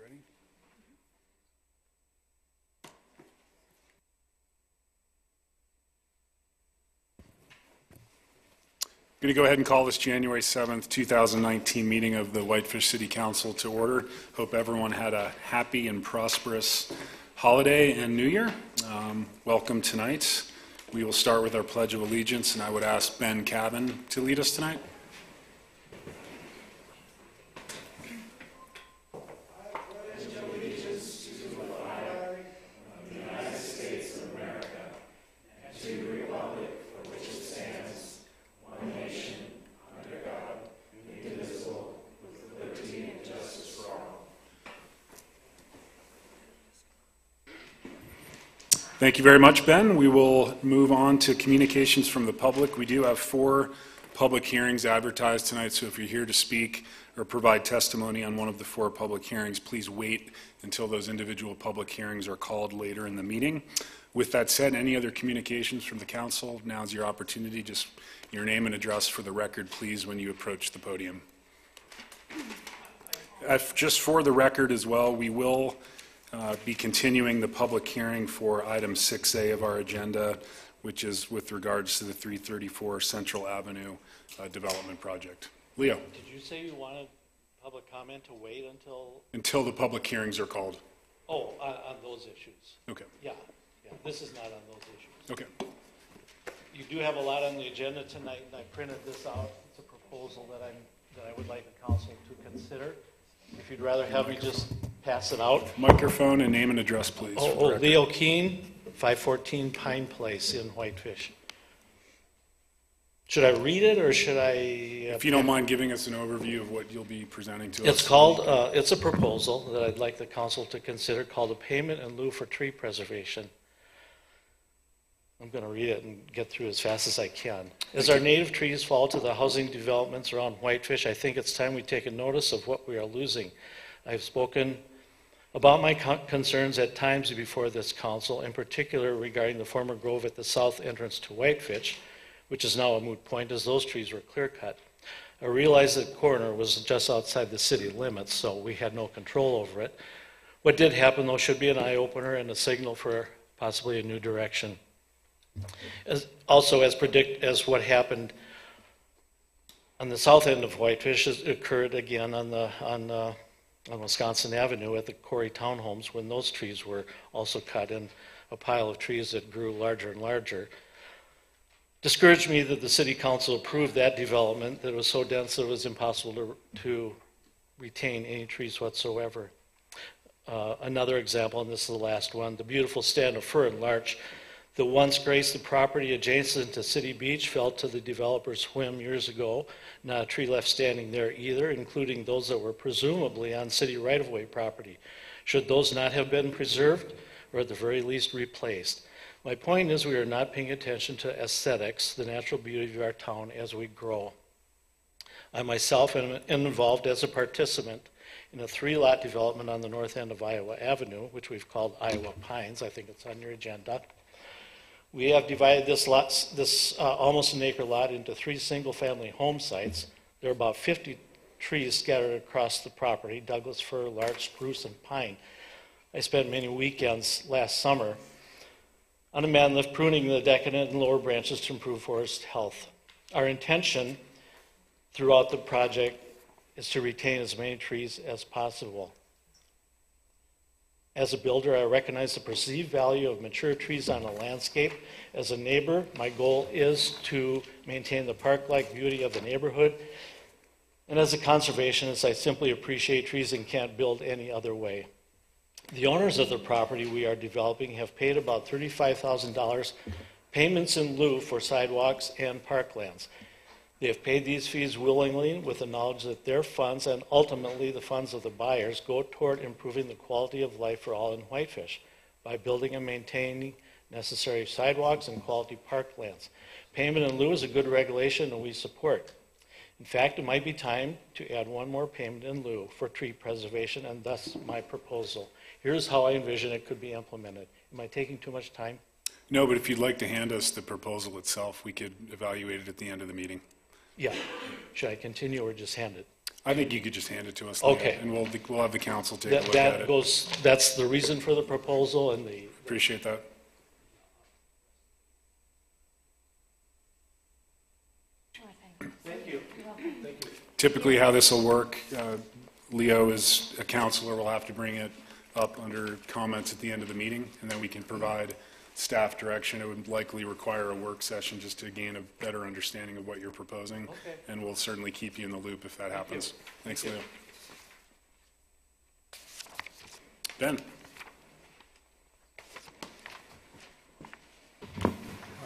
Ready? I'm going to go ahead and call this January 7th, 2019 meeting of the Whitefish City Council to order. Hope everyone had a happy and prosperous holiday and New Year. Welcome tonight. We will start with our Pledge of Allegiance, and I would ask Ben Cabin to lead us tonight. Thank you very much, Ben. We will move on to communications from the public. We do have 4 public hearings advertised tonight, so if you're here to speak or provide testimony on one of the 4 public hearings, please wait until those individual public hearings are called later in the meeting. With that said, any other communications from the council? Now's your opportunity. Just your name and address for the record, please, when you approach the podium. Just for the record as well, we will be continuing the public hearing for item 6A of our agenda, which is with regards to the 334 Central Avenue development project. Leo. Did you say you wanted public comment to wait until the public hearings are called? Oh, on those issues. Okay. Yeah. This is not on those issues. Okay. You do have a lot on the agenda tonight, and I printed this out. It's a proposal that I would like the council to consider. If you'd rather have me just pass it out. Microphone and name and address, please. Leo Keene, 514 Pine Place in Whitefish. Should I read it or should I? If you don't mind giving us an overview of what you'll be presenting to us. It's called, it's a proposal that I'd like the council to consider called a payment in lieu for tree preservation. I'm going to read it and get through as fast as I can. As our native trees fall to the housing developments around Whitefish, I think it's time we take a notice of what we are losing. I've spoken about my concerns at times before this council, in particular regarding the former grove at the south entrance to Whitefish, which is now a moot point as those trees were clear-cut. I realized that corner was just outside the city limits, so we had no control over it. What did happen, though, should be an eye-opener and a signal for possibly a new direction. As what happened on the south end of Whitefish occurred again on Wisconsin Avenue at the Corey Townhomes when those trees were also cut in a pile of trees that grew larger and larger. Discouraged me that the city council approved that development that was so dense that it was impossible to retain any trees whatsoever. Another example, and this is the last one, the beautiful stand of fir and larch that once graced the property adjacent to City Beach fell to the developer's whim years ago. Not a tree left standing there either, including those that were presumably on city right-of-way property. Should those not have been preserved, or at the very least replaced? My point is we are not paying attention to aesthetics, the natural beauty of our town as we grow. I myself am involved as a participant in a 3-lot development on the north end of Iowa Avenue, which we've called Iowa Pines. I think it's on your agenda. We have divided this almost an acre lot into 3 single-family home sites. There are about 50 trees scattered across the property, Douglas fir, larch, spruce, and pine. I spent many weekends last summer on a man lift pruning the decadent and lower branches to improve forest health. Our intention throughout the project is to retain as many trees as possible. As a builder, I recognize the perceived value of mature trees on a landscape. As a neighbor, my goal is to maintain the park-like beauty of the neighborhood. And as a conservationist, I simply appreciate trees and can't build any other way. The owners of the property we are developing have paid about $35,000 payments in lieu for sidewalks and parklands. They have paid these fees willingly with the knowledge that their funds and ultimately the funds of the buyers go toward improving the quality of life for all in Whitefish by building and maintaining necessary sidewalks and quality parklands. Payment in lieu is a good regulation and we support. In fact, it might be time to add one more payment in lieu for tree preservation, and thus my proposal. Here's how I envision it could be implemented. Am I taking too much time? No, but if you'd like to hand us the proposal itself, we could evaluate it at the end of the meeting. Yeah. Should I continue or just hand it? I think you could just hand it to us. Okay. Leah, and we'll have the council take a look at it. That's the reason for the proposal and the. Appreciate that. Sure thing. Thank you. You're welcome. Thank you. Typically how this will work, Leo as a counselor will have to bring it up under comments at the end of the meeting, and then we can provide staff direction. It would likely require a work session just to gain a better understanding of what you're proposing. Okay. And we'll certainly keep you in the loop if that happens. Thanks, Leo. Ben.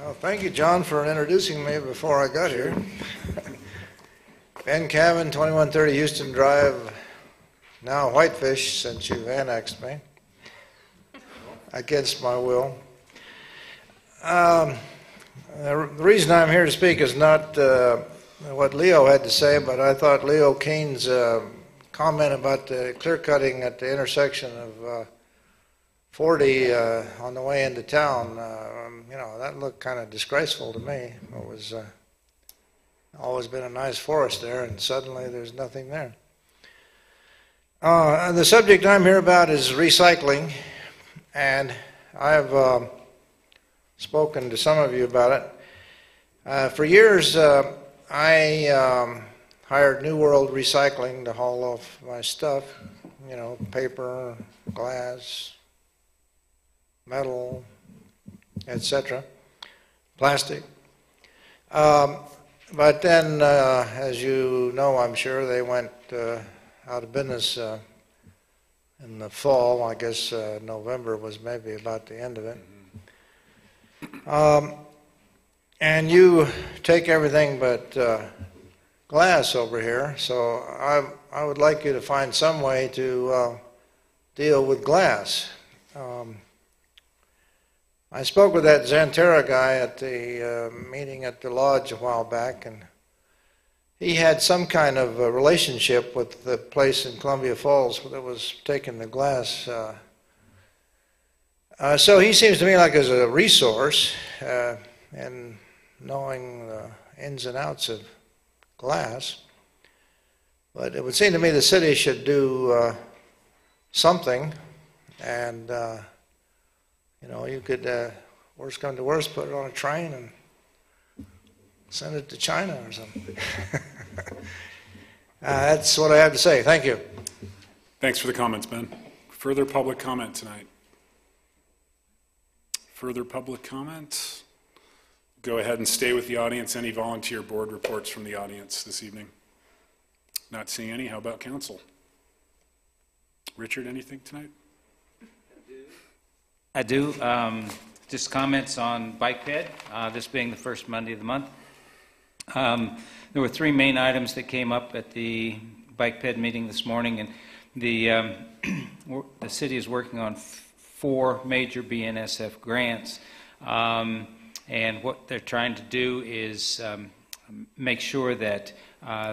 Well, thank you, John, for introducing me before I got here. Ben Cavan, 2130 Houston Drive, now Whitefish, since you've annexed me, against my will. The reason I'm here to speak is not what Leo had to say, but I thought Leo Keene's comment about the clear cutting at the intersection of 40 on the way into town, that looked kind of disgraceful to me. It was always been a nice forest there, and suddenly there's nothing there. The subject I'm here about is recycling, and I've spoken to some of you about it. For years, I hired New World Recycling to haul off my stuff, paper, glass, metal, etc., plastic. But then, as you know, I'm sure, they went out of business in the fall. I guess November was maybe about the end of it. And you take everything but glass over here, so I would like you to find some way to deal with glass. I spoke with that Xanterra guy at the meeting at the lodge a while back, and he had some kind of a relationship with the place in Columbia Falls that was taking the glass. So he seems to me like as a resource in knowing the ins and outs of glass. But it would seem to me the city should do something, and you could, worst come to worst, put it on a train and send it to China or something. That's what I have to say. Thank you. Thanks for the comments, Ben. Further public comment tonight? Further public comment? Go ahead and stay with the audience. Any volunteer board reports from the audience this evening? Not seeing any. How about council? Richard, anything tonight? I do. Just comments on Bike Ped, this being the first Monday of the month. There were three main items that came up at the Bike Ped meeting this morning, and the city is working on 4 major BNSF grants, and what they're trying to do is make sure that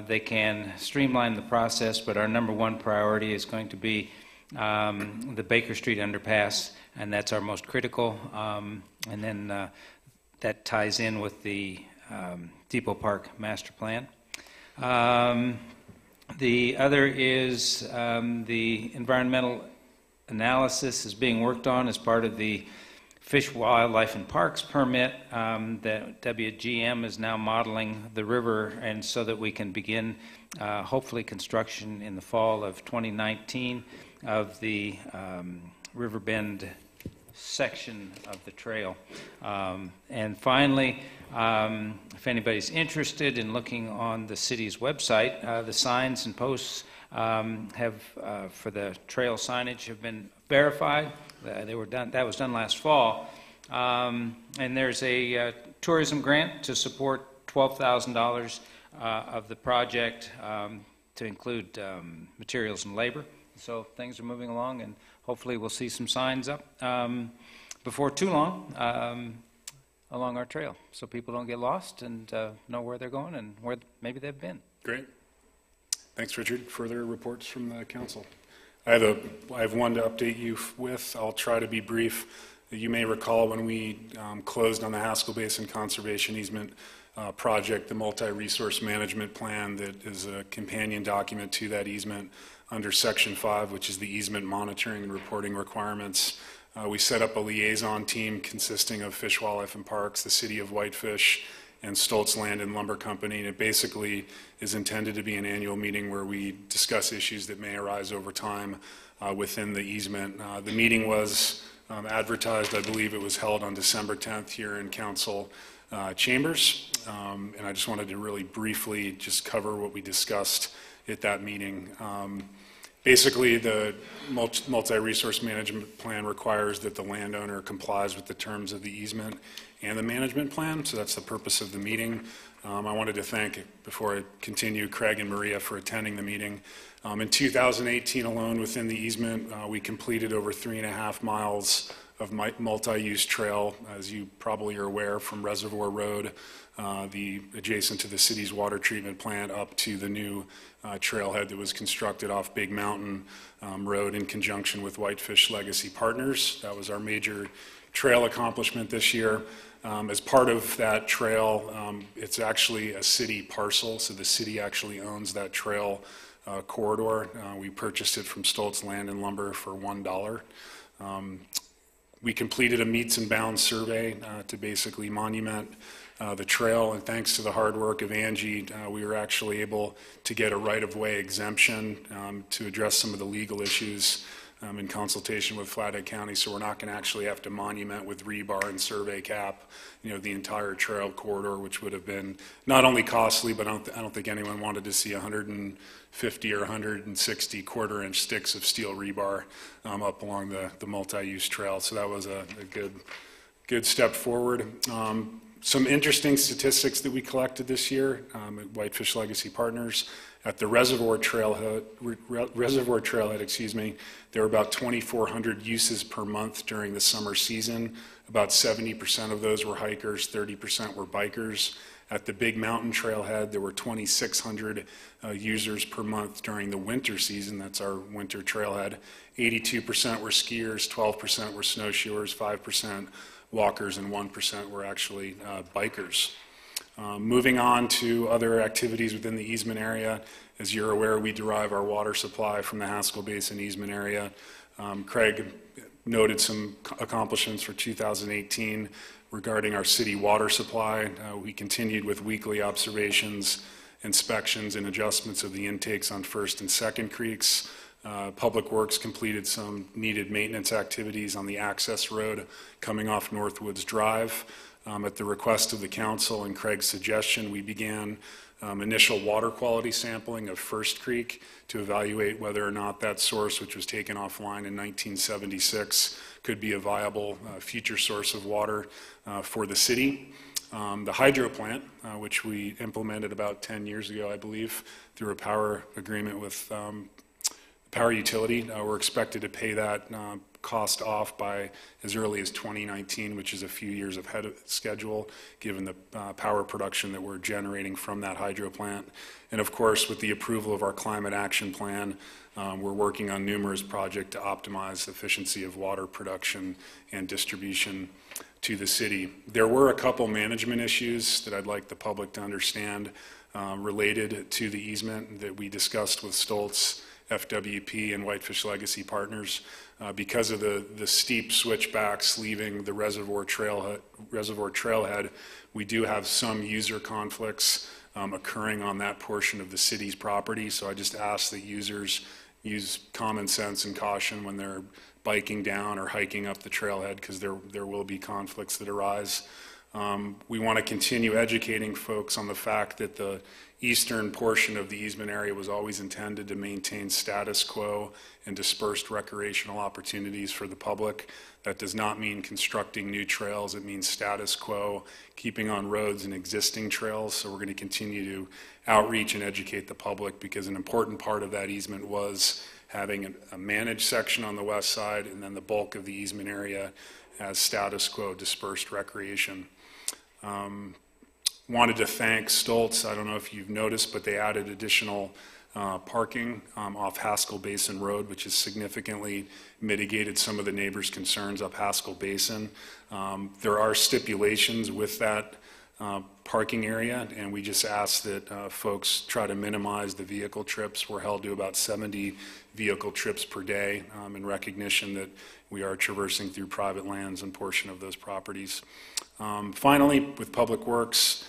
they can streamline the process, but our number one priority is going to be the Baker Street underpass, and that's our most critical, and then that ties in with the Depot Park master plan. The other is the environmental analysis is being worked on as part of the Fish, Wildlife, and Parks permit that WGM is now modeling the river, and so that we can begin hopefully construction in the fall of 2019 of the Riverbend section of the trail. And finally, if anybody's interested in looking on the city's website, the signs and posts for the trail signage have been verified. They were done. That was done last fall. And there's a tourism grant to support $12,000 of the project to include materials and labor. So things are moving along, and hopefully we'll see some signs up before too long along our trail, so people don't get lost and know where they're going and where maybe they've been. Great. Thanks, Richard. Further reports from the council? I have one to update you with. I'll try to be brief. You may recall when we closed on the Haskell Basin Conservation Easement, project, the multi-resource management plan that is a companion document to that easement under Section 5, which is the easement monitoring and reporting requirements. We set up a liaison team consisting of Fish, Wildlife, and Parks, the City of Whitefish, and Stoltz Land and Lumber Company. And it basically is intended to be an annual meeting where we discuss issues that may arise over time within the easement. The meeting was advertised, I believe it was held on December 10th here in Council Chambers. And I just wanted to really briefly just cover what we discussed at that meeting. Basically, the multi-resource management plan requires that the landowner complies with the terms of the easement and the management plan, so that's the purpose of the meeting. I wanted to thank, before I continue, Craig and Maria for attending the meeting. In 2018 alone, within the easement, we completed over 3.5 miles of multi-use trail, as you probably are aware, from Reservoir Road, adjacent to the city's water treatment plant, up to the new trailhead that was constructed off Big Mountain Road in conjunction with Whitefish Legacy Partners. That was our major trail accomplishment this year. As part of that trail, it's actually a city parcel, so the city actually owns that trail corridor. We purchased it from Stoltz Land and Lumber for $1. We completed a meets and bounds survey to basically monument the trail, and thanks to the hard work of Angie, we were actually able to get a right-of-way exemption to address some of the legal issues in consultation with Flathead County, so we're not going to actually have to monument with rebar and survey cap, the entire trail corridor, which would have been not only costly, but I don't think anyone wanted to see 150 or 160 quarter-inch sticks of steel rebar up along the multi-use trail. So that was a good step forward. Some interesting statistics that we collected this year at Whitefish Legacy Partners. At the Reservoir Trailhead, there were about 2,400 uses per month during the summer season. About 70% of those were hikers, 30% were bikers. At the Big Mountain Trailhead, there were 2,600 users per month during the winter season. That's our winter trailhead. 82% were skiers, 12% were snowshoers, 5% walkers, and 1% were actually bikers. Moving on to other activities within the easement area, as you're aware, we derive our water supply from the Haskell Basin easement area. Craig noted some accomplishments for 2018 regarding our city water supply. We continued with weekly observations, inspections, and adjustments of the intakes on First and Second Creeks. Public Works completed some needed maintenance activities on the access road coming off Northwoods Drive. At the request of the council and Craig's suggestion, we began initial water quality sampling of First Creek to evaluate whether or not that source, which was taken offline in 1976, could be a viable future source of water for the city. The hydro plant, which we implemented about 10 years ago, I believe, through a power agreement with power utility, we're expected to pay that cost off by as early as 2019, which is a few years ahead of schedule, given the power production that we're generating from that hydro plant. And of course, with the approval of our climate action plan, we're working on numerous projects to optimize efficiency of water production and distribution to the city. There were a couple management issues that I'd like the public to understand related to the easement that we discussed with Stoltz, FWP, and Whitefish Legacy Partners. Because of the steep switchbacks leaving the Reservoir Trailhead, we do have some user conflicts occurring on that portion of the city's property. So I just ask that users use common sense and caution when they're biking down or hiking up the trailhead, because there will be conflicts that arise. We want to continue educating folks on the fact that the eastern portion of the easement area was always intended to maintain status quo and dispersed recreational opportunities for the public. That does not mean constructing new trails. It means status quo, keeping on roads and existing trails. So we're going to continue to outreach and educate the public, because an important part of that easement was having a managed section on the west side, and then the bulk of the easement area as status quo dispersed recreation. Wanted to thank Stoltz. I don't know if you've noticed, but they added additional parking off Haskell Basin Road, which has significantly mitigated some of the neighbors' concerns up Haskell Basin. There are stipulations with that parking area, and we just ask that folks try to minimize the vehicle trips. We're held to about 70 vehicle trips per day in recognition that we are traversing through private lands and portion of those properties. Finally, with Public Works,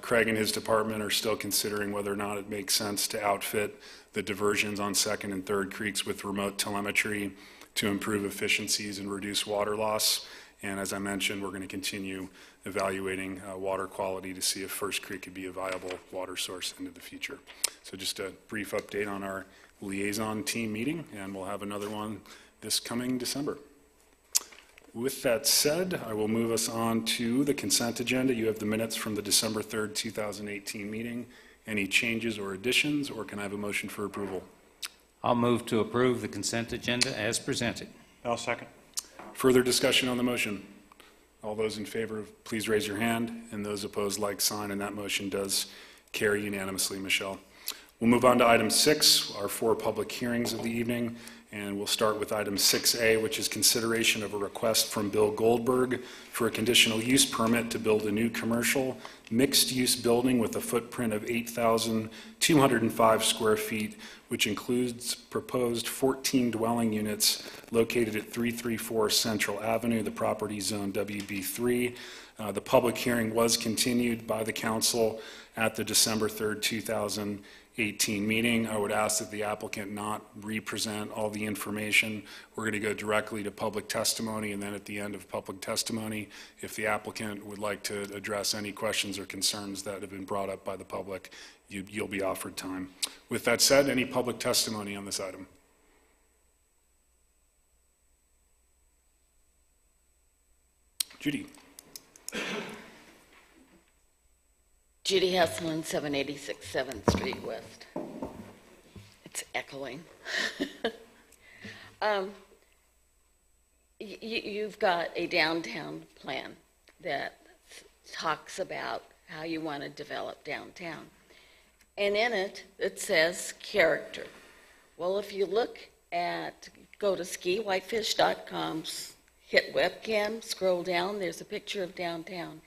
Craig and his department are still considering whether or not it makes sense to outfit the diversions on 2nd and 3rd Creeks with remote telemetry to improve efficiencies and reduce water loss. And as I mentioned, we're going to continue evaluating water quality to see if First Creek could be a viable water source into the future. So just a brief update on our liaison team meeting, and we'll have another one this coming December. With that said, I will move us on to the consent agenda. You have the minutes from the December 3rd, 2018 meeting. Any changes or additions, or can I have a motion for approval? I'll move to approve the consent agenda as presented. I'll second. Further discussion on the motion? All those in favor, please raise your hand, and those opposed, like sign, and that motion does carry unanimously. Michelle. We'll move on to item 6, our 4 public hearings of the evening, and we'll start with item 6A, which is consideration of a request from Bill Goldberg for a conditional use permit to build a new commercial mixed-use building with a footprint of 8,205 square feet, which includes proposed 14 dwelling units located at 334 Central Avenue, the property zone WB3. The public hearing was continued by the council at the December 3rd, 2018 meeting. I would ask that the applicant not re-present all the information. We're going to go directly to public testimony, and then at the end of public testimony, if the applicant would like to address any questions or concerns that have been brought up by the public, you'll be offered time. With that said, any public testimony on this item? Judy. Judy Hesselman, 786 7th Street West. It's echoing. You've got a downtown plan that talks about how you want to develop downtown. And in it, it says character. Well, if you go to skiwhitefish.com, hit webcam, scroll down, there's a picture of downtown.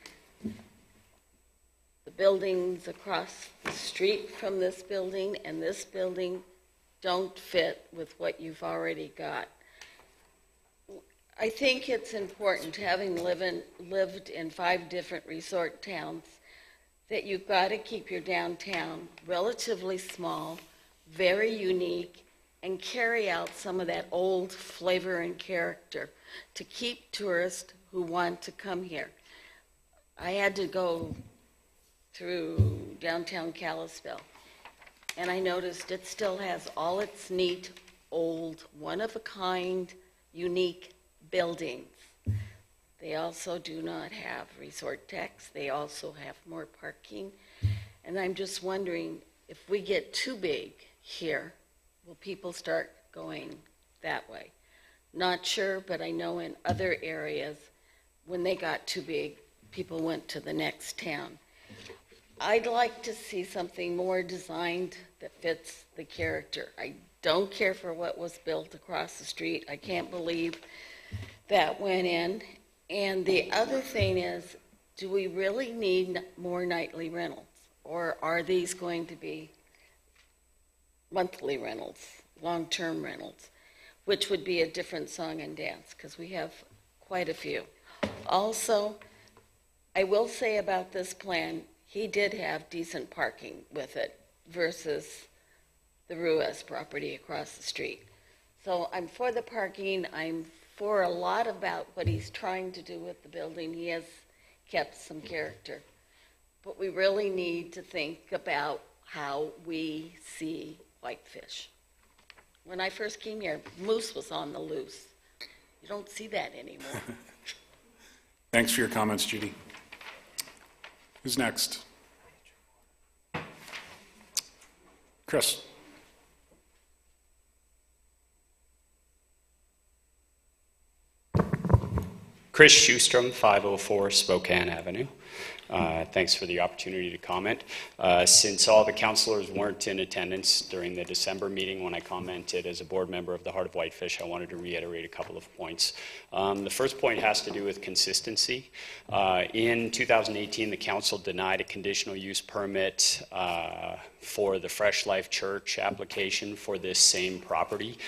The buildings across the street from this building and this building don't fit with what you've already got. I think it's important, having lived in 5 different resort towns, that you've got to keep your downtown relatively small, very unique, and carry out some of that old flavor and character to keep tourists who want to come here. I had to go through downtown Kalispell, and I noticed it still has all its neat, old, one-of-a-kind, unique buildings. They also do not have resort tax. They also have more parking. And I'm just wondering, if we get too big here, will people start going that way? Not sure, but I know in other areas, when they got too big, people went to the next town. I'd like to see something more designed that fits the character. I don't care for what was built across the street. I can't believe that went in. And the other thing is, do we really need more nightly rentals? Or are these going to be monthly rentals, long-term rentals, which would be a different song and dance, because we have quite a few. Also, I will say about this plan, he did have decent parking with it versus the Ruiz property across the street. So I'm for the parking. I'm for a lot about what he's trying to do with the building. He has kept some character. But we really need to think about how we see Whitefish. When I first came here, moose was on the loose. You don't see that anymore. Thanks for your comments, Judy. Who's next? Chris. Chris Schustrom, 504 Spokane Avenue. Thanks for the opportunity to comment. Since all the councilors weren't in attendance during the December meeting when I commented as a board member of the Heart of Whitefish, I wanted to reiterate a couple of points. The first point has to do with consistency. In 2018, the council denied a conditional use permit for the Fresh Life Church application for this same property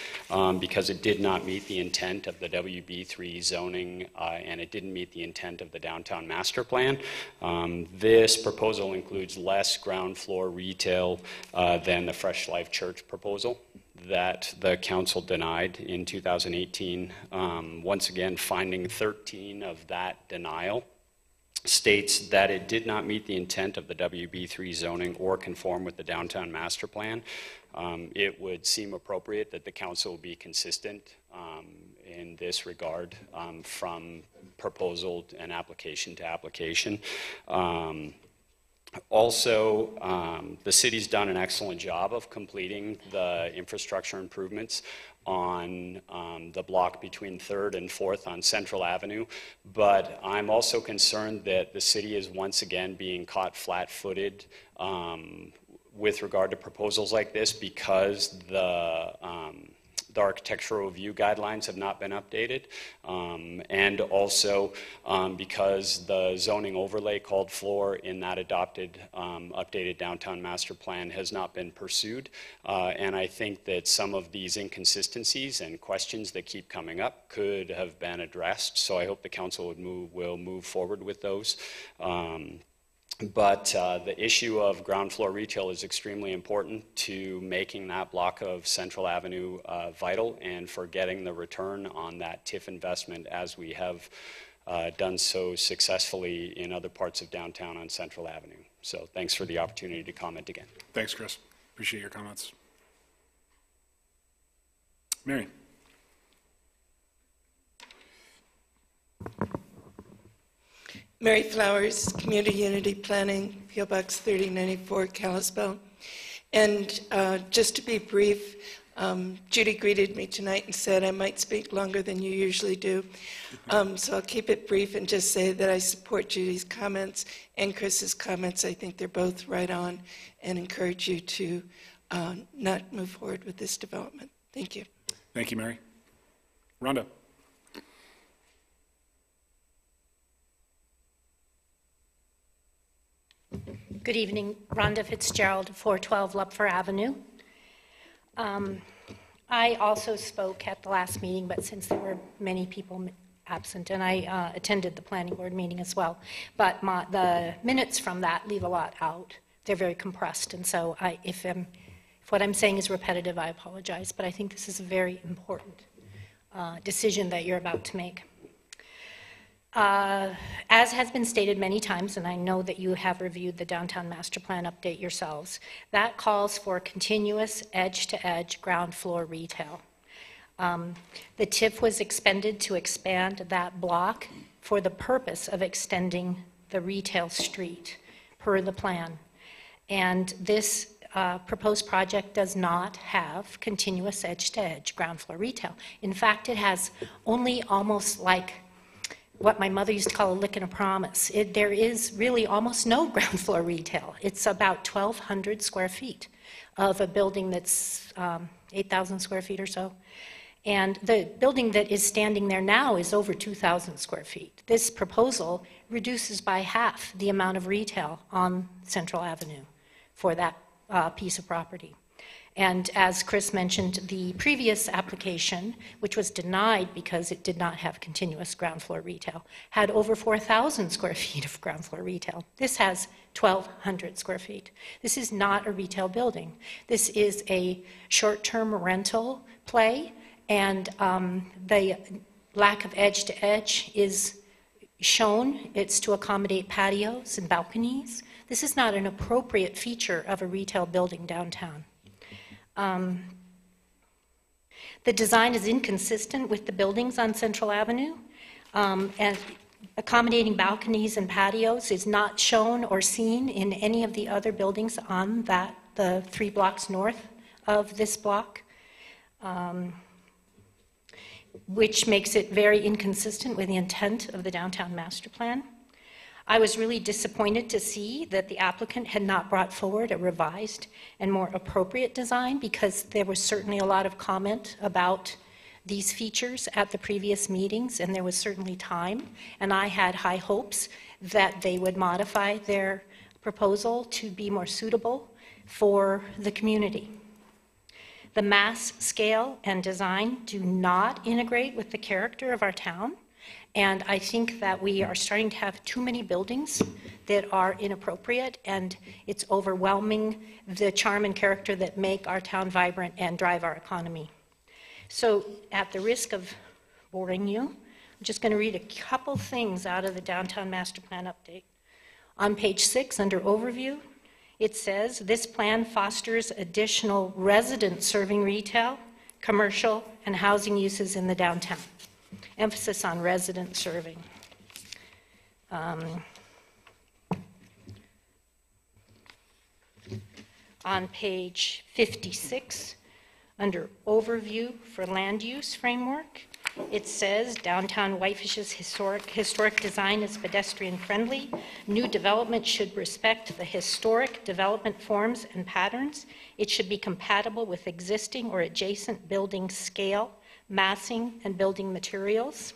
because it did not meet the intent of the WB3 zoning and it didn't meet the intent of the downtown master plan. This proposal includes less ground floor retail than the Fresh Life Church proposal that the council denied in 2018. Once again, finding 13 of that denial states that it did not meet the intent of the WB3 zoning or conform with the downtown master plan. It would seem appropriate that the council be consistent in this regard from proposal and application to application. Also, the city's done an excellent job of completing the infrastructure improvements on the block between 3rd and 4th on Central Avenue, but I'm also concerned that the city is once again being caught flat-footed with regard to proposals like this because the architectural review guidelines have not been updated, and also because the zoning overlay called for in that adopted updated downtown master plan has not been pursued. And I think that some of these inconsistencies and questions that keep coming up could have been addressed. So I hope the council will move forward with those. But the issue of ground floor retail is extremely important to making that block of Central Avenue vital and for getting the return on that TIF investment as we have done so successfully in other parts of downtown on Central Avenue. So thanks for the opportunity to comment again. Thanks, Chris. Appreciate your comments. Mary. Mary Flowers, Community Unity Planning, PO Box 3094, Kalispell. And just to be brief, Judy greeted me tonight and said I might speak longer than you usually do. So I'll keep it brief and just say that I support Judy's comments and Chris's comments. I think they're both right on and encourage you to not move forward with this development. Thank you. Thank you, Mary. Rhonda. Good evening, Rhonda Fitzgerald, 412 Lupfer Avenue. I also spoke at the last meeting, but since there were many people absent, and I attended the planning board meeting as well, but the minutes from that leave a lot out. They're very compressed, and so if what I'm saying is repetitive, I apologize, but I think this is a very important decision that you're about to make. As has been stated many times, and I know that you have reviewed the downtown master plan update yourselves, that calls for continuous edge-to-edge ground floor retail. The TIF was expended to expand that block for the purpose of extending the retail street per the plan. And this proposed project does not have continuous edge-to-edge ground floor retail. In fact, it has only almost like what my mother used to call a lick and a promise. There is really almost no ground floor retail. It's about 1,200 square feet of a building that's 8,000 square feet or so. And the building that is standing there now is over 2,000 square feet. This proposal reduces by half the amount of retail on Central Avenue for that piece of property. And as Chris mentioned, the previous application, which was denied because it did not have continuous ground floor retail, had over 4,000 square feet of ground floor retail. This has 1,200 square feet. This is not a retail building. This is a short-term rental play, and the lack of edge-to-edge is shown. It's to accommodate patios and balconies. This is not an appropriate feature of a retail building downtown. The design is inconsistent with the buildings on Central Avenue, and accommodating balconies and patios is not shown or seen in any of the other buildings on the 3 blocks north of this block. which makes it very inconsistent with the intent of the downtown master plan. I was really disappointed to see that the applicant had not brought forward a revised and more appropriate design, because there was certainly a lot of comment about these features at the previous meetings, and there was certainly time, and I had high hopes that they would modify their proposal to be more suitable for the community. The mass scale and design do not integrate with the character of our town, and I think that we are starting to have too many buildings that are inappropriate, and it's overwhelming the charm and character that make our town vibrant and drive our economy. So at the risk of boring you, I'm just going to read a couple things out of the Downtown Master Plan update. On page 6, under Overview, it says, this plan fosters additional resident-serving retail, commercial, and housing uses in the downtown. Emphasis on resident-serving. On page 56, under Overview for Land Use Framework, it says downtown Whitefish's historic design is pedestrian friendly. New development should respect the historic development forms and patterns. It should be compatible with existing or adjacent building scale, massing, and building materials.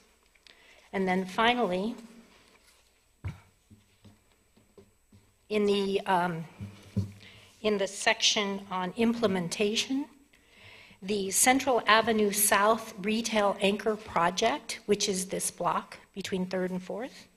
And then finally, in the section on implementation, the Central Avenue South Retail Anchor Project, which is this block between 3rd and 4th,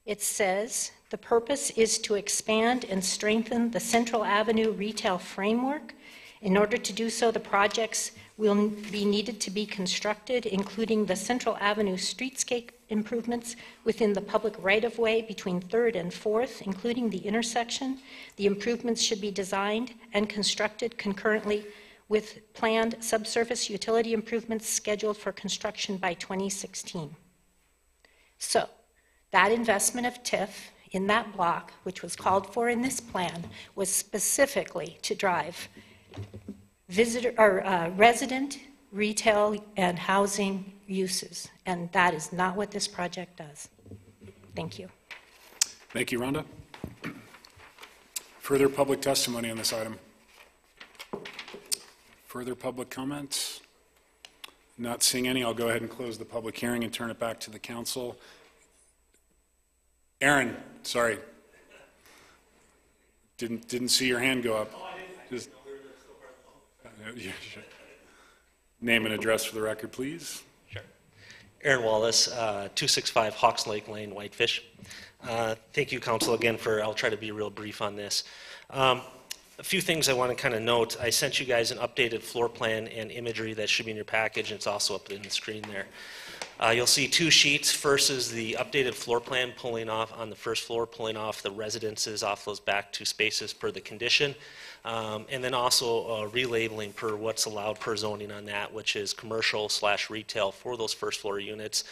it says, the purpose is to expand and strengthen the Central Avenue retail framework. In order to do so, the projects will be needed to be constructed, including the Central Avenue streetscape improvements within the public right-of-way between 3rd and 4th, including the intersection. The improvements should be designed and constructed concurrently with planned subsurface utility improvements scheduled for construction by 2016. So, that investment of TIF in that block, which was called for in this plan, was specifically to drive resident, retail, and housing uses, and that is not what this project does. Thank you. Thank you, Rhonda. Further public testimony on this item? Further public comments? Not seeing any, I'll go ahead and close the public hearing and turn it back to the council. Aaron, sorry. Didn't see your hand go up. Just, name and address for the record, please. Sure. Aaron Wallace, 265 Hawks Lake Lane, Whitefish. Thank you, council, again I'll try to be real brief on this. A few things I want to kind of note. I sent you guys an updated floor plan and imagery that should be in your package, and it's also up in the screen there. You'll see 2 sheets. First is the updated floor plan pulling off on the first floor, pulling off the residences off those back 2 spaces per the condition. And then also relabeling per what's allowed per zoning on that, which is commercial/retail for those first floor units.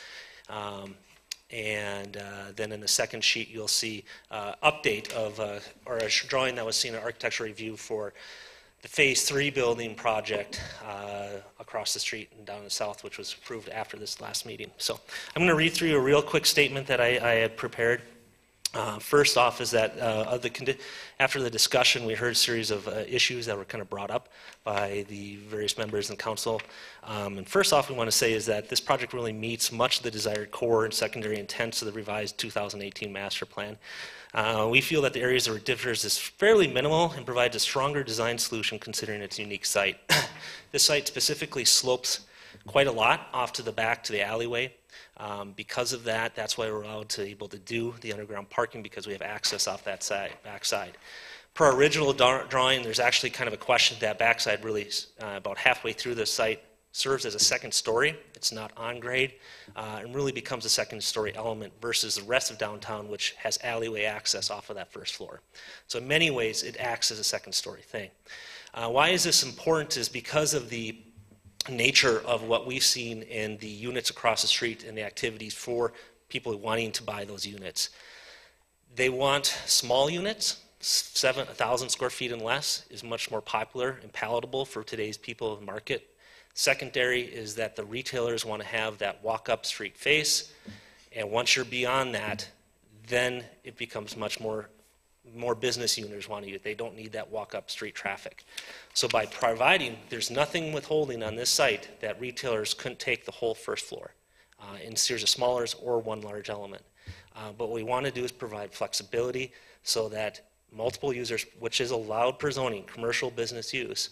And then in the second sheet, you'll see update of or a drawing that was seen in architectural review for the Phase 3 building project across the street and down the south, which was approved after this last meeting. So I'm going to read through a real quick statement that I had prepared. First off is that after the discussion, we heard a series of issues that were kind of brought up by the various members in council. And first off, we want to say is that this project really meets much of the desired core and secondary intents of the revised 2018 master plan. We feel that the areas where it differs is fairly minimal and provides a stronger design solution considering its unique site. This site specifically slopes quite a lot off to the back to the alleyway. Because of that, that's why we're allowed to able to do the underground parking, because we have access off that backside. Per our original drawing, there's actually kind of a question that backside really about halfway through the site serves as a second story. It's not on grade and really becomes a second story element versus the rest of downtown, which has alleyway access off of that first floor. So in many ways, it acts as a second story thing. Why is this important is because of the nature of what we've seen in the units across the street and the activities for people wanting to buy those units. They want small units. 1,000 square feet and less is much more popular and palatable for today's people of the market. Secondary is that the retailers want to have that walk-up street face, and once you're beyond that, then it becomes much more business owners want to use it. They don't need that walk-up street traffic. So by providing, there's nothing withholding on this site that retailers couldn't take the whole first floor in series of smallers or one large element. But what we want to do is provide flexibility so that multiple users, which is allowed per zoning, commercial business use,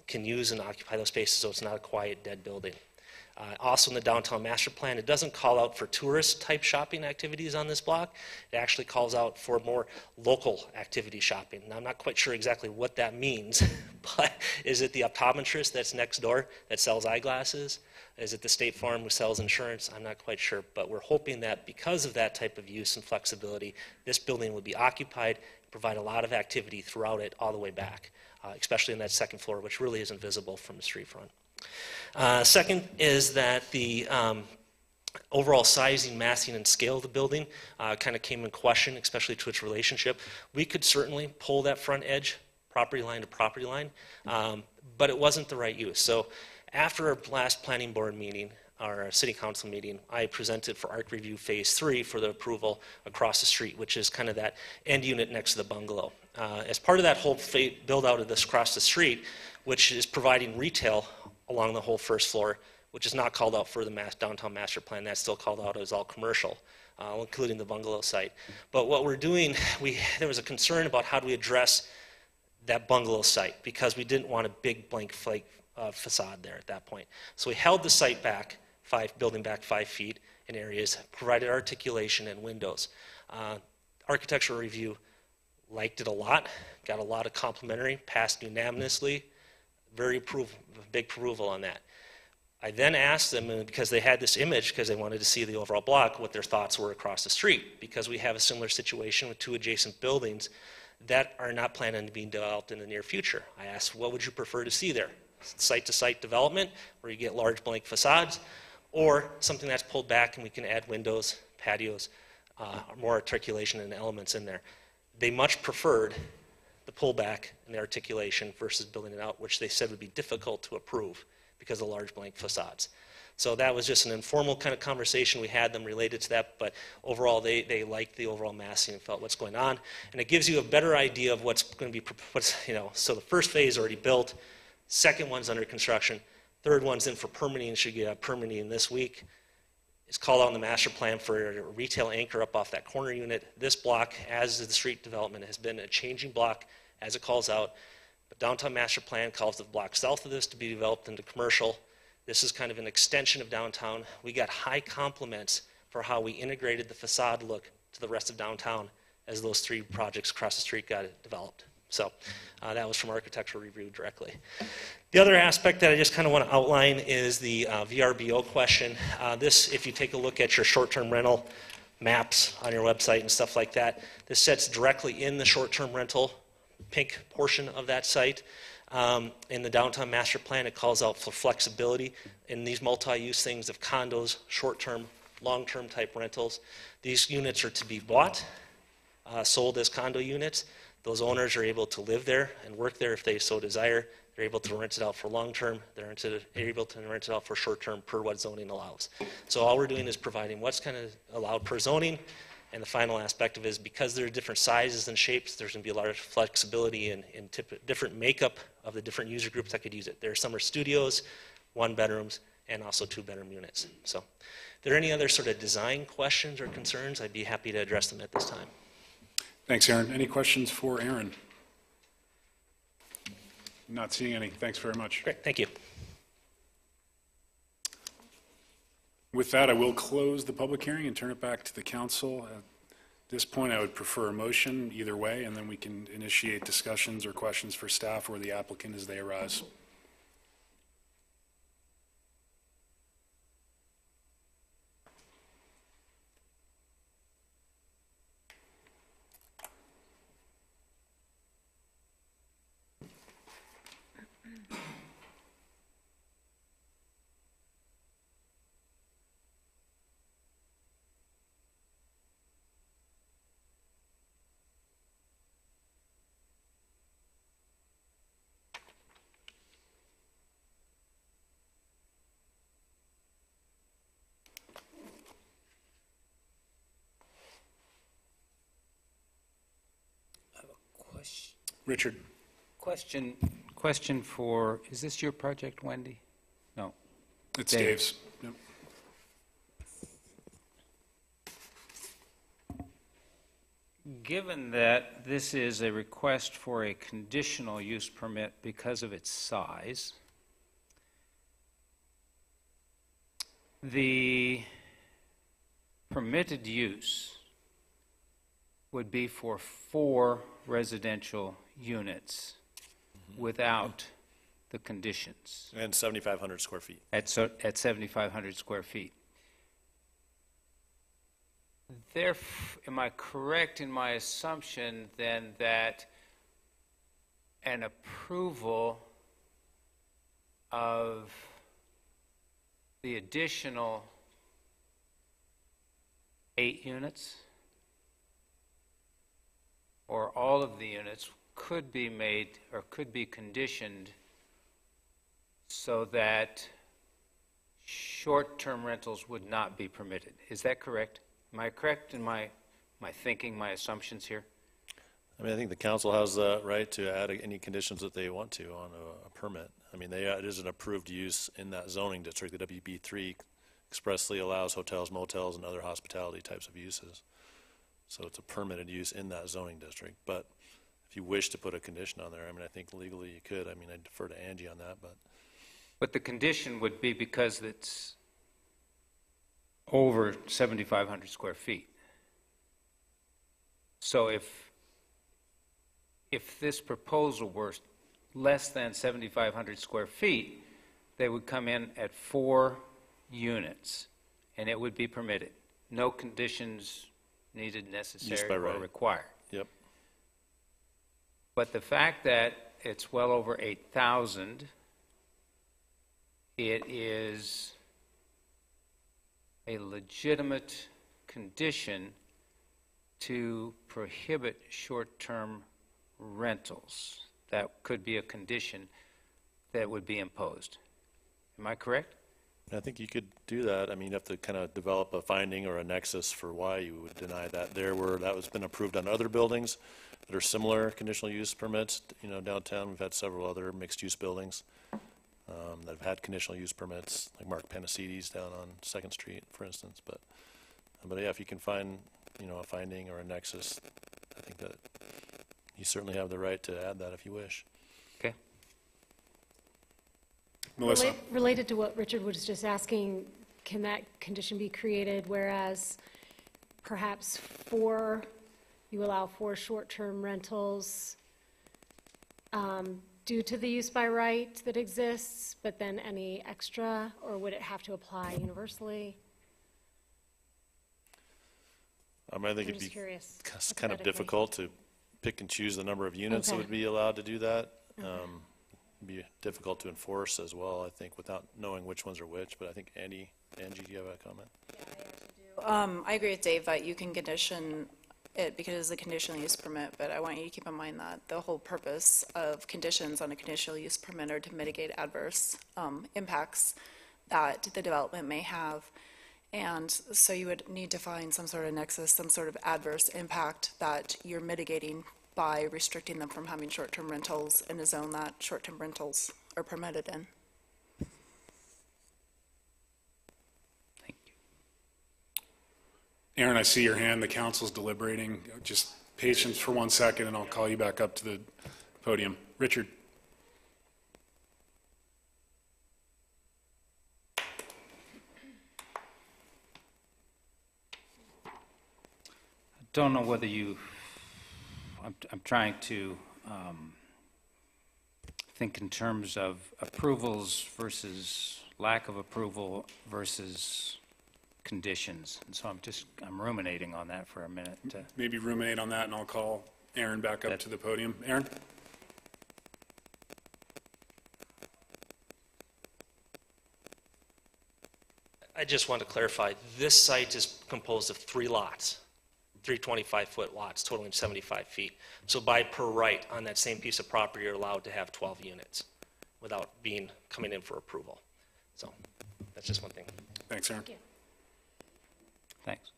can use and occupy those spaces so it's not a quiet, dead building. Also in the downtown master plan, it doesn't call out for tourist type shopping activities on this block. It actually calls out for more local activity shopping. Now I'm not quite sure exactly what that means, but is it the optometrist that's next door that sells eyeglasses? Is it the State Farm who sells insurance? I'm not quite sure, but we're hoping that because of that type of use and flexibility, this building will be occupied, provide a lot of activity throughout it all the way back, especially in that second floor, which really isn't visible from the street front. Second is that the overall sizing, massing, and scale of the building kind of came in question, especially to its relationship. We could certainly pull that front edge property line to property line, but it wasn't the right use. So after our last planning board meeting, our city council meeting, I presented for ARC Review Phase 3 for the approval across the street, which is kind of that end unit next to the bungalow. As part of that whole build out of this across the street, which is providing retail along the whole first floor, which is not called out for the downtown master plan. That's still called out as all commercial, including the bungalow site. But what we're doing, there was a concern about how do we address that bungalow site because we didn't want a big blank facade there at that point. So we held the site back, building back 5 feet in areas, provided articulation and windows. Architectural review liked it a lot, got a lot of complimentary, passed unanimously, big approval on that. I then asked them, because they had this image, because they wanted to see the overall block, what their thoughts were across the street, because we have a similar situation with 2 adjacent buildings that are not planned on being developed in the near future. I asked, what would you prefer to see there? Site-to-site development, where you get large blank facades, or something that's pulled back and we can add windows, patios, more articulation and elements in there. They much preferred the pullback and the articulation versus building it out, which they said would be difficult to approve because of large blank facades. So that was just an informal kind of conversation we had them related to that, but overall they liked the overall massing and felt what's going on. And it gives you a better idea of what's going to be, so the first phase already built, second one's under construction, third one's in for permitting, should get permitting this week. It's called out in the master plan for a retail anchor up off that corner unit. This block, as the street development, has been a changing block as it calls out. But downtown master plan calls the block south of this to be developed into commercial. This is kind of an extension of downtown. We got high compliments for how we integrated the facade look to the rest of downtown as those 3 projects across the street got developed. So that was from architectural review directly. The other aspect that I just kind of want to outline is the VRBO question. This, if you take a look at your short-term rental maps on your website and stuff like that, this sits directly in the short-term rental pink portion of that site. In the downtown master plan, it calls out for flexibility in these multi-use things of condos, short-term, long-term type rentals. These units are to be bought, sold as condo units. Those owners are able to live there and work there if they so desire. They're able to rent it out for long-term. They're able to rent it out for short-term per what zoning allows. So all we're doing is providing what's kind of allowed per zoning. And the final aspect of it is because there are different sizes and shapes, there's going to be a lot of flexibility in different makeup of the different user groups that could use it. There are some are studios, 1-bedrooms, and also 2-bedroom units. So if there are any other sort of design questions or concerns, I'd be happy to address them at this time. Thanks, Aaron. Any questions for Aaron? Not seeing any. Thanks very much. Great, thank you. With that, I will close the public hearing and turn it back to the council. At this point, I would prefer a motion either way, and then we can initiate discussions or questions for staff or the applicant as they arise. Richard? Question for, is this your project, Wendy? No. It's Dave. Dave's. Yep. Given that this is a request for a conditional use permit because of its size, the permitted use would be for 4 residential units without the conditions And 7,500 square feet. at 7,500 square feet. Am I correct in my assumption then that an approval of the additional 8 units or all of the units could be made or could be conditioned so that short-term rentals would not be permitted? Is that correct? Am I correct in my thinking, my assumptions here? I mean, I think the council has the right to add any conditions that they want to on a permit. I mean, it is an approved use in that zoning district. The WB3 expressly allows hotels, motels, and other hospitality types of uses. So it's a permitted use in that zoning district. But if you wish to put a condition on there, I mean, I think legally you could. I mean, I defer to Angie on that, but. But the condition would be because it's over 7,500 square feet. So if this proposal were less than 7,500 square feet, they would come in at 4 units, and it would be permitted. No conditions needed, necessary, or right. required. Yep. But the fact that it's well over 8,000, it is a legitimate condition to prohibit short-term rentals. That could be a condition that would be imposed. Am I correct? I think you could do that. I mean, you have to kind of develop a finding or a nexus for why you would deny that. That has been approved on other buildings that are similar conditional use permits. You know, downtown we've had several other mixed-use buildings that have had conditional use permits, like Mark Panacidis down on 2nd Street, for instance. But yeah, if you can find, you know, a finding or a nexus, I think that you certainly have the right to add that if you wish. Okay. Melissa? Related to what Richard was just asking, can that condition be created whereas perhaps you allow 4 short-term rentals due to the use by right that exists, but then any extra, or would it have to apply universally? I think it'd be curious, kind of difficult to pick and choose the number of units that would be allowed to do that. It'd be difficult to enforce as well, I think, without knowing which ones are which. But I think Angie, do you have a comment? I agree with Dave that you can condition it because it's a conditional use permit, but I want you to keep in mind that the whole purpose of conditions on a conditional use permit are to mitigate adverse impacts that the development may have. And so you would need to find some sort of nexus, some sort of adverse impact that you're mitigating by restricting them from having short-term rentals in a zone that short-term rentals are permitted in. Thank you. Aaron, I see your hand. The council's deliberating. Just patience for 1 second, and I'll call you back up to the podium. Richard? Don't know whether I'm trying to think in terms of approvals versus lack of approval versus conditions. And so I'm ruminating on that for a minute. Maybe ruminate on that, and I'll call Aaron back up to the podium. Aaron? I just want to clarify, this site is composed of 3 lots, 3 25-foot lots totaling 75 feet. So by per right, on that same piece of property, you're allowed to have 12 units without coming in for approval. So that's just one thing. Thanks, Aaron. Thank you. Thanks.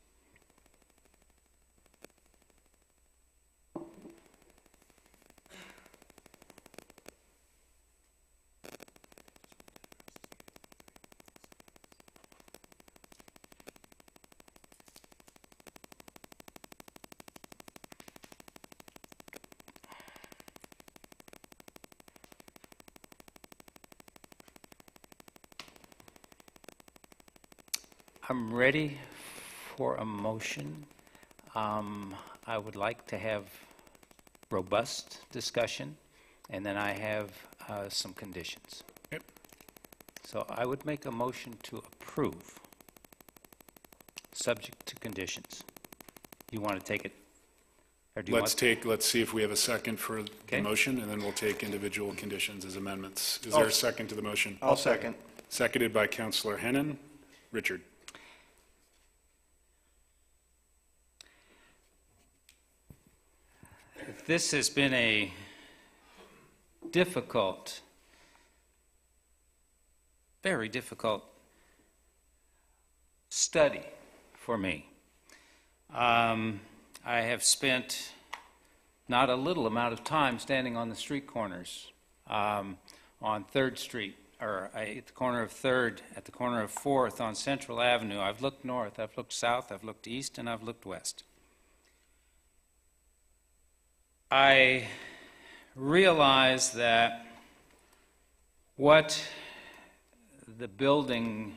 I'm ready for a motion. I would like to have robust discussion, and then I have some conditions. Yep. So I would make a motion to approve, subject to conditions. You want to take it? Or do you Let's see if we have a second for the Okay. motion, and then we'll take individual conditions as amendments. Is there a second to the motion? I'll second. Seconded by Councillor Hennon. Richard? This has been a difficult, very difficult study for me. I have spent not a little amount of time standing on the street corners on 3rd Street, or at the corner of 3rd, at the corner of 4th on Central Avenue. I've looked north, I've looked south, I've looked east, and I've looked west. I realize that what the building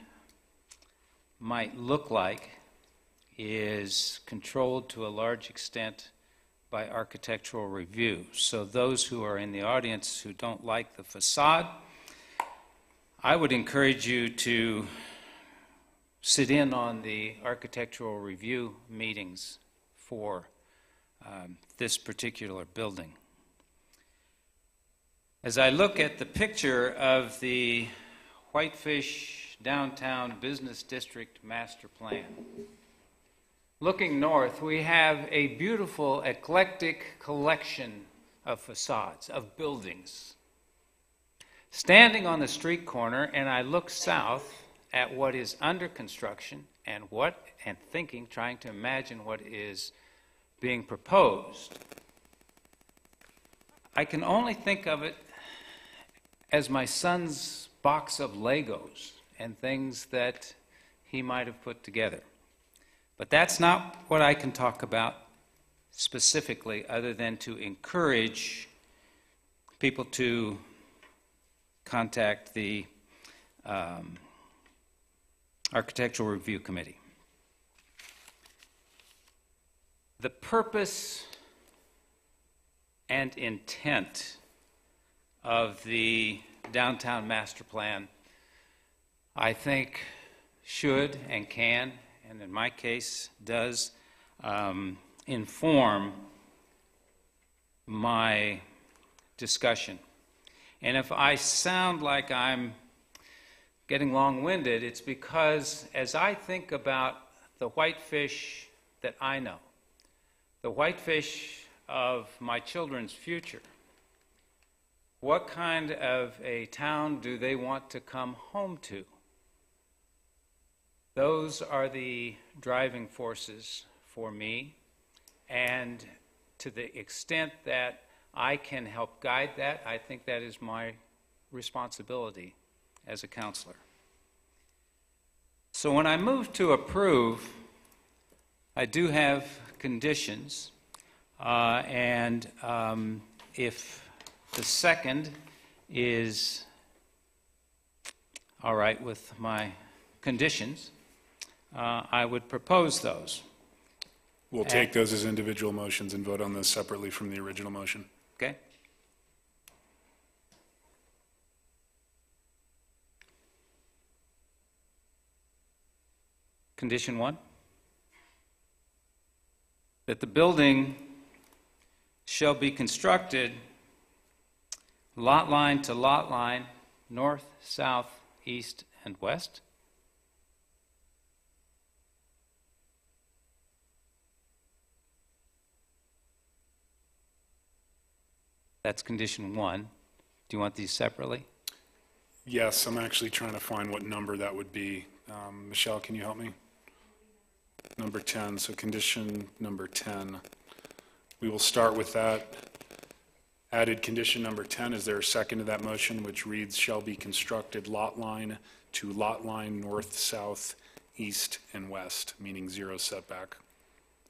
might look like is controlled to a large extent by architectural review. So those who are in the audience who don't like the facade, I would encourage you to sit in on the architectural review meetings for this particular building. As I look at the picture of the Whitefish Downtown Business District Master Plan, looking north, we have a beautiful, eclectic collection of facades, of buildings. Standing on the street corner, and I look south at what is under construction and trying to imagine what is being proposed, I can only think of it as my son's box of Legos and things that he might have put together. But that's not what I can talk about specifically, other than to encourage people to contact the Architectural Review Committee. The purpose and intent of the downtown master plan, I think, should and can, and in my case does, inform my discussion. And if I sound like I'm getting long-winded, it's because as I think about the Whitefish that I know, the Whitefish of my children's future, what kind of a town do they want to come home to? Those are the driving forces for me, and to the extent that I can help guide that, I think that is my responsibility as a counselor. So when I move to approve, I do have conditions, and if the second is all right with my conditions, I would propose those. We'll take those as individual motions and vote on those separately from the original motion. Okay? Condition 1, that the building shall be constructed lot line to lot line, north, south, east, and west. That's condition 1. Do you want these separately? Yes, I'm actually trying to find what number that would be. Michelle, can you help me? Number 10, so condition number 10. We will start with that. Added condition number 10, is there a second to that motion, which reads, shall be constructed lot line to lot line north, south, east, and west, meaning 0 setback.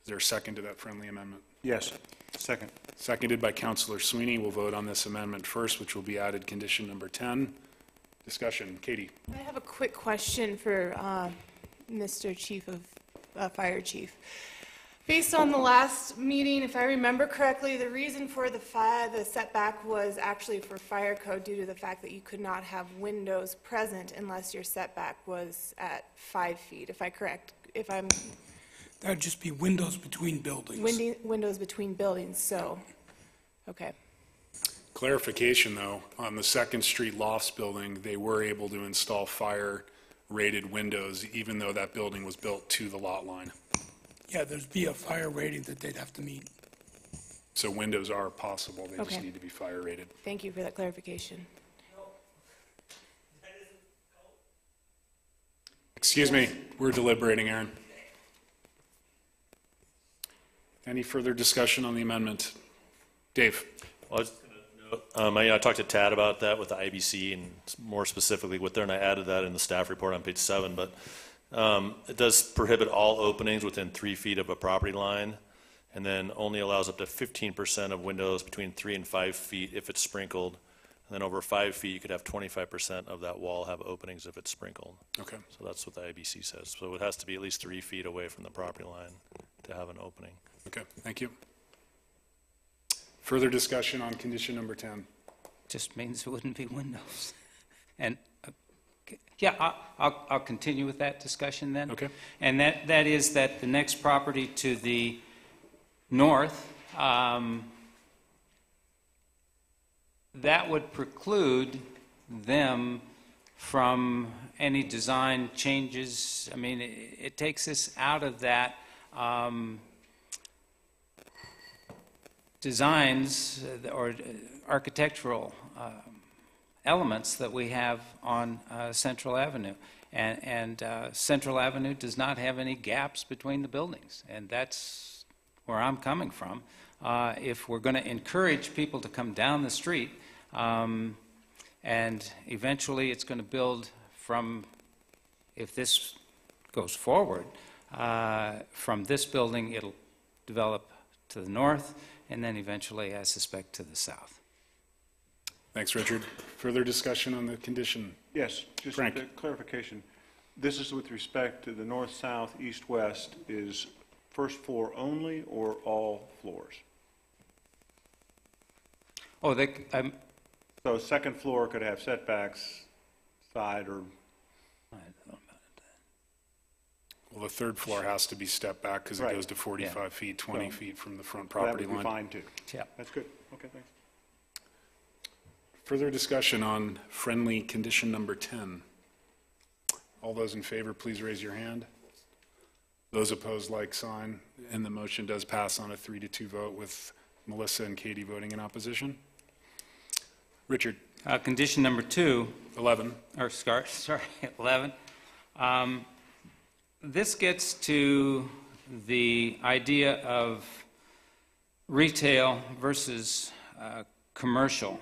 Is there a second to that friendly amendment? Yes. Second. Seconded by Councillor Sweeney. We'll vote on this amendment first, which will be added condition number 10. Discussion. Katie. I have a quick question for Mr. Fire Chief. Based on the last meeting, if I remember correctly, the reason for the setback was actually for fire code due to the fact that you could not have windows present unless your setback was at 5 feet, That'd just be windows between buildings. windows between buildings, so, okay. Clarification, though, on the Second Street Lofts building, they were able to install fire-rated windows, even though that building was built to the lot line. Yeah, there'd be a fire rating that they'd have to meet. So windows are possible, they just Okay. need to be fire-rated. Thank you for that clarification. Excuse me, we're deliberating, Aaron. Any further discussion on the amendment? Dave? Well, I talked to Tad about that with the IBC and more specifically with there, and I added that in the staff report on page 7, but it does prohibit all openings within 3 feet of a property line, and then only allows up to 15% of windows between 3 and 5 feet if it's sprinkled. And then over 5 feet, you could have 25% of that wall have openings if it's sprinkled. Okay. So that's what the IBC says. So it has to be at least 3 feet away from the property line to have an opening. Okay, thank you. Further discussion on condition number 10? Just means it wouldn't be windows. And, yeah, I'll continue with that discussion then. Okay. And that is that the next property to the north, that would preclude them from any design changes. I mean, it takes us out of that designs or architectural elements that we have on Central Avenue. And Central Avenue does not have any gaps between the buildings, and that's where I'm coming from. If we're going to encourage people to come down the street, and eventually it's going to build from, if this goes forward, from this building it'll develop to the north, and then eventually, I suspect, to the south. Thanks, Richard. Further discussion on the condition? Yes, just Frank. a clarification. This is with respect to the north, south, east, west, is first floor only or all floors? Oh, So second floor could have setbacks, side or? Well, the third floor has to be stepped back because it Right. goes to 45 feet, 20 So feet from the front property That would line. be fine too. Yeah. That's good. Okay, thanks. Further discussion on friendly condition number 10? All those in favor, please raise your hand. Those opposed, like sign. And the motion does pass on a 3-2 vote with Melissa and Katie voting in opposition. Richard? Condition number 2. 11. Or sorry, 11. This gets to the idea of retail versus commercial.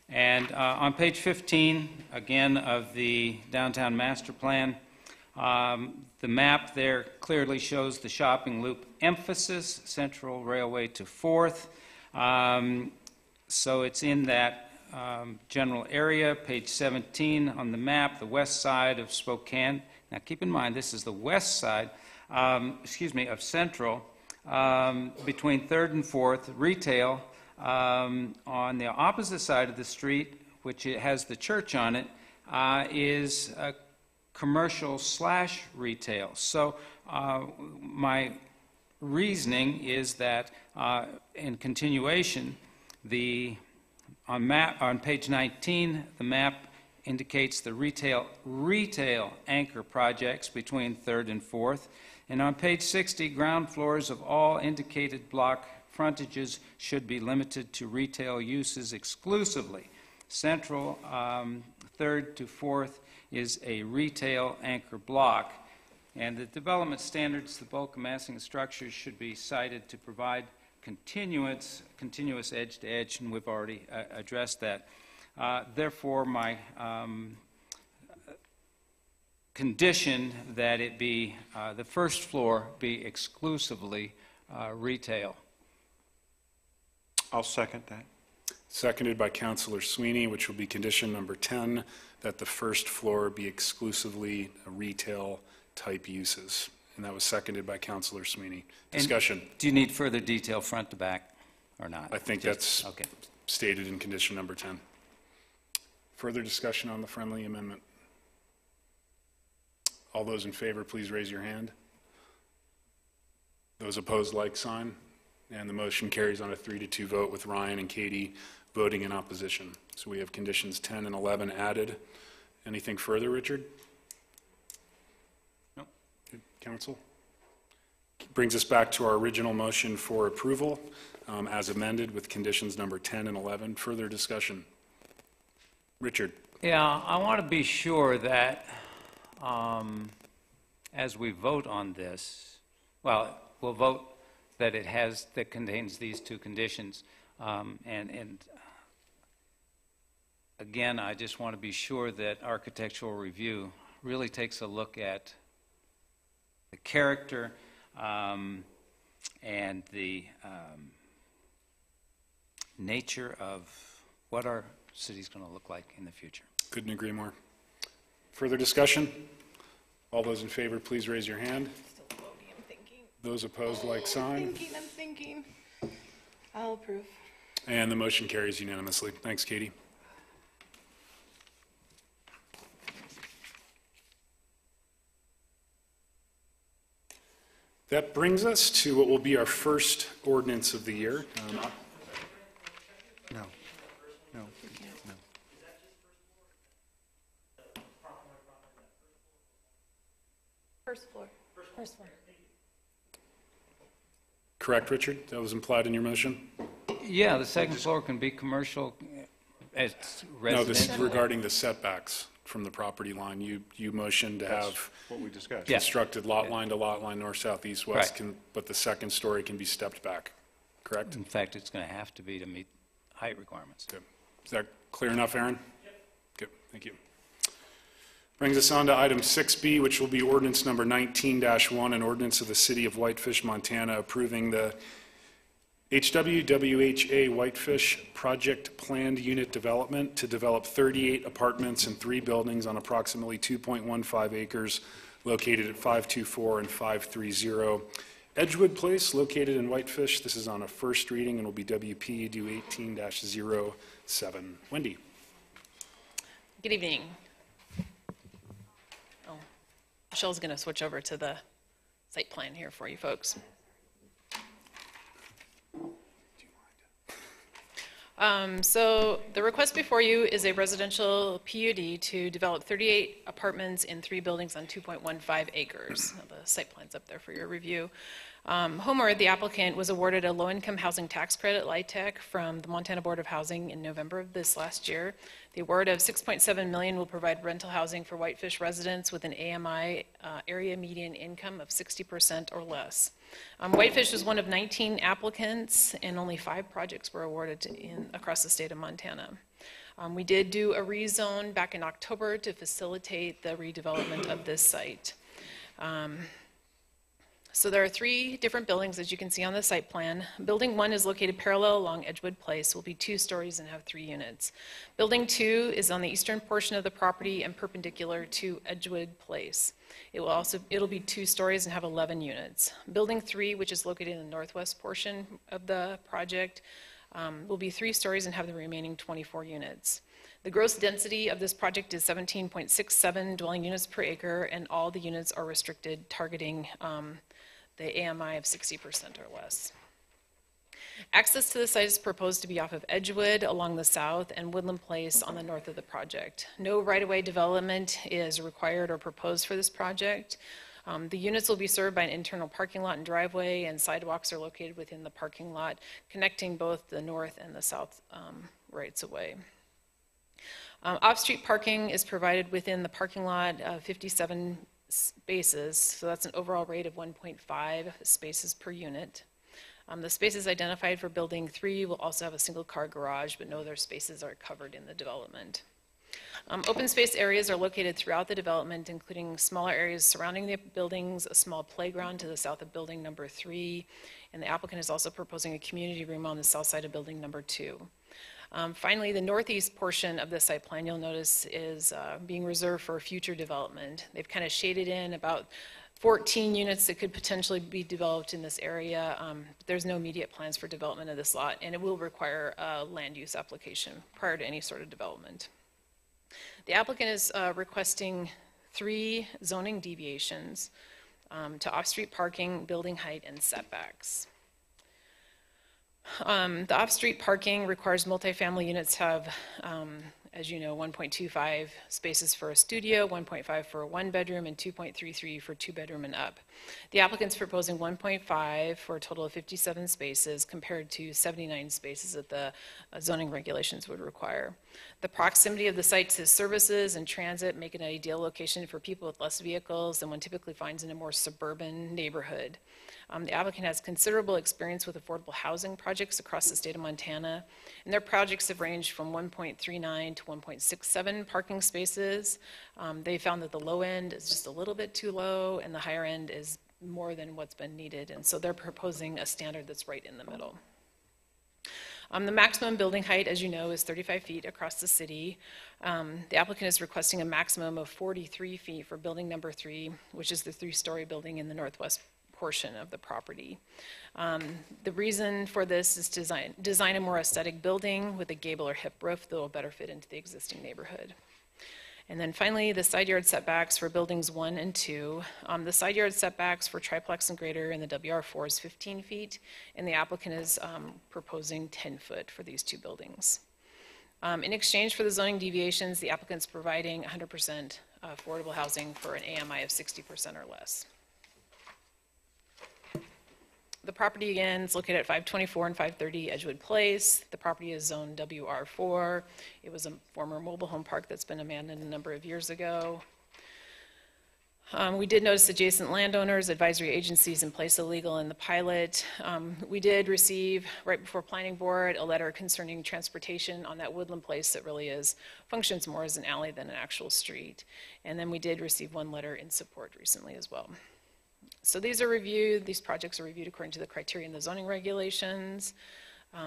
And on page 15, again, of the downtown master plan, the map there clearly shows the shopping loop emphasis, Central Railway to 4th. So it's in that general area. Page 17 on the map, the west side of Spokane. Now keep in mind, this is the west side, of Central, between 3rd and 4th, retail. On the opposite side of the street, which it has the church on it, is a commercial/retail. So my reasoning is that in continuation, on page 19, the map indicates the retail anchor projects between 3rd and 4th. And on page 60, ground floors of all indicated block frontages should be limited to retail uses exclusively. Central 3rd to 4th is a retail anchor block. And the development standards, the bulk amassing structures should be cited to provide continuous edge to edge, and we've already addressed that. Therefore, my condition that it be the first floor be exclusively retail. I'll second that. Seconded by Councillor Sweeney, which will be condition number 10, that the first floor be exclusively retail type uses. And that was seconded by Councilor Sweeney. Discussion. And do you need further detail front to back or not? I think that's okay. Stated in condition number 10. Further discussion on the friendly amendment? All those in favor, please raise your hand. Those opposed, like sign. And the motion carries on a 3-2 vote with Ryan and Katie voting in opposition. So we have conditions 10 and 11 added. Anything further, Richard? No. Good. Council? Brings us back to our original motion for approval as amended with conditions number 10 and 11. Further discussion? Richard? Yeah, I want to be sure that as we vote on this, well, we'll vote that that contains these two conditions. And again, I just want to be sure that architectural review really takes a look at the character and the nature of what our city's going to look like in the future. Couldn't agree more. Further discussion? All those in favor, please raise your hand. Still voting, I'm thinking. Those opposed, like sign. I'm thinking. I'll approve. And the motion carries unanimously. Thanks, Katie. That brings us to what will be our first ordinance of the year. No. No. First floor. First floor. Correct, Richard? That was implied in your motion? Yeah, the second floor can be commercial as No, this is residential. regarding the setbacks from the property line. You motioned to have What we discussed. Yeah. constructed lot line to lot line, north, south, east, west, but the second story can be stepped back, correct? In fact, it's going to have to be to meet height requirements. Good. Is that clear enough, Aaron? Yep. Good, thank you. Brings us on to item 6B, which will be ordinance number 19-1, an ordinance of the City of Whitefish, Montana, approving the HWWHA Whitefish Project Planned Unit Development to develop 38 apartments and 3 buildings on approximately 2.15 acres located at 524 and 530 Edgewood Place, located in Whitefish. This is on a first reading and will be WPUD 18-07. Wendy. Good evening. Oh, Michelle's going to switch over to the site plan here for you folks. So the request before you is a residential PUD to develop 38 apartments in 3 buildings on 2.15 acres. Now, the site plan's up there for your review. Homeward, the applicant was awarded a low-income housing tax credit, LIHTC, from the Montana Board of Housing in November of this last year. The award of $6.7 million will provide rental housing for Whitefish residents with an AMI area median income of 60% or less. Whitefish was one of 19 applicants, and only 5 projects were awarded across the state of Montana. We did do a rezone back in October to facilitate the redevelopment of this site. So there are 3 different buildings, as you can see on the site plan. Building 1 is located parallel along Edgewood Place, will be 2 stories and have 3 units. Building 2 is on the eastern portion of the property and perpendicular to Edgewood Place. It'll be 2 stories and have 11 units. Building 3, which is located in the northwest portion of the project, will be 3 stories and have the remaining 24 units. The gross density of this project is 17.67 dwelling units per acre, and all the units are restricted, targeting the AMI of 60% or less. Access to the site is proposed to be off of Edgewood along the south and Woodland Place on the north of the project. No right-of-way development is required or proposed for this project. The units will be served by an internal parking lot and driveway, and sidewalks are located within the parking lot, connecting both the north and the south rights of way. Off-street parking is provided within the parking lot of 57 spaces, so that's an overall rate of 1.5 spaces per unit. The spaces identified for building 3 will also have a single car garage, but no other spaces are covered in the development. Open space areas are located throughout the development, including smaller areas surrounding the buildings, a small playground to the south of building number 3, and the applicant is also proposing a community room on the south side of building number 2. Finally, the northeast portion of the site plan, you'll notice, is being reserved for future development. They've kind of shaded in about 14 units that could potentially be developed in this area. There's no immediate plans for development of this lot, and it will require a land use application prior to any sort of development. The applicant is requesting 3 zoning deviations to off-street parking, building height, and setbacks. The off-street parking requires multifamily units to have, as you know, 1.25 spaces for a studio, 1.5 for a one-bedroom, and 2.33 for two-bedroom and up. The applicant's proposing 1.5 for a total of 57 spaces compared to 79 spaces that the zoning regulations would require. The proximity of the site to services and transit make it an ideal location for people with less vehicles than one typically finds in a more suburban neighborhood. The applicant has considerable experience with affordable housing projects across the state of Montana, and their projects have ranged from 1.39 to 1.67 parking spaces. They found that the low end is just a little bit too low, and the higher end is more than what's been needed, and so they're proposing a standard that's right in the middle. The maximum building height, as you know, is 35 feet across the city. The applicant is requesting a maximum of 43 feet for building number 3, which is the 3-story building in the northwest portion of the property. The reason for this is to design a more aesthetic building with a gable or hip roof that will better fit into the existing neighborhood. And then finally, the side yard setbacks for buildings 1 and 2. The side yard setbacks for triplex and greater in the WR4 is 15 feet, and the applicant is proposing 10 foot for these 2 buildings. In exchange for the zoning deviations, the applicant's providing 100% affordable housing for an AMI of 60% or less. The property, again, is located at 524 and 530 Edgewood Place. The property is zoned WR4. It was a former mobile home park that's been abandoned a number of years ago. We did notice adjacent landowners, advisory agencies in place illegal in the pilot. We did receive, right before planning board, a letter concerning transportation on that Woodland Place that really functions more as an alley than an actual street. And then we did receive 1 letter in support recently as well. So these projects are reviewed according to the criteria in the zoning regulations.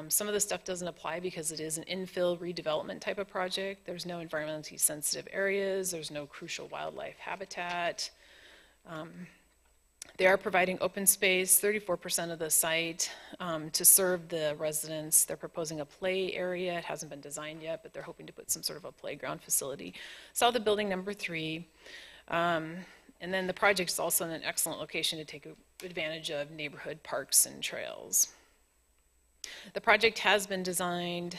Some of the stuff doesn't apply because it is an infill redevelopment type of project. There's no environmentally sensitive areas. There's no crucial wildlife habitat. They are providing open space, 34% of the site, to serve the residents. They're proposing a play area. It hasn't been designed yet, but they're hoping to put some sort of a playground facility. South of building number 3. And then the project is also in an excellent location to take advantage of neighborhood parks and trails. The project has been designed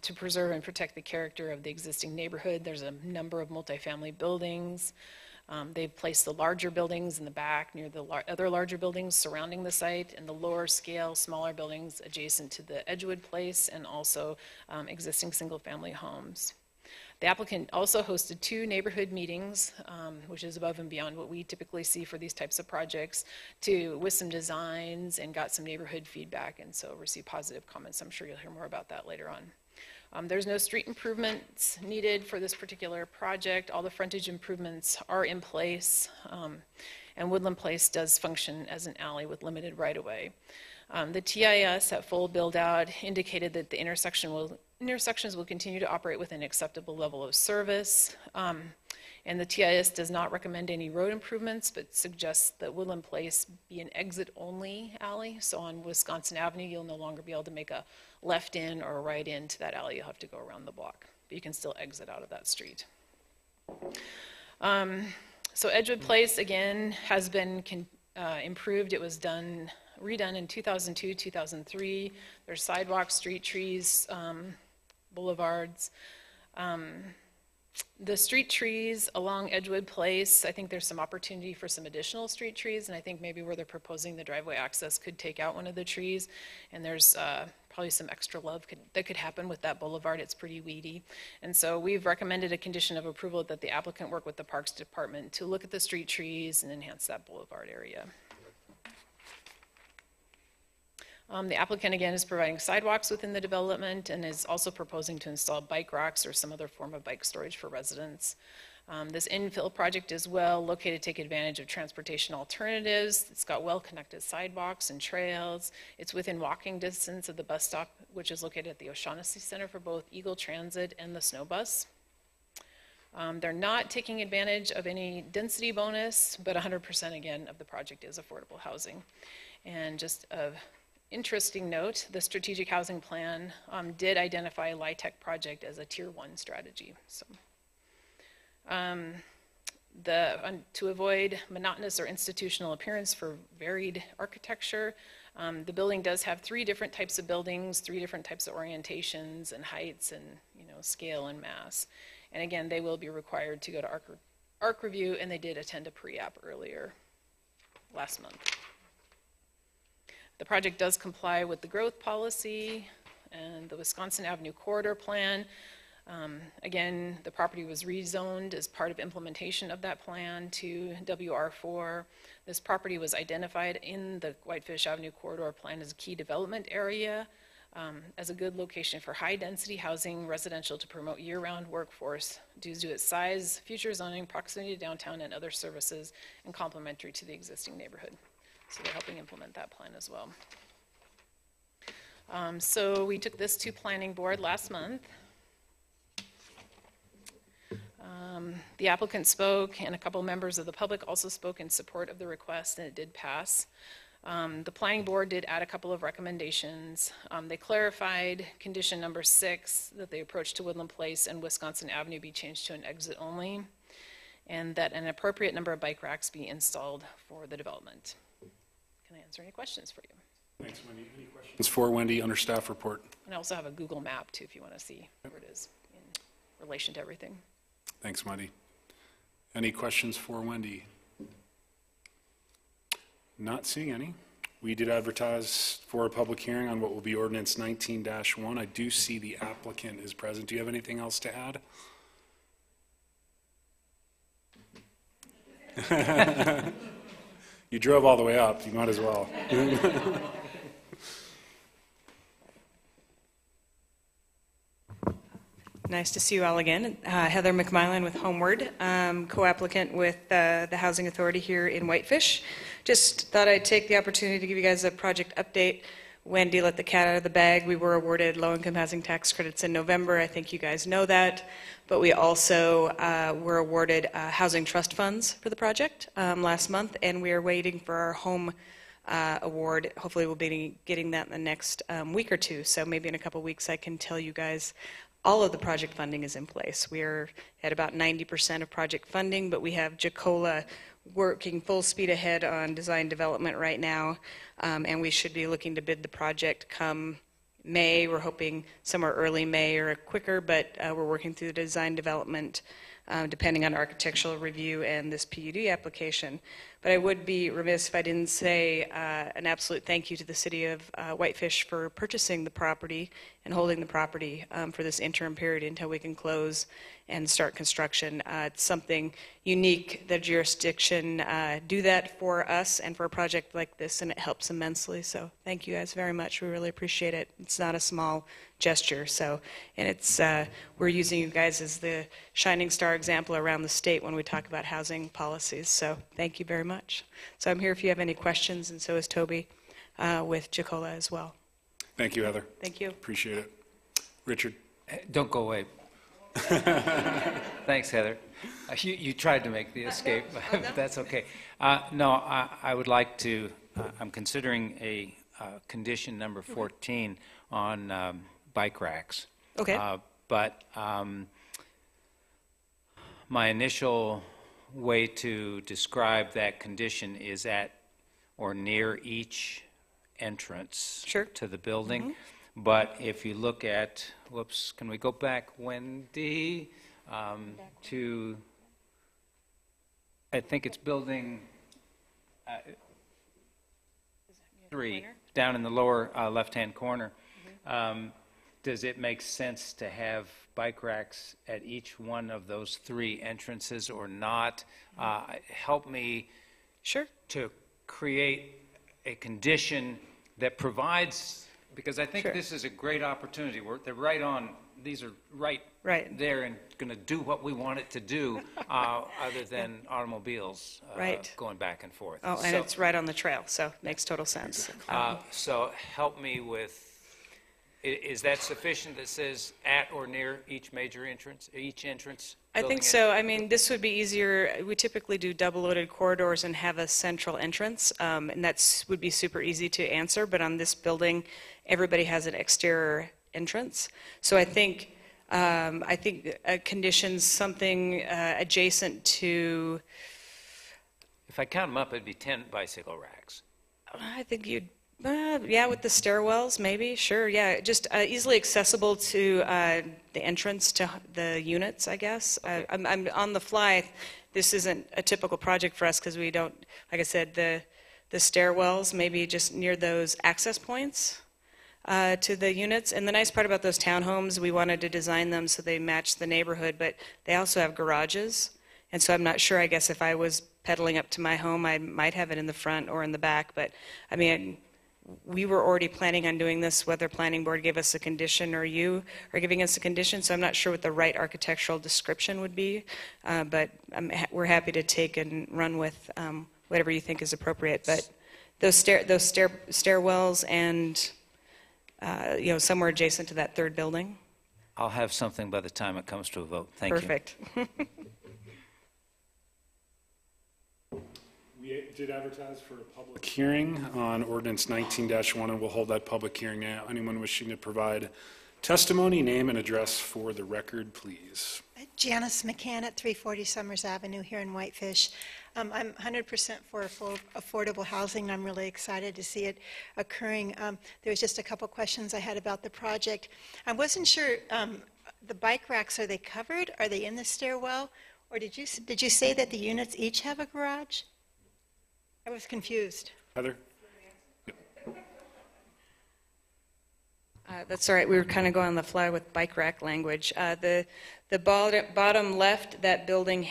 to preserve and protect the character of the existing neighborhood. There's a number of multifamily buildings. They've placed the larger buildings in the back near the other larger buildings surrounding the site, and the lower scale, smaller buildings adjacent to the Edgewood Place and also existing single-family homes. The applicant also hosted 2 neighborhood meetings, which is above and beyond what we typically see for these types of projects, with some designs and got some neighborhood feedback, and so received positive comments. I'm sure you'll hear more about that later on. There's no street improvements needed for this particular project. All the frontage improvements are in place, and Woodland Place does function as an alley with limited right-of-way. The TIS at full build-out indicated that the intersections will continue to operate with an acceptable level of service. And the TIS does not recommend any road improvements, but suggests that Woodland Place be an exit-only alley. So on Wisconsin Avenue, you'll no longer be able to make a left in or a right into that alley. You'll have to go around the block, but you can still exit out of that street. So Edgewood Place, again, has been improved. It was redone in 2002, 2003. There's sidewalks, street trees, boulevards. The street trees along Edgewood Place, I think there's some opportunity for some additional street trees, and I think maybe where they're proposing the driveway access could take out one of the trees, and there's probably some extra love that could happen with that boulevard. It's pretty weedy. And so we've recommended a condition of approval that the applicant work with the Parks Department to look at the street trees and enhance that boulevard area. The applicant, again, is providing sidewalks within the development and is also proposing to install bike racks or some other form of bike storage for residents. This infill project is well located to take advantage of transportation alternatives. It's got well-connected sidewalks and trails. It's within walking distance of the bus stop, which is located at the O'Shaughnessy Center for both Eagle Transit and the Snow Bus. They're not taking advantage of any density bonus, but 100% again of the project is affordable housing. And just an interesting note, the strategic housing plan did identify LIHTC project as a tier 1 strategy. So. To avoid monotonous or institutional appearance for varied architecture, the building does have 3 different types of buildings, 3 different types of orientations and heights and scale and mass. And again, they will be required to go to ARC review, and they did attend a pre-app earlier last month. The project does comply with the growth policy and the Wisconsin Avenue Corridor Plan. Again, the property was rezoned as part of implementation of that plan to WR4. This property was identified in the Whitefish Avenue Corridor Plan as a key development area, as a good location for high-density housing, residential to promote year-round workforce due to its size, future zoning, proximity to downtown and other services, and complementary to the existing neighborhood. So they're helping implement that plan as well. So we took this to Planning Board last month. The applicant spoke, and a couple members of the public also spoke in support of the request, and it did pass. The Planning Board did add a couple of recommendations. They clarified condition number 6, that the approach to Woodland Place and Wisconsin Avenue be changed to an exit only, and that an appropriate number of bike racks be installed for the development. Can I answer any questions for you? Thanks, Wendy. Any questions for Wendy under staff report? And I also have a Google map too if you want to see where it is in relation to everything. Thanks, Wendy. Any questions for Wendy? Not seeing any. We did advertise for a public hearing on what will be ordinance 19-1. I do see the applicant is present. Do you have anything else to add? You drove all the way up. You might as well. Nice to see you all again. Heather McMillan with Homeward, co-applicant with the Housing Authority here in Whitefish. Just thought I'd take the opportunity to give you guys a project update. Wendy let the cat out of the bag. We were awarded low-income housing tax credits in November. I think you guys know that. But we also were awarded housing trust funds for the project last month, and we are waiting for our home award. Hopefully we'll be getting that in the next week or two. So maybe in a couple weeks I can tell you guys all of the project funding is in place. We are at about 90% of project funding, but we have Jacola working full speed ahead on design development right now, and we should be looking to bid the project come May. We're hoping somewhere early May or quicker, but we're working through the design development depending on architectural review and this PUD application. But I would be remiss if I didn't say an absolute thank you to the city of Whitefish for purchasing the property and holding the property for this interim period until we can close and start construction. It's something unique that jurisdiction do that for us and for a project like this, and it helps immensely. So thank you guys very much. We really appreciate it. It's not a small gesture. So, and it's we're using you guys as the shining star example around the state when we talk about housing policies. So thank you very much. So I'm here if you have any questions, and so is Toby with Jacola as well. Thank you, Heather. Thank you. Appreciate it. Richard? Don't go away. Thanks, Heather. You tried to make the escape, but that's okay. No, I would like to, I'm considering a condition number 14 on bike racks. Okay. But my initial way to describe that condition is at or near each entrance to the building. Mm-hmm. But if you look at, whoops, can we go back, Wendy, to, I think it's building 3, down in the lower left-hand corner. Mm-hmm. Does it make sense to have bike racks at each one of those 3 entrances or not? Help me to create a condition that provides because I think Sure. this is a great opportunity. They're right on, these are right there and going to do what we want it to do, other than automobiles Right. going back and forth. Oh, and it's right on the trail, so makes total sense. So help me with, is that sufficient that says at or near each major entrance, each entrance? I think so. I mean, this would be easier. We typically do double-loaded corridors and have a central entrance, and that would be super easy to answer. But on this building, everybody has an exterior entrance. So I think conditions something adjacent to. If I count them up, it'd be 10 bicycle racks. I think you'd. Yeah, with the stairwells, maybe, sure, yeah. Just easily accessible to the entrance to the units, I guess. I'm on the fly. This isn't a typical project for us because we don't, like I said, the stairwells, maybe just near those access points to the units. And the nice part about those townhomes, we wanted to design them so they match the neighborhood, but they also have garages. And so I'm not sure, I guess, if I was pedaling up to my home, I might have it in the front or in the back. But, I mean, we were already planning on doing this, whether planning board gave us a condition or you are giving us a condition, so I'm not sure what the right architectural description would be, but we're happy to take and run with whatever you think is appropriate. But those stairwells and somewhere adjacent to that third building. I'll have something by the time it comes to a vote. Thank you. Perfect. We did advertise for a public hearing on ordinance 19-1, and we'll hold that public hearing now. Anyone wishing to provide testimony, name and address for the record, please. Janice McCann at 340 Summers Avenue here in Whitefish. I'm 100% for affordable housing, and I'm really excited to see it occurring. There was just a couple questions I had about the project. I wasn't sure, the bike racks, are they covered? Are they in the stairwell? Or did you say that the units each have a garage? I was confused. Heather? That's all right. We were kind of going on the fly with bike rack language. The bottom left, that building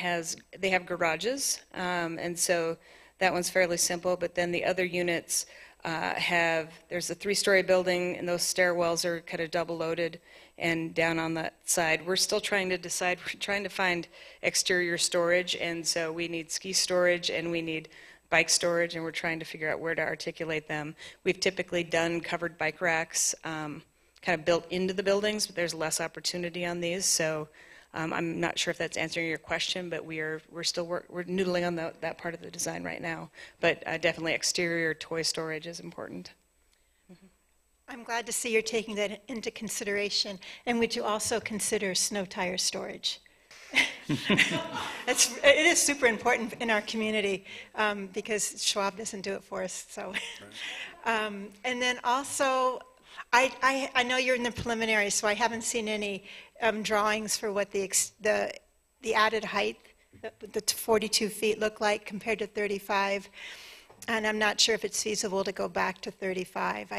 they have garages, and so that one's fairly simple. But then the other units there's a 3-story building, and those stairwells are kind of double loaded. And down on that side, we're still trying to decide. We're trying to find exterior storage, and so we need ski storage and we need bike storage, and we're trying to figure out where to articulate them. We've typically done covered bike racks kind of built into the buildings, but there's less opportunity on these. So I'm not sure if that's answering your question, but we're noodling on that part of the design right now. But definitely exterior toy storage is important. I'm glad to see you're taking that into consideration. And would you also consider snow tire storage? It is super important in our community because Schwab doesn't do it for us. So, and then also, I know you're in the preliminary, so I haven't seen any drawings for what the added height, the 42 feet look like compared to 35. And I'm not sure if it's feasible to go back to 35.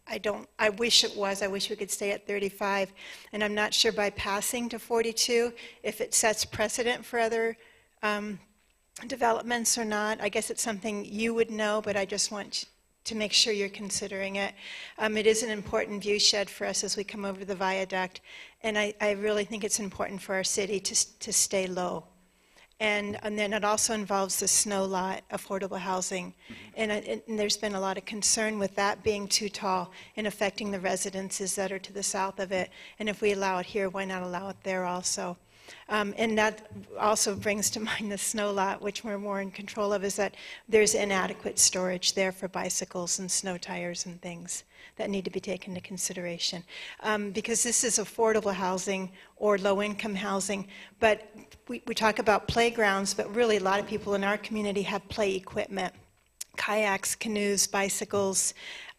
I wish it was. I wish we could stay at 35. And I'm not sure by passing to 42 if it sets precedent for other developments or not. I guess it's something you would know, but I just want to make sure you're considering it. It is an important view shed for us as we come over the viaduct. And I really think it's important for our city to stay low. And then it also involves the snow lot, affordable housing. And there's been a lot of concern with that being too tall and affecting the residences that are to the south of it. And if we allow it here, why not allow it there also? And that also brings to mind the snow lot, which we're more in control of, is that there's inadequate storage there for bicycles and snow tires and things that need to be taken into consideration. Because this is affordable housing or low-income housing, but we talk about playgrounds, but really a lot of people in our community have play equipment, kayaks, canoes, bicycles,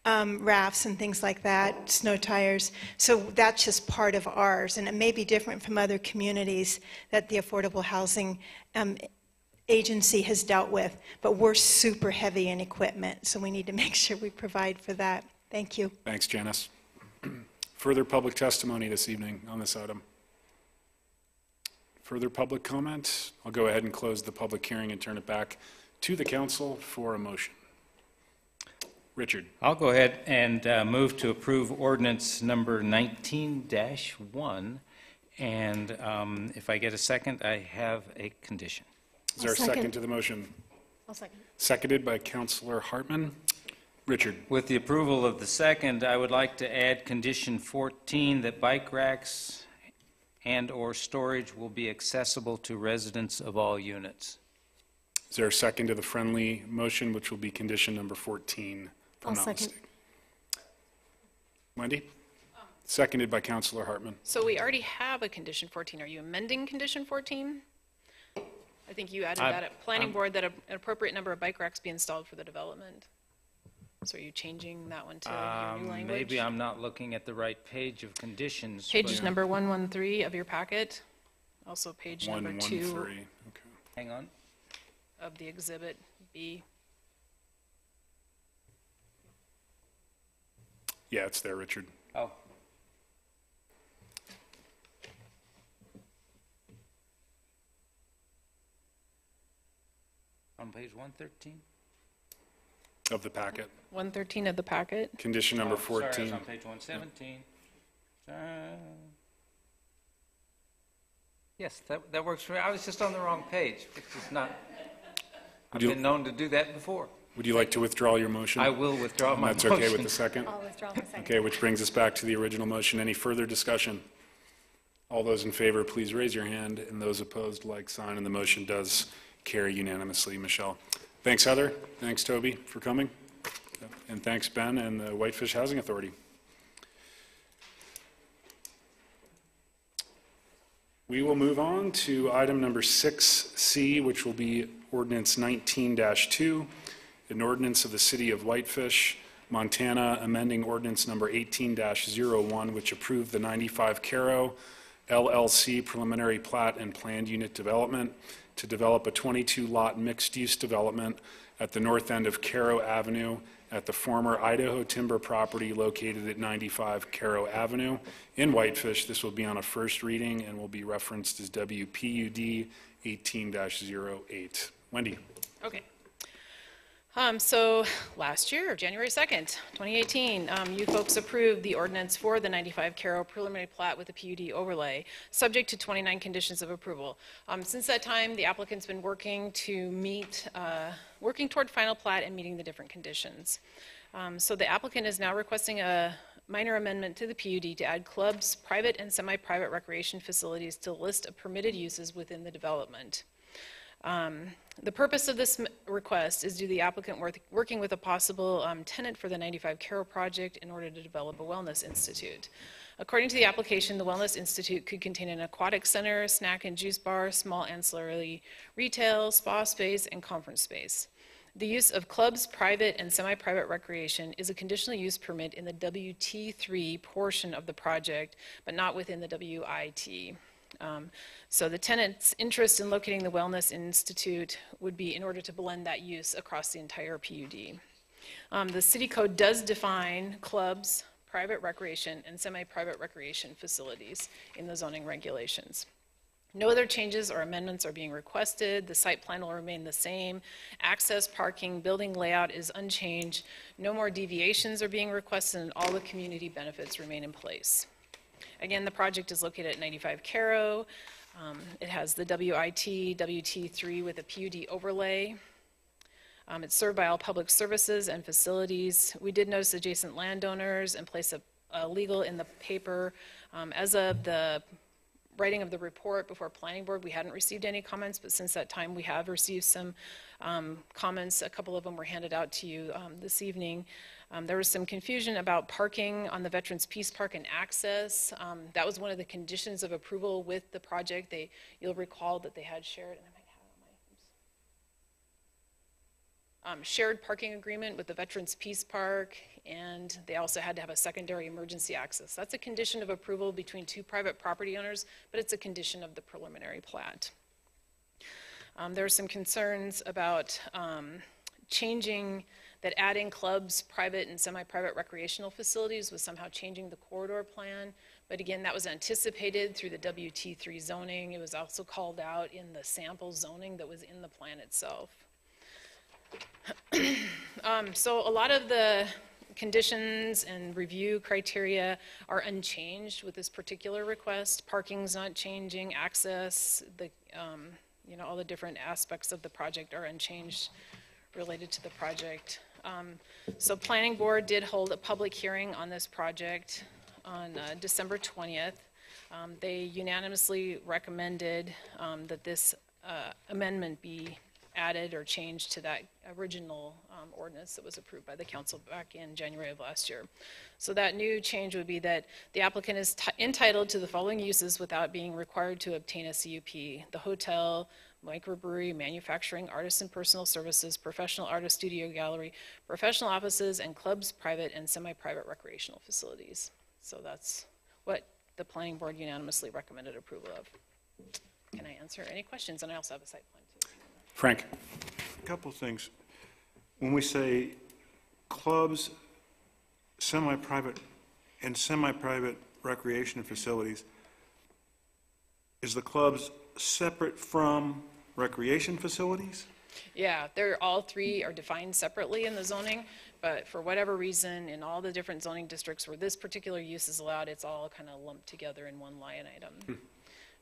rafts and things like that, snow tires. So that's just part of ours, and it may be different from other communities that the Affordable Housing Agency has dealt with, but we're super heavy in equipment, so we need to make sure we provide for that. Thank you. Thanks, Janice. Further public testimony this evening on this item? Further public comment? I'll go ahead and close the public hearing and turn it back to the council for a motion. Richard. I'll go ahead and move to approve ordinance number 19-1. And if I get a second, I have a condition. Is there a second to the motion? I'll second. Seconded by Councilor Hartman. Richard. With the approval of the second, I would like to add condition 14 that bike racks and/or storage will be accessible to residents of all units. Is there a second to the friendly motion, which will be condition number 14, if I'm I'll not second. mistaken? Wendy? Seconded by Councilor Hartman. So we already have a condition 14. Are you amending condition 14? I think you added that at planning board that an appropriate number of bike racks be installed for the development. So are you changing that one to your new language? Maybe I'm not looking at the right page of conditions. Page but- number 113 of your packet. Also page number 2 113. Okay. Hang on. of the exhibit B. Yeah, it's there, Richard. Oh. On page 113? Of the packet. 113 of the packet. Condition number Oh, sorry, 14. it's on page 117. Yes, that works for me. I was just on the wrong page, which is not, I've been known to do that before. Would you like to withdraw your motion? I will withdraw my That's okay with motion. the second? I'll withdraw my second. Okay, which brings us back to the original motion. Any further discussion? All those in favor, please raise your hand, and those opposed, like sign, and the motion does carry unanimously. Michelle. Thanks, Heather. Thanks, Toby, for coming. And thanks, Ben and the Whitefish Housing Authority. We will move on to item number 6C, which will be ordinance 19-2, an ordinance of the City of Whitefish, Montana, amending ordinance number 18-01, which approved the 95 Caro LLC preliminary plat and planned unit development to develop a 22-lot mixed-use development at the north end of Caro Avenue at the former Idaho Timber property located at 95 Caro Avenue in Whitefish. This will be on a first reading and will be referenced as WPUD 18-08. Wendy. Okay. So last year, January 2nd, 2018, you folks approved the ordinance for the 95 Caro preliminary plat with a PUD overlay, subject to 29 conditions of approval. Since that time, the applicant's been working to meet, working toward final plat and meeting the different conditions. So the applicant is now requesting a minor amendment to the PUD to add clubs, private and semi-private recreation facilities to the list of permitted uses within the development. The purpose of this request is due to the applicant working with a possible tenant for the 95 Caro project in order to develop a wellness institute. According to the application, the Wellness Institute could contain an aquatic center, snack and juice bar, small ancillary retail, spa space, and conference space. The use of clubs, private, and semi-private recreation is a conditional use permit in the WT3 portion of the project, but not within the WIT. So the tenant's interest in locating the Wellness Institute would be in order to blend that use across the entire PUD. The city code does define clubs, private recreation, and semi-private recreation facilities in the zoning regulations. No other changes or amendments are being requested. The site plan will remain the same. Access, parking, building layout is unchanged. No more deviations are being requested, and all the community benefits remain in place. Again, the project is located at 95 Caro. It has the WIT, WT3 with a PUD overlay. It's served by all public services and facilities. We did notice adjacent landowners and place a legal in the paper. As of the writing of the report before planning board, we hadn't received any comments, but since that time we have received some comments. A couple of them were handed out to you this evening. There was some confusion about parking on the Veterans Peace Park and access. That was one of the conditions of approval with the project. You'll recall that they had shared, shared parking agreement with the Veterans Peace Park, and they also had to have a secondary emergency access. That's a condition of approval between two private property owners, but it's a condition of the preliminary plat. There are some concerns about changing that adding clubs, private and semi-private recreational facilities was somehow changing the corridor plan. But again, that was anticipated through the WT3 zoning. It was also called out in the sample zoning that was in the plan itself. So a lot of the conditions and review criteria are unchanged with this particular request. Parking's not changing, access, all the different aspects of the project are unchanged related to the project. So Planning Board did hold a public hearing on this project on December 20th. They unanimously recommended that this amendment be added or changed to that original ordinance that was approved by the council back in January of last year. So that new change would be that the applicant is entitled to the following uses without being required to obtain a CUP: the hotel, microbrewery, manufacturing, artists and personal services, professional artist studio gallery, professional offices, and clubs, private and semi-private recreational facilities. So that's what the planning board unanimously recommended approval of. Can I answer any questions? And I also have a site plan too. Frank. A couple of things. When we say clubs, semi-private and semi-private recreation facilities, is the clubs separate from recreation facilities? Yeah, all three are defined separately in the zoning, but for whatever reason, in all the different zoning districts where this particular use is allowed, it's all kind of lumped together in one line item.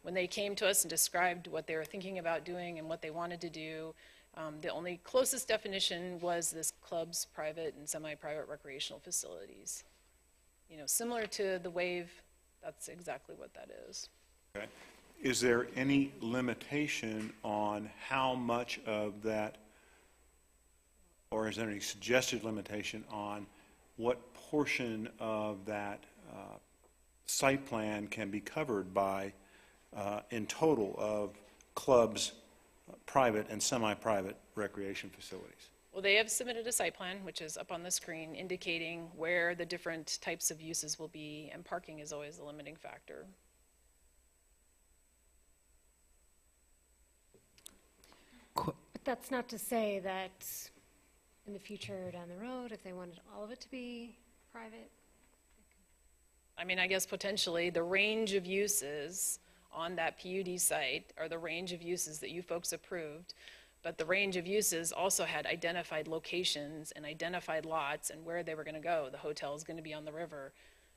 When they came to us and described what they were thinking about doing and what they wanted to do, the only closest definition was this clubs, private and semi-private recreational facilities. Similar to the wave, that's exactly what that is. Okay. Is there any limitation on how much of that, or is there any suggested limitation on what portion of that site plan can be covered by, in total, of clubs, private and semi-private recreation facilities? Well, they have submitted a site plan, which is up on the screen, indicating where the different types of uses will be, and parking is always the limiting factor. But that's not to say that in the future or down the road, if they wanted all of it to be private. I mean, I guess potentially the range of uses on that PUD site are the range of uses that you folks approved, but the range of uses also had identified locations and identified lots and where they were going to go. The hotel is going to be on the river.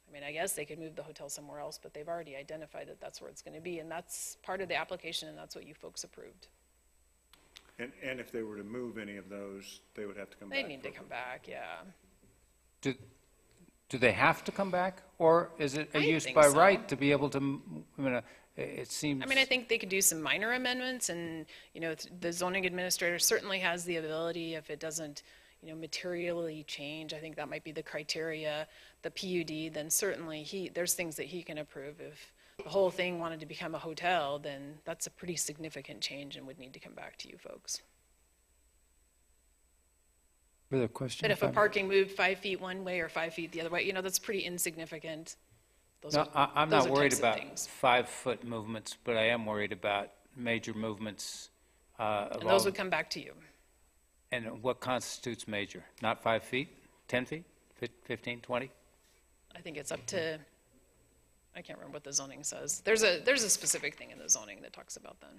I mean, I guess they could move the hotel somewhere else, but they've already identified that that's where it's going to be, and that's part of the application, and that's what you folks approved. And if they were to move any of those, they would have to come back? They need to come back, yeah. Do they have to come back, or is it a use think by so. right to be able to, it seems... I mean, I think they could do some minor amendments, and, the zoning administrator certainly has the ability, if it doesn't, materially change, I think that might be the criteria, the PUD, then certainly there's things that he can approve. If the whole thing wanted to become a hotel, then that's a pretty significant change and would need to come back to you folks. Further question? But if a parking moved 5 feet one way or 5 feet the other way, that's pretty insignificant. I'm not worried types of about things. 5-foot movements, but I am worried about major movements. And those would come back to you. And what constitutes major? Not 5 feet? 10 feet? 15, 20? I think it's up to, I can't remember what the zoning says. There's a specific thing in the zoning that talks about that.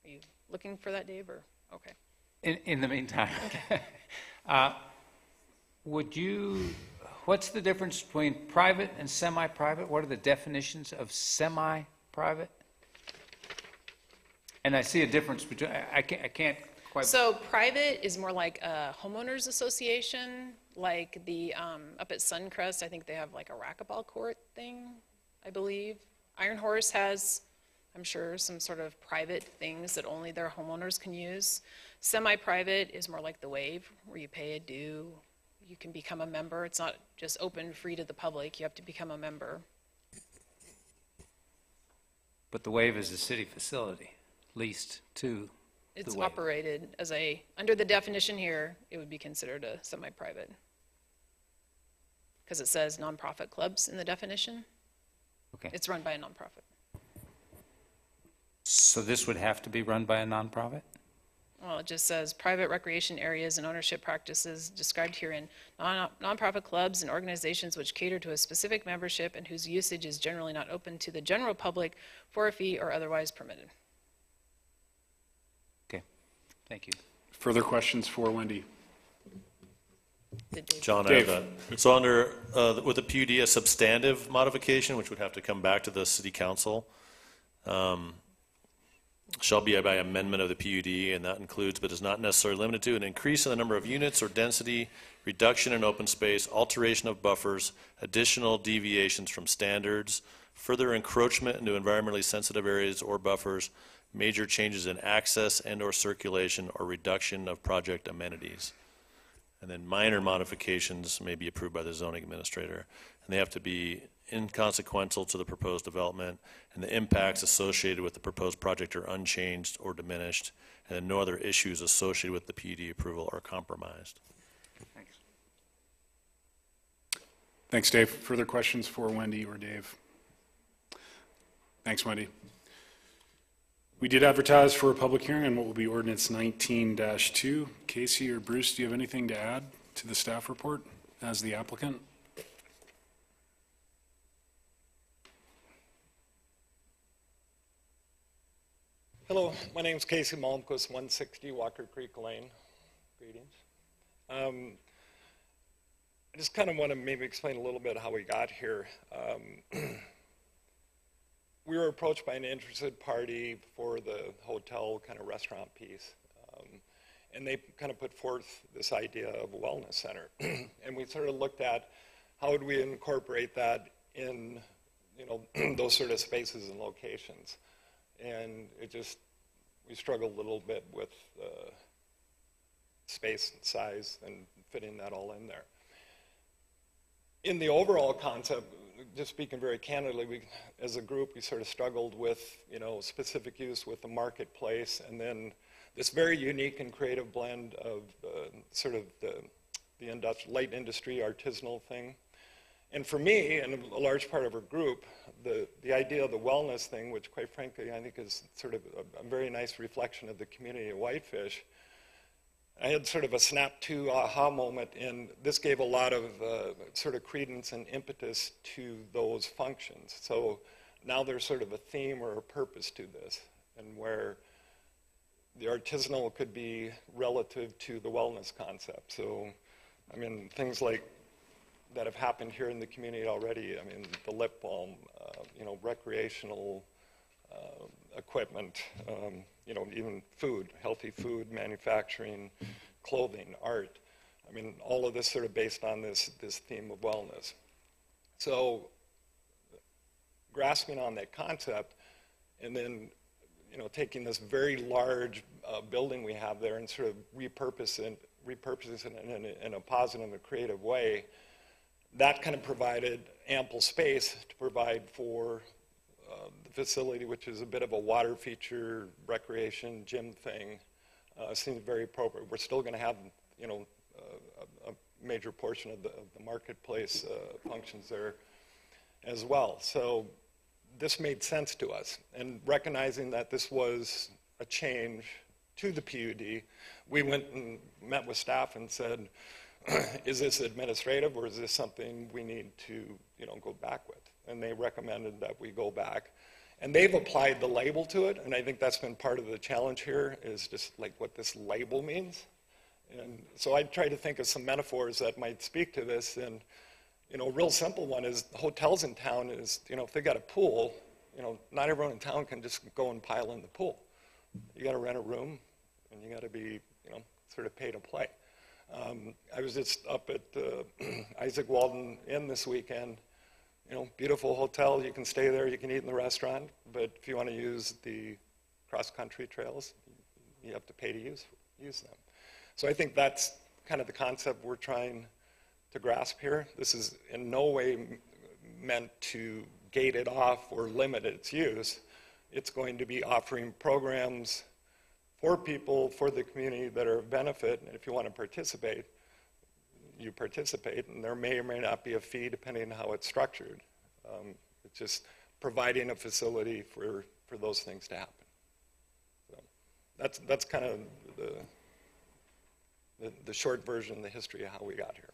Are you looking for that, Dave, or, okay. In the meantime, what's the difference between private and semi-private? What are the definitions of semi-private? And I see a difference between, I can't quite... So private is more like a homeowners association, like the, up at Suncrest, I think they have like a racquetball court thing, I believe. Iron Horse has, I'm sure, some sort of private things that only their homeowners can use. Semi-private is more like the Wave, where you pay a due. You can become a member. It's not just open, free to the public. You have to become a member. But the Wave is a city facility, leased to It's the Wave. operated as under the definition here, it would be considered a semi-private. Because it says nonprofit clubs in the definition. Okay. It's run by a nonprofit. So this would have to be run by a nonprofit? Well, it just says private recreation areas and ownership practices described herein, nonprofit clubs and organizations which cater to a specific membership and whose usage is generally not open to the general public for a fee or otherwise permitted. Okay, thank you. Further questions for Wendy? John, I have that. So under, with the PUD, a substantive modification, which would have to come back to the city council, shall be by amendment of the PUD, and that includes, but is not necessarily limited to, an increase in the number of units or density, reduction in open space, alteration of buffers, additional deviations from standards, further encroachment into environmentally sensitive areas or buffers, major changes in access and or circulation, or reduction of project amenities. And then minor modifications may be approved by the zoning administrator. And they have to be inconsequential to the proposed development, and the impacts associated with the proposed project are unchanged or diminished, and then no other issues associated with the PUD approval are compromised. Thanks. Thanks, Dave. Further questions for Wendy or Dave? Thanks, Wendy. We did advertise for a public hearing on what will be ordinance 19-2. Casey or Bruce, do you have anything to add to the staff report as the applicant? Hello, my name is Casey Malmquist, 160 Walker Creek Lane. Greetings. I just kind of want to maybe explain a little bit how we got here. We were approached by an interested party for the hotel kind of restaurant piece. And they kind of put forth this idea of a wellness center. And we sort of looked at how would we incorporate that in, you know, those sort of spaces and locations. And it just, we struggled a little bit with space and size and fitting that all in there. In the overall concept, just speaking very candidly, we, as a group, we sort of struggled with, you know, specific use with the marketplace, and then this very unique and creative blend of sort of the light industry, artisanal thing. And for me, and a large part of our group, the idea of the wellness thing, which quite frankly I think is sort of a very nice reflection of the community of Whitefish, I had sort of a snap to aha moment, and this gave a lot of sort of credence and impetus to those functions. So now there's sort of a theme or a purpose to this, and where the artisanal could be relative to the wellness concept. So, I mean, things like that have happened here in the community already. I mean, the lip balm, you know, recreational equipment, you know, even food, healthy food, manufacturing, clothing, art. I mean, all of this sort of based on this theme of wellness. So, grasping on that concept, and then, you know, taking this very large building we have there and sort of repurposing it in a positive and a creative way, that kind of provided ample space to provide for the facility, which is a bit of a water feature, recreation, gym thing. Seems very appropriate. We're still going to have, you know, a major portion of the marketplace functions there as well. So this made sense to us. And recognizing that this was a change to the PUD, we went and met with staff and said, is this administrative, or is this something we need to, you know, go back with? And they recommended that we go back. And they've applied the label to it, and I think that's been part of the challenge here, is just like what this label means. And so I tried to think of some metaphors that might speak to this, and, you know, a real simple one is hotels in town is, you know, if they got a pool, you know, not everyone in town can just go and pile in the pool. You got to rent a room, and you got to be, you know, sort of pay to play. I was just up at Isaac Walden Inn this weekend. You know, beautiful hotel. You can stay there. You can eat in the restaurant. But if you want to use the cross-country trails, you have to pay to use them. So I think that's kind of the concept we're trying to grasp here. This is in no way meant to gate it off or limit its use. It's going to be offering programs for people, for the community that are of benefit, and if you want to participate, you participate, and there may or may not be a fee depending on how it's structured. It's just providing a facility for those things to happen. So that's kind of the short version, the history of how we got here.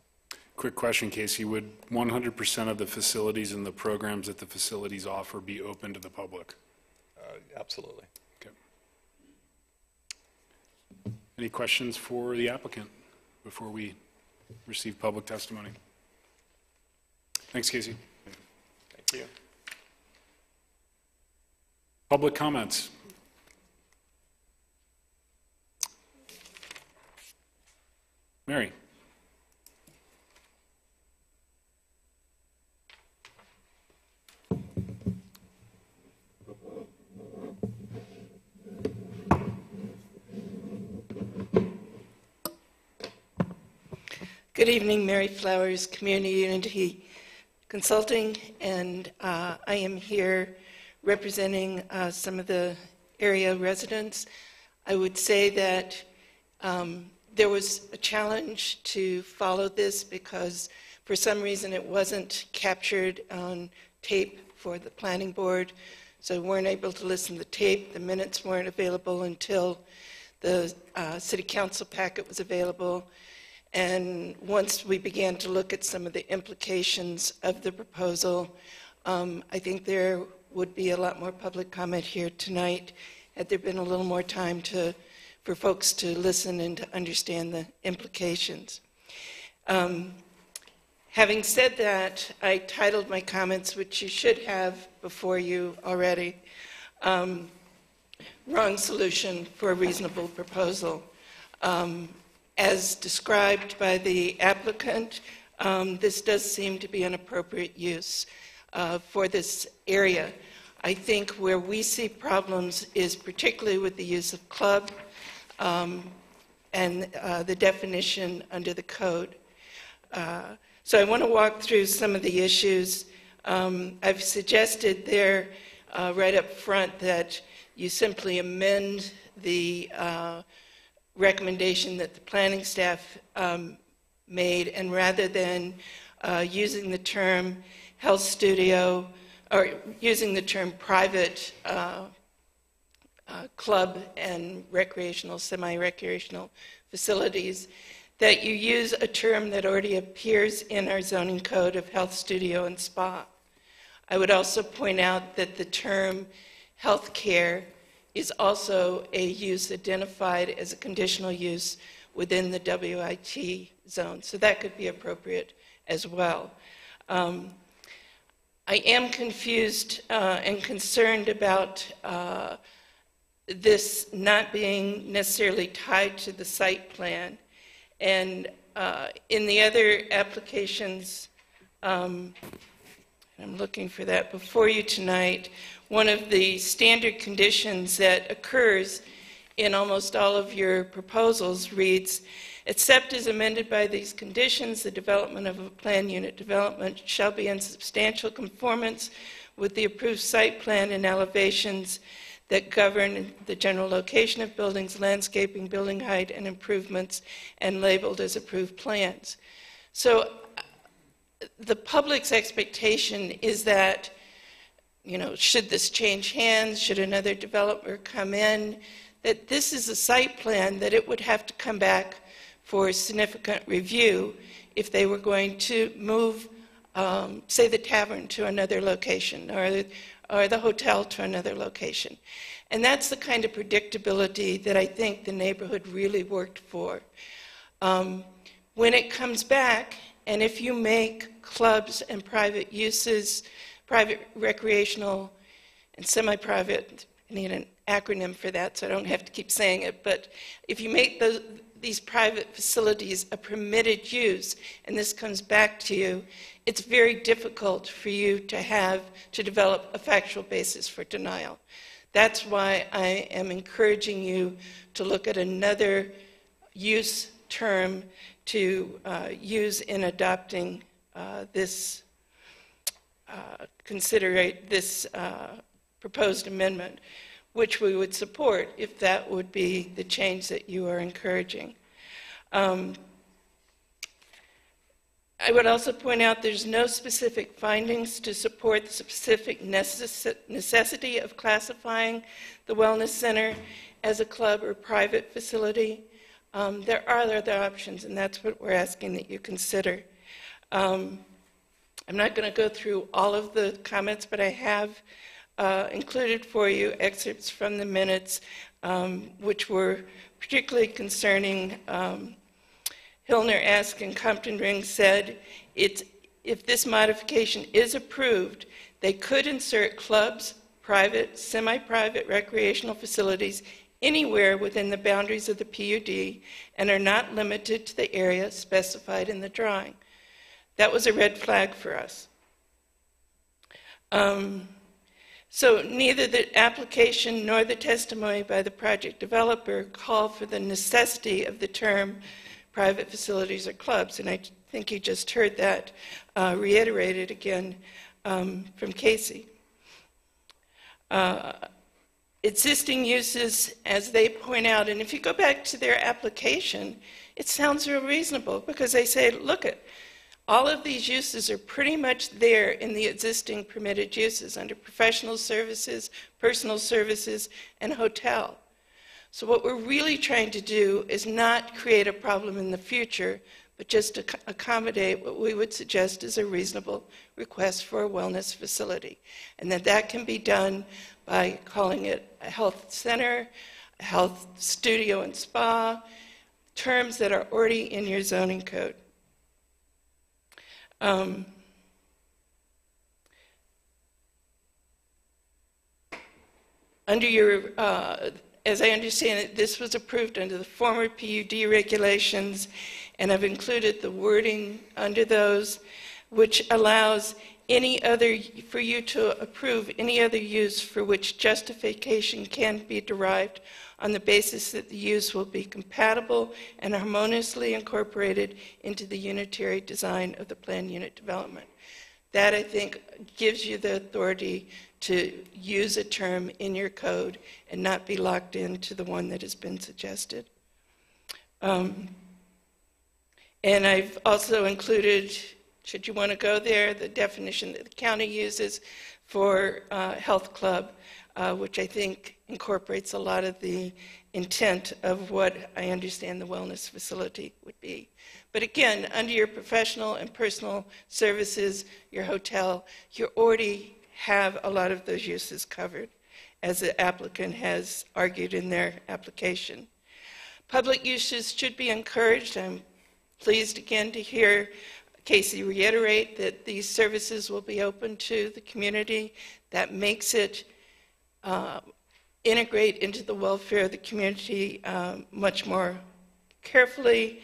Quick question, Casey. Would 100% of the facilities and the programs that the facilities offer be open to the public? Absolutely. Okay. Any questions for the applicant before we receive public testimony? Thanks, Casey. Thank you. Public comments. Mary. Good evening, Mary Flowers, Community Unity Consulting, and I am here representing some of the area residents. I would say that there was a challenge to follow this because for some reason it wasn't captured on tape for the planning board, so we weren't able to listen to the tape. The minutes weren't available until the city council packet was available. And once we began to look at some of the implications of the proposal, I think there would be a lot more public comment here tonight had there been a little more time for folks to listen and to understand the implications. Having said that, I titled my comments, which you should have before you already, Wrong Solution for a Reasonable Proposal. As described by the applicant, this does seem to be an appropriate use for this area. I think where we see problems is particularly with the use of club and the definition under the code. So I want to walk through some of the issues. I've suggested there right up front that you simply amend the recommendation that the planning staff made, and rather than using the term health studio or using the term private club and recreational, semi-recreational facilities, that you use a term that already appears in our zoning code of health studio and spa. I would also point out that the term health care is also a use identified as a conditional use within the WIT zone. So that could be appropriate as well. I am confused and concerned about this not being necessarily tied to the site plan. And in the other applications, I'm looking for that before you tonight, one of the standard conditions that occurs in almost all of your proposals reads, except as amended by these conditions, the development of a planned unit development shall be in substantial conformance with the approved site plan and elevations that govern the general location of buildings, landscaping, building height, and improvements, and labeled as approved plans. So the public's expectation is that, you know, should this change hands, should another developer come in, that this is a site plan that it would have to come back for significant review if they were going to move, say, the tavern to another location or the hotel to another location. And that's the kind of predictability that I think the neighborhood really worked for. When it comes back, and if you make clubs and private uses, private recreational and semi-private, I need an acronym for that so I don't have to keep saying it, but if you make these private facilities a permitted use, and this comes back to you, it's very difficult for you to develop a factual basis for denial. That's why I am encouraging you to look at another use term to use in adopting this proposed amendment, which we would support if that would be the change that you are encouraging. I would also point out there's no specific findings to support the specific necessity of classifying the wellness center as a club or private facility. There are other options, and that's what we're asking that you consider. I'm not going to go through all of the comments, but I have included for you excerpts from the minutes which were particularly concerning. Hillner Ask and Compton Ring said if this modification is approved, they could insert clubs, private, semi-private recreational facilities anywhere within the boundaries of the PUD and are not limited to the area specified in the drawing. That was a red flag for us. So neither the application nor the testimony by the project developer call for the necessity of the term private facilities or clubs, and I think you just heard that reiterated again from Casey. Existing uses, as they point out, and if you go back to their application, it sounds real reasonable because they say, look at all of these uses are pretty much there in the existing permitted uses under professional services, personal services, and hotel. So what we're really trying to do is not create a problem in the future, but just to accommodate what we would suggest is a reasonable request for a wellness facility. And that can be done by calling it a health center, a health studio and spa, terms that are already in your zoning code. Under your, as I understand it, this was approved under the former PUD regulations, and I've included the wording under those, which allows any other, for you to approve any other use for which justification can be derived on the basis that the use will be compatible and harmoniously incorporated into the unitary design of the planned unit development. That, I think, gives you the authority to use a term in your code and not be locked into the one that has been suggested. And I've also included, should you want to go there, the definition that the county uses for health club, which I think incorporates a lot of the intent of what I understand the wellness facility would be. But again, under your professional and personal services, your hotel, you already have a lot of those uses covered, as the applicant has argued in their application. Public uses should be encouraged. I'm pleased again to hear Casey reiterate that these services will be open to the community. That makes it integrate into the welfare of the community much more carefully.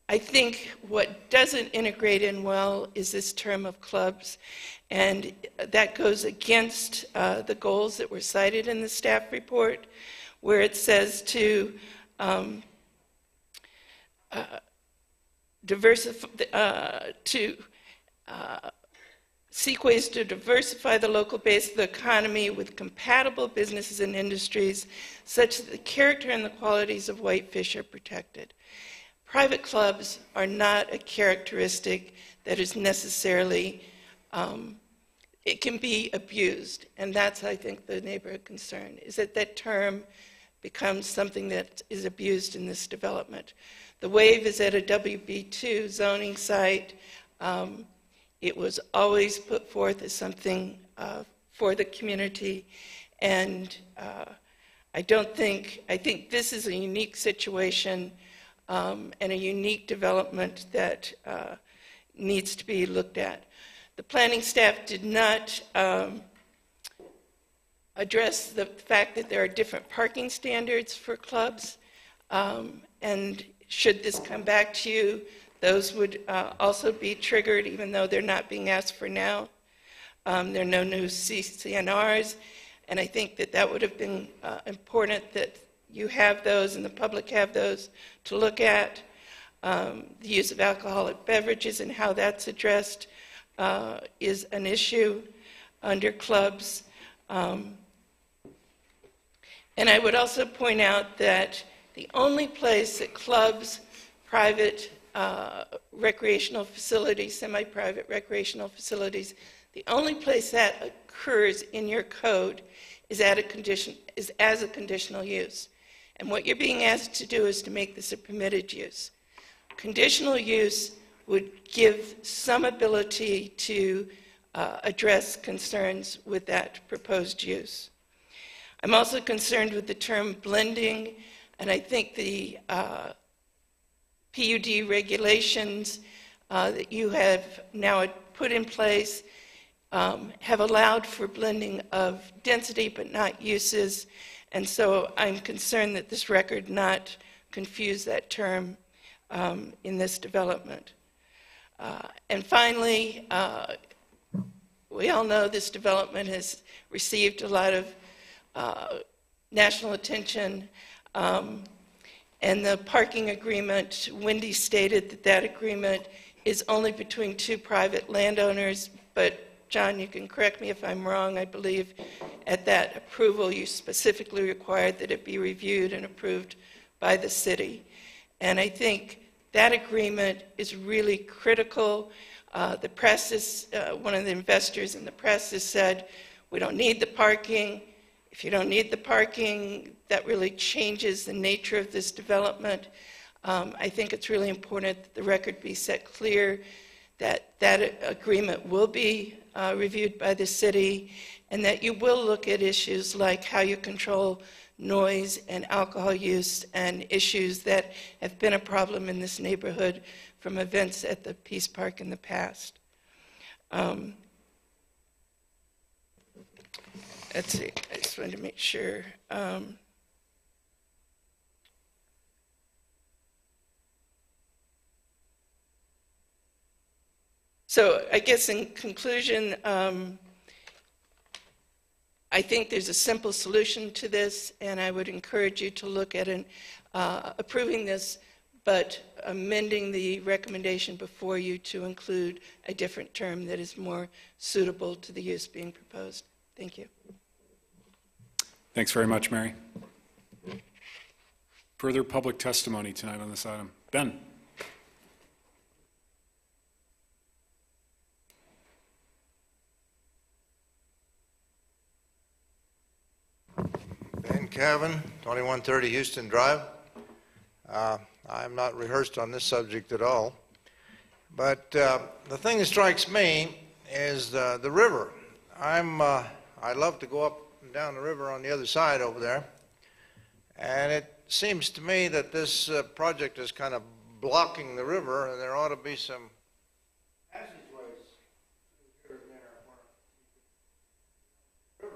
I think what doesn't integrate in well is this term of clubs, and that goes against the goals that were cited in the staff report, where it says to seek ways to diversify the local base of the economy with compatible businesses and industries such that the character and the qualities of Whitefish are protected. Private clubs are not a characteristic that is necessarily, it can be abused, and that's, I think, the neighborhood concern, is that that term becomes something that is abused in this development. The Wave is at a WB2 zoning site. It was always put forth as something for the community, and I think this is a unique situation and a unique development that needs to be looked at. The planning staff did not address the fact that there are different parking standards for clubs, and should this come back to you, those would also be triggered, even though they're not being asked for now. There are no new CCNRs, and I think that that would have been important that you have those and the public have those to look at. The use of alcoholic beverages and how that's addressed is an issue under clubs. And I would also point out that the only place that clubs, private recreational facilities, semi-private recreational facilities, the only place that occurs in your code is as a conditional use. And what you're being asked to do is to make this a permitted use. Conditional use would give some ability to address concerns with that proposed use. I'm also concerned with the term blending, and I think the PUD regulations that you have now put in place have allowed for blending of density but not uses, and so I'm concerned that this record not confuse that term in this development. And finally, we all know this development has received a lot of national attention, and the parking agreement, Wendy stated that that agreement is only between two private landowners, but John, you can correct me if I'm wrong. I believe at that approval you specifically required that it be reviewed and approved by the city. And I think that agreement is really critical. The press is, one of the investors in the press has said, we don't need the parking. If you don't need the parking, that really changes the nature of this development. I think it's really important that the record be set clear that that agreement will be reviewed by the city, and that you will look at issues like how you control noise and alcohol use and issues that have been a problem in this neighborhood from events at the Peace Park in the past. Let's see, I just wanted to make sure. So I guess in conclusion, I think there's a simple solution to this, and I would encourage you to look at approving this, but amending the recommendation before you to include a different term that is more suitable to the use being proposed. Thank you. Thanks very much, Mary. Further public testimony tonight on this item. Ben. Ben Cavan, 2130 Houston Drive. I'm not rehearsed on this subject at all, but the thing that strikes me is the river. I love to go up and down the river on the other side over there, and it seems to me that this project is kind of blocking the river, and there ought to be some passageways here and there.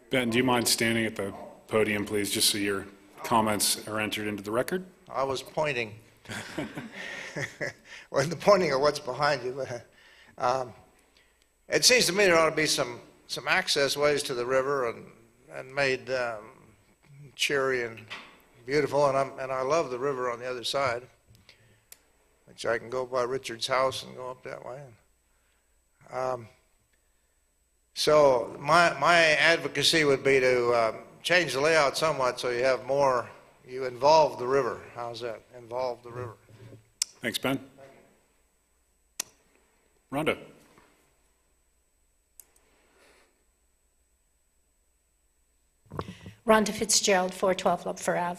Ben, do you mind standing at the podium, please, just so your comments are entered into the record? I was pointing. Wasn't pointing at what's behind you, but it seems to me there ought to be some access ways to the river and made cheery and beautiful, and I love the river on the other side, which I can go by Richard's house and go up that way. So my advocacy would be to change the layout somewhat so you have more, you involve the river. How's that? Involve the river. Thanks, Ben. Rhonda. Rhonda Fitzgerald, 412 Lupfer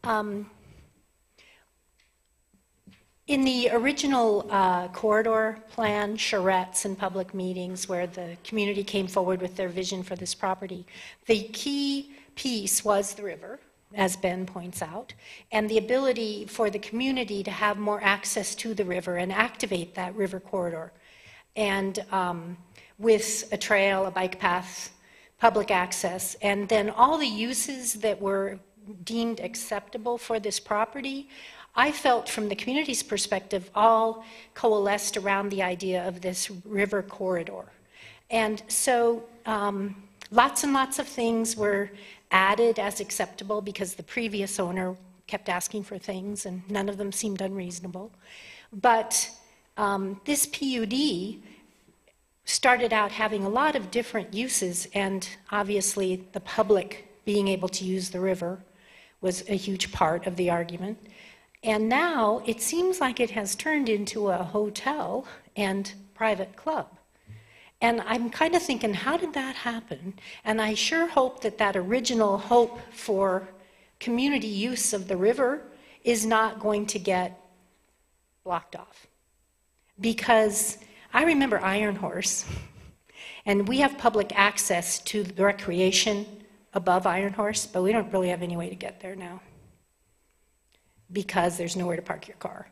Ave. In the original corridor plan, charrettes and public meetings where the community came forward with their vision for this property, the key piece was the river, as Ben points out, and the ability for the community to have more access to the river and activate that river corridor. And with a trail, a bike path, public access, and then all the uses that were deemed acceptable for this property, I felt from the community's perspective all coalesced around the idea of this river corridor. And so lots and lots of things were added as acceptable because the previous owner kept asking for things and none of them seemed unreasonable. But this PUD started out having a lot of different uses, and obviously the public being able to use the river was a huge part of the argument. And now it seems like it has turned into a hotel and private club. And I'm kind of thinking, how did that happen? And I sure hope that that original hope for community use of the river is not going to get blocked off. Because I remember Iron Horse, And we have public access to the recreation above Iron Horse, but we don't really have any way to get there now because there's nowhere to park your car.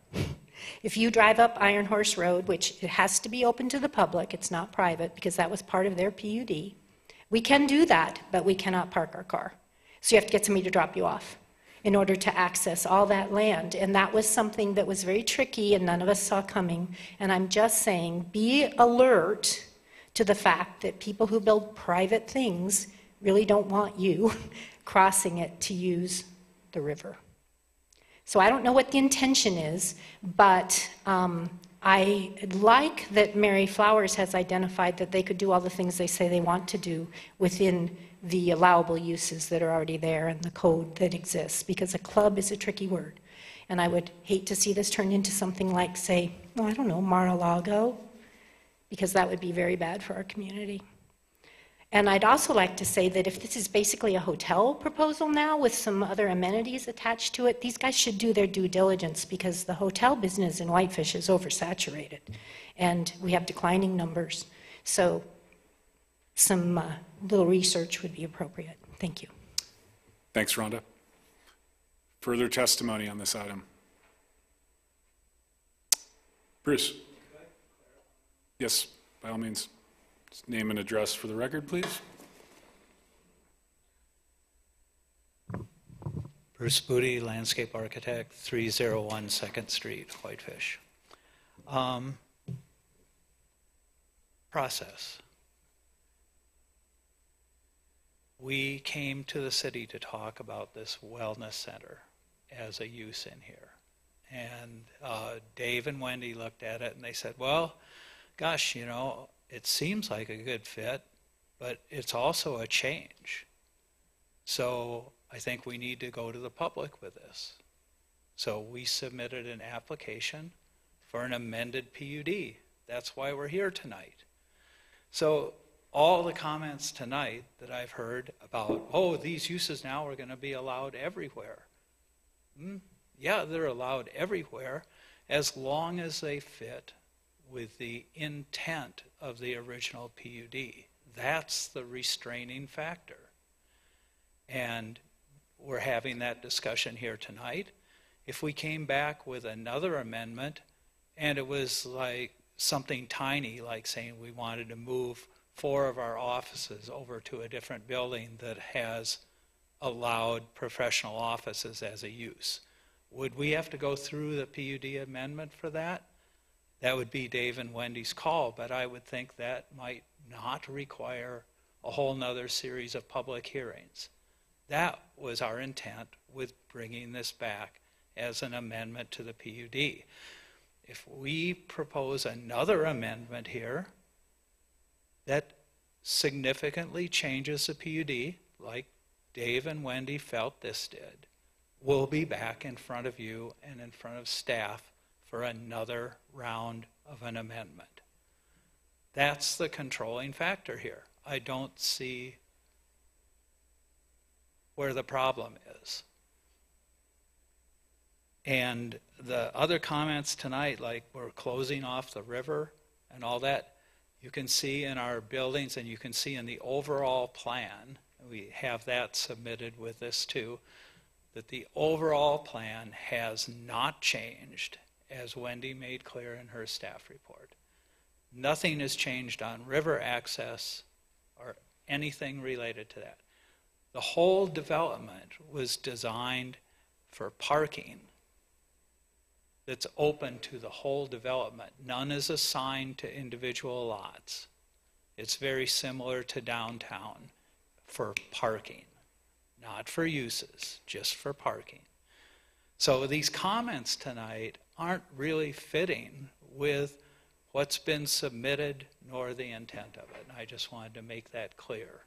If you drive up Iron Horse Road, which it has to be open to the public, it's not private because that was part of their PUD, we can do that, but we cannot park our car. So you have to get somebody to drop you off in order to access all that land. And that was something that was very tricky and none of us saw coming. And I'm just saying, be alert to the fact that people who build private things really don't want you crossing it to use the river. So I don't know what the intention is, but I like that Mary Flowers has identified that they could do all the things they say they want to do within the allowable uses that are already there and the code that exists, because a club is a tricky word. And I would hate to see this turn into something like, say, oh, I don't know, Mar-a-Lago, because that would be very bad for our community. And I'd also like to say that if this is basically a hotel proposal now with some other amenities attached to it, these guys should do their due diligence because the hotel business in Whitefish is oversaturated and we have declining numbers. So some little research would be appropriate. Thank you. Thanks, Rhonda. Further testimony on this item? Bruce? Yes, by all means. Name and address for the record, please. Bruce Booty, landscape architect, 301 2nd Street, Whitefish. Process. We came to the city to talk about this wellness center as a use in here. And Dave and Wendy looked at it and they said, well, gosh, you know, it seems like a good fit, but it's also a change. So I think we need to go to the public with this. So we submitted an application for an amended PUD. That's why we're here tonight. So all the comments tonight that I've heard about, oh, these uses now are going to be allowed everywhere. Yeah, they're allowed everywhere as long as they fit with the intent of the original PUD. That's the restraining factor. And we're having that discussion here tonight. If we came back with another amendment and it was like something tiny, like saying we wanted to move 4 of our offices over to a different building that has allowed professional offices as a use, would we have to go through the PUD amendment for that? That would be Dave and Wendy's call, but I would think that might not require a whole nother series of public hearings. That was our intent with bringing this back as an amendment to the PUD. If we propose another amendment here that significantly changes the PUD, like Dave and Wendy felt this did, we'll be back in front of you and in front of staff for another round of an amendment. That's the controlling factor here. I don't see where the problem is. And the other comments tonight, like we're closing off the river and all that, you can see in our buildings and you can see in the overall plan, we have that submitted with this too, that the overall plan has not changed, as Wendy made clear in her staff report. Nothing has changed on river access or anything related to that. The whole development was designed for parking that's open to the whole development. None is assigned to individual lots. It's very similar to downtown for parking, not for uses, just for parking. So these comments tonight aren't really fitting with what's been submitted nor the intent of it. And I just wanted to make that clear.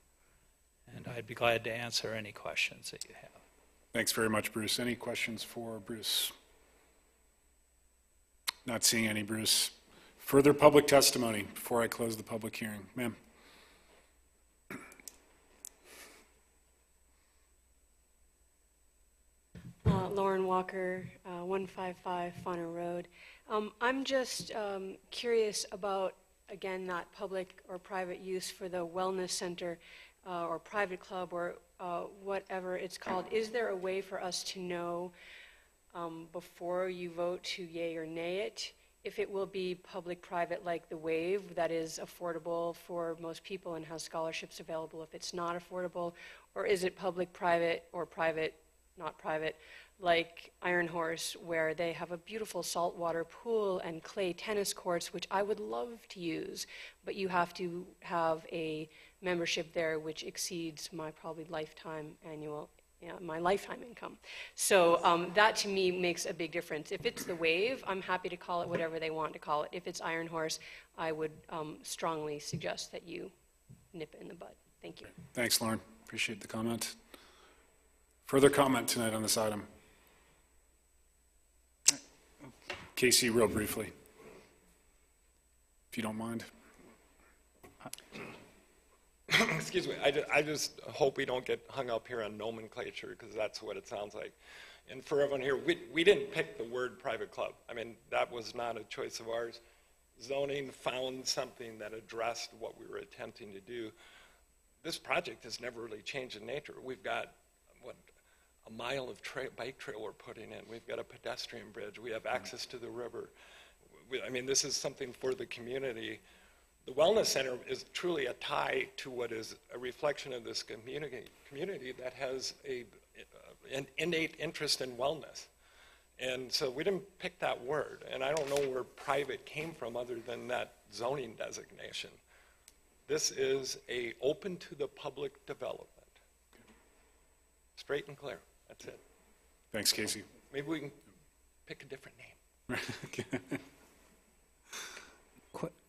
And I'd be glad to answer any questions that you have. Thanks very much, Bruce. Any questions for Bruce? Not seeing any, Bruce. Further public testimony before I close the public hearing. Ma'am. Lauren Walker, 155 Fauna Road. I'm just curious about again, not public or private use for the wellness center or private club or whatever it's called, is there a way for us to know before you vote to yay or nay it, if it will be public-private like the WAVE that is affordable for most people and has scholarships available if it's not affordable, or is it public-private or private, not private, like Iron Horse, where they have a beautiful saltwater pool and clay tennis courts, which I would love to use, but you have to have a membership there which exceeds my probably lifetime my lifetime income. So that to me makes a big difference. If it's the WAVE, I'm happy to call it whatever they want to call it. If it's Iron Horse, I would strongly suggest that you nip it in the bud. Thank you. Thanks, Lauren. Appreciate the comment. Further comment tonight on this item? Casey, real briefly, if you don't mind. Excuse me, I just hope we don't get hung up here on nomenclature, because that's what it sounds like. And for everyone here, we didn't pick the word private club. I mean, that was not a choice of ours. Zoning found something that addressed what we were attempting to do. This project has never really changed in nature. We've got, what, a mile of bike trail we're putting in. We've got a pedestrian bridge. We have access to the river. I mean, this is something for the community. The Wellness Center is truly a tie to what is a reflection of this community that has an innate interest in wellness. And so we didn't pick that word. And I don't know where private came from other than that zoning designation. This is a open to the public development. Straight and clear. That's it. Thanks, Casey. Maybe we can pick a different name.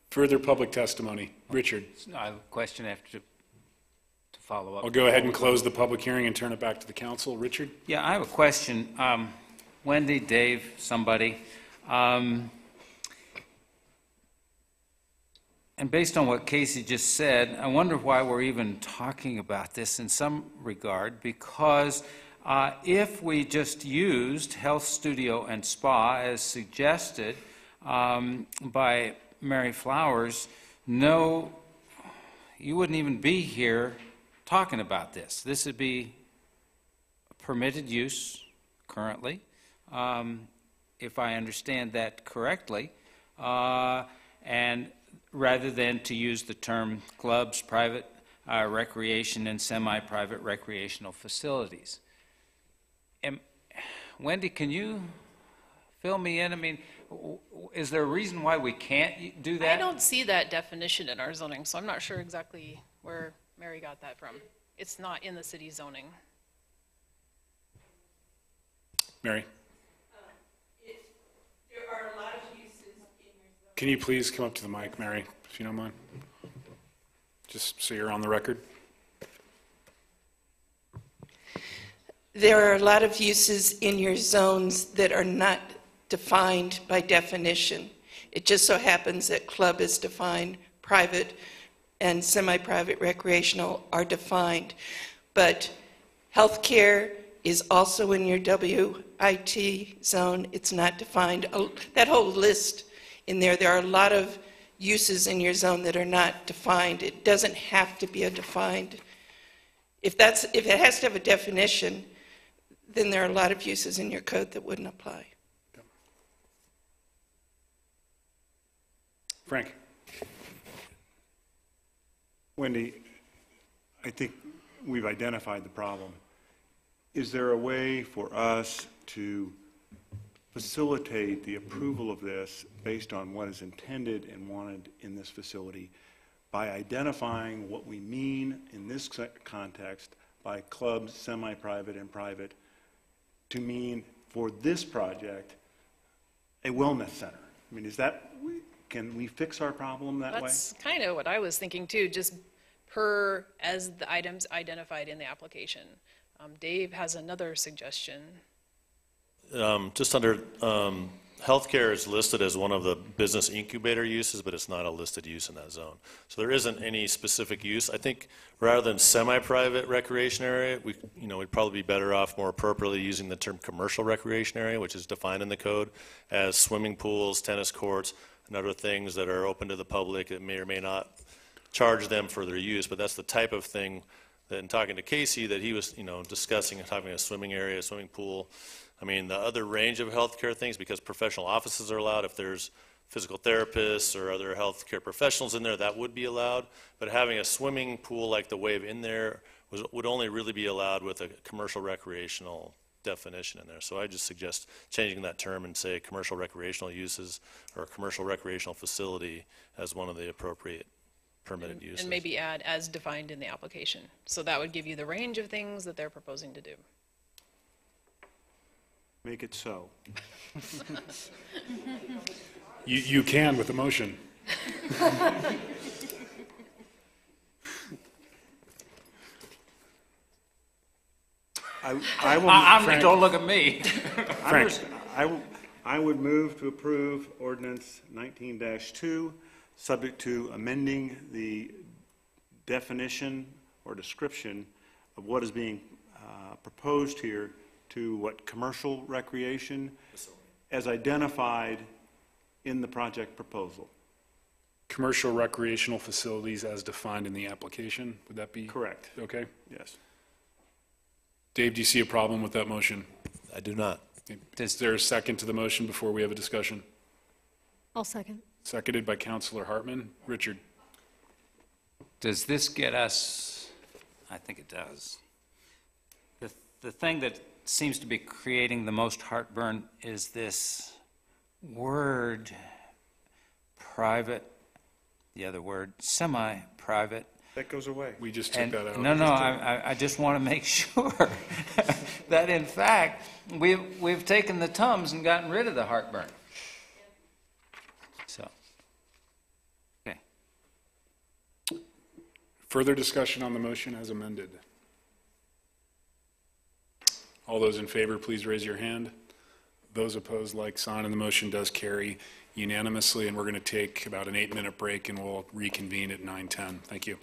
Further public testimony. Richard. I have a question after to follow up. I'll go ahead and close the public hearing and turn it back to the council. Richard? Yeah, I have a question. Wendy, Dave, somebody. And based on what Casey just said, I wonder why we're even talking about this in some regard, because if we just used health studio and spa as suggested by Mary Flowers, no, you wouldn't even be here talking about this. This would be permitted use currently, if I understand that correctly, and rather than to use the term clubs, private recreation, and semi-private recreational facilities. Wendy, can you fill me in? I mean, is there a reason why we can't do that? I don't see that definition in our zoning, so I'm not sure exactly where Mary got that from. It's not in the city zoning. Mary? There are a lot of uses in your... Can you please come up to the mic, Mary, if you don't mind? Just so you're on the record. There are a lot of uses in your zones that are not defined by definition. It just so happens that club is defined, private and semi-private recreational are defined. But healthcare is also in your WIT zone. It's not defined. That whole list in there, there are a lot of uses in your zone that are not defined. It doesn't have to be a defined. If it has to have a definition, then there are a lot of uses in your code that wouldn't apply. Frank? Wendy, I think we've identified the problem. Is there a way for us to facilitate the approval of this based on what is intended and wanted in this facility by identifying what we mean in this context by clubs, semi-private and private, to mean for this project a wellness center? I mean, can we fix our problem that way? That's kind of what I was thinking too, just per as the items identified in the application. Dave has another suggestion. Just under healthcare is listed as one of the business incubator uses, but it's not a listed use in that zone. So there isn't any specific use. I think rather than semi-private recreation area, we'd probably be better off more appropriately using the term commercial recreation area, which is defined in the code as swimming pools, tennis courts, and other things that are open to the public that may or may not charge them for their use, but that's the type of thing that, in talking to Casey, that he was, discussing, having a swimming area, a swimming pool. I mean, the other range of healthcare things, because professional offices are allowed, if there's physical therapists or other healthcare professionals in there, that would be allowed. But having a swimming pool like the Wave in there would only really be allowed with a commercial recreational definition in there. So I just suggest changing that term and say commercial recreational uses or commercial recreational facility as one of the appropriate permitted uses. And maybe add as defined in the application. So that would give you the range of things that they're proposing to do. Make it so. You can with the motion. Don't look at me. Frank. I would move to approve ordinance 19-2, subject to amending the definition or description of what is being proposed here to what commercial recreation as identified in the project proposal. Commercial recreational facilities as defined in the application, would that be? Correct. Okay. Yes. Dave, do you see a problem with that motion? I do not. Is there a second to the motion before we have a discussion? I'll second. Seconded by Councilor Hartman. Richard. Does this get us? I think it does. The thing that seems to be creating the most heartburn is this word private, the other word semi-private. That goes away. We just took that out. No, I just want to make sure that in fact we've taken the Tums and gotten rid of the heartburn. So, okay. Further discussion on the motion as amended. All those in favor, please raise your hand. Those opposed, like sign, and the motion does carry unanimously, and we're going to take about an 8-minute break, and we'll reconvene at 9:10. Thank you.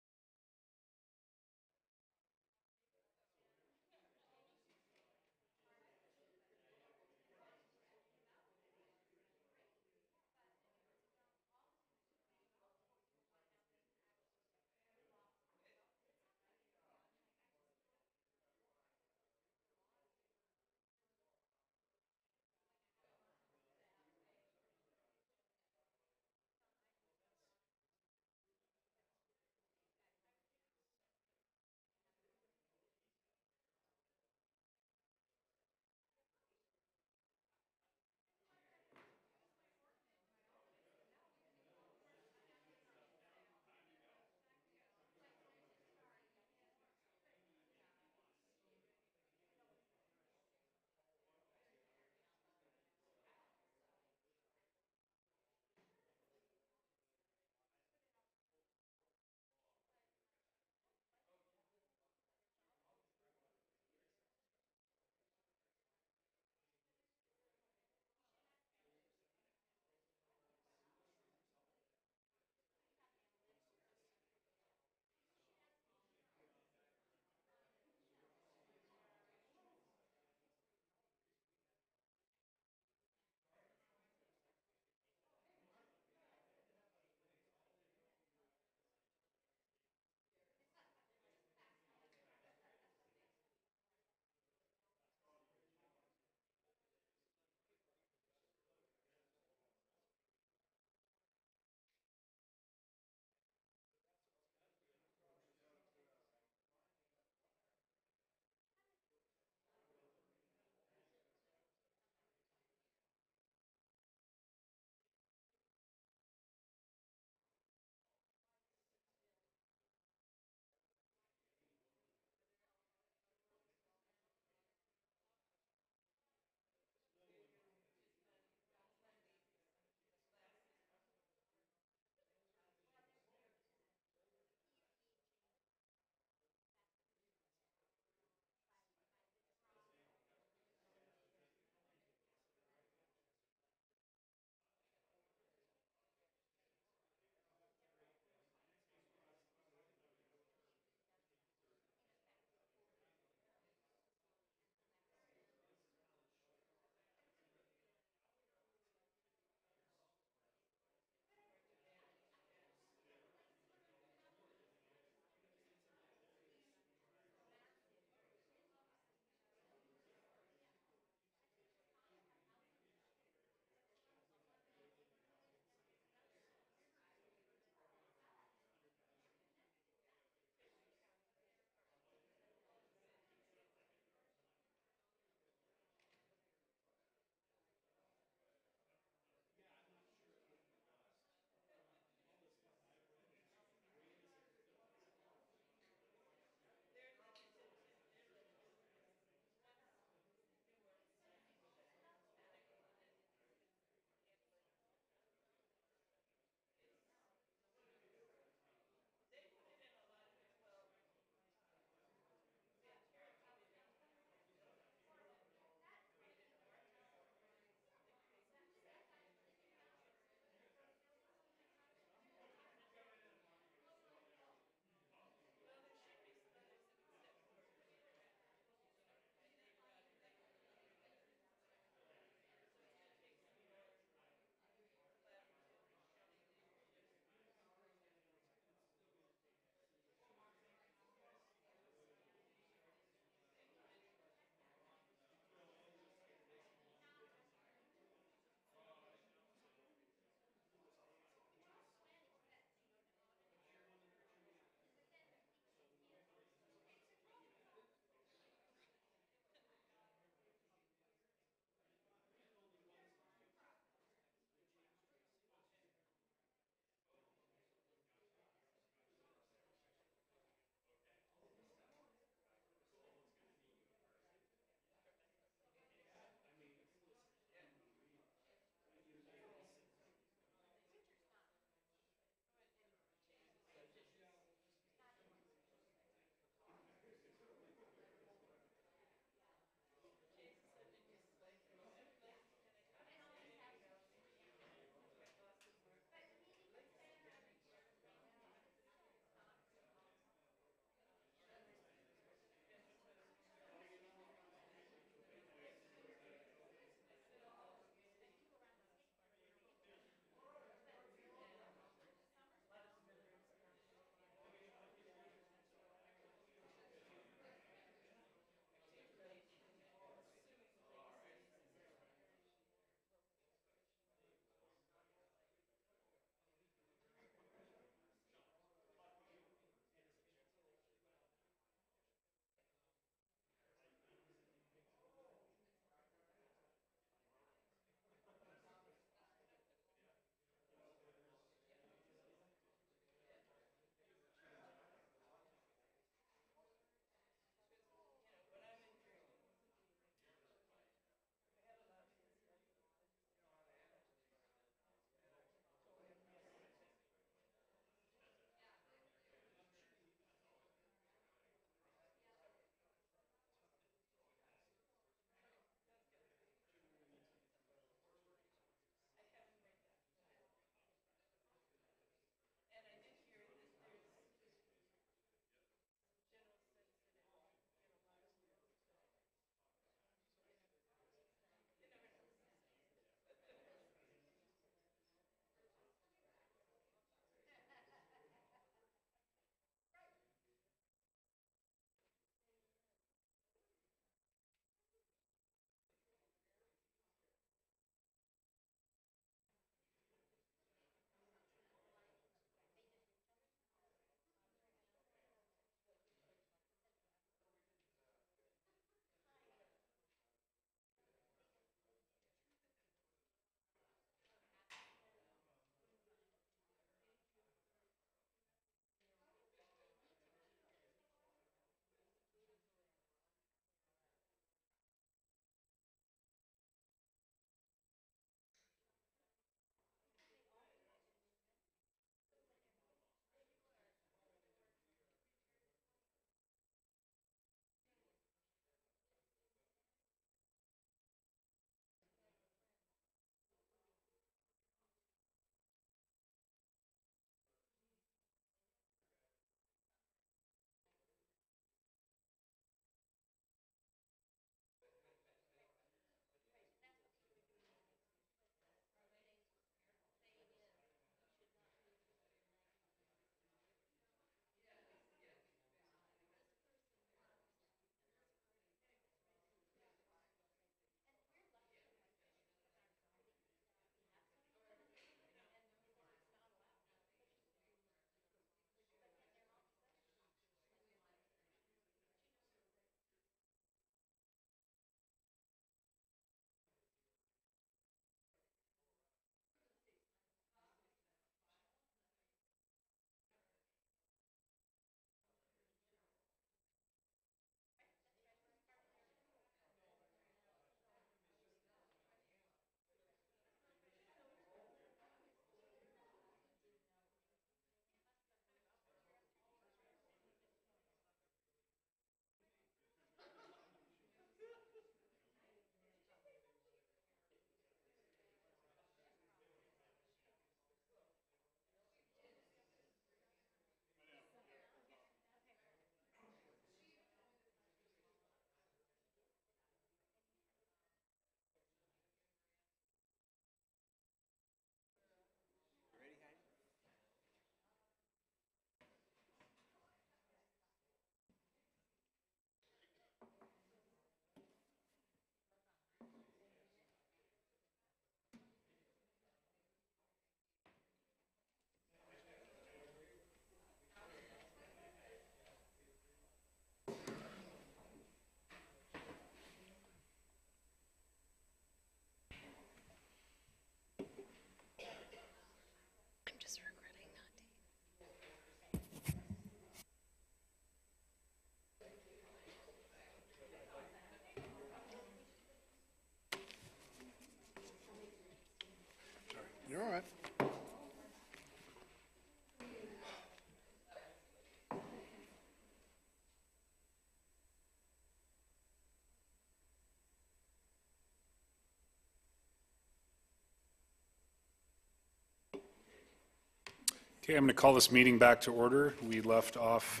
Okay, I'm going to call this meeting back to order. We left off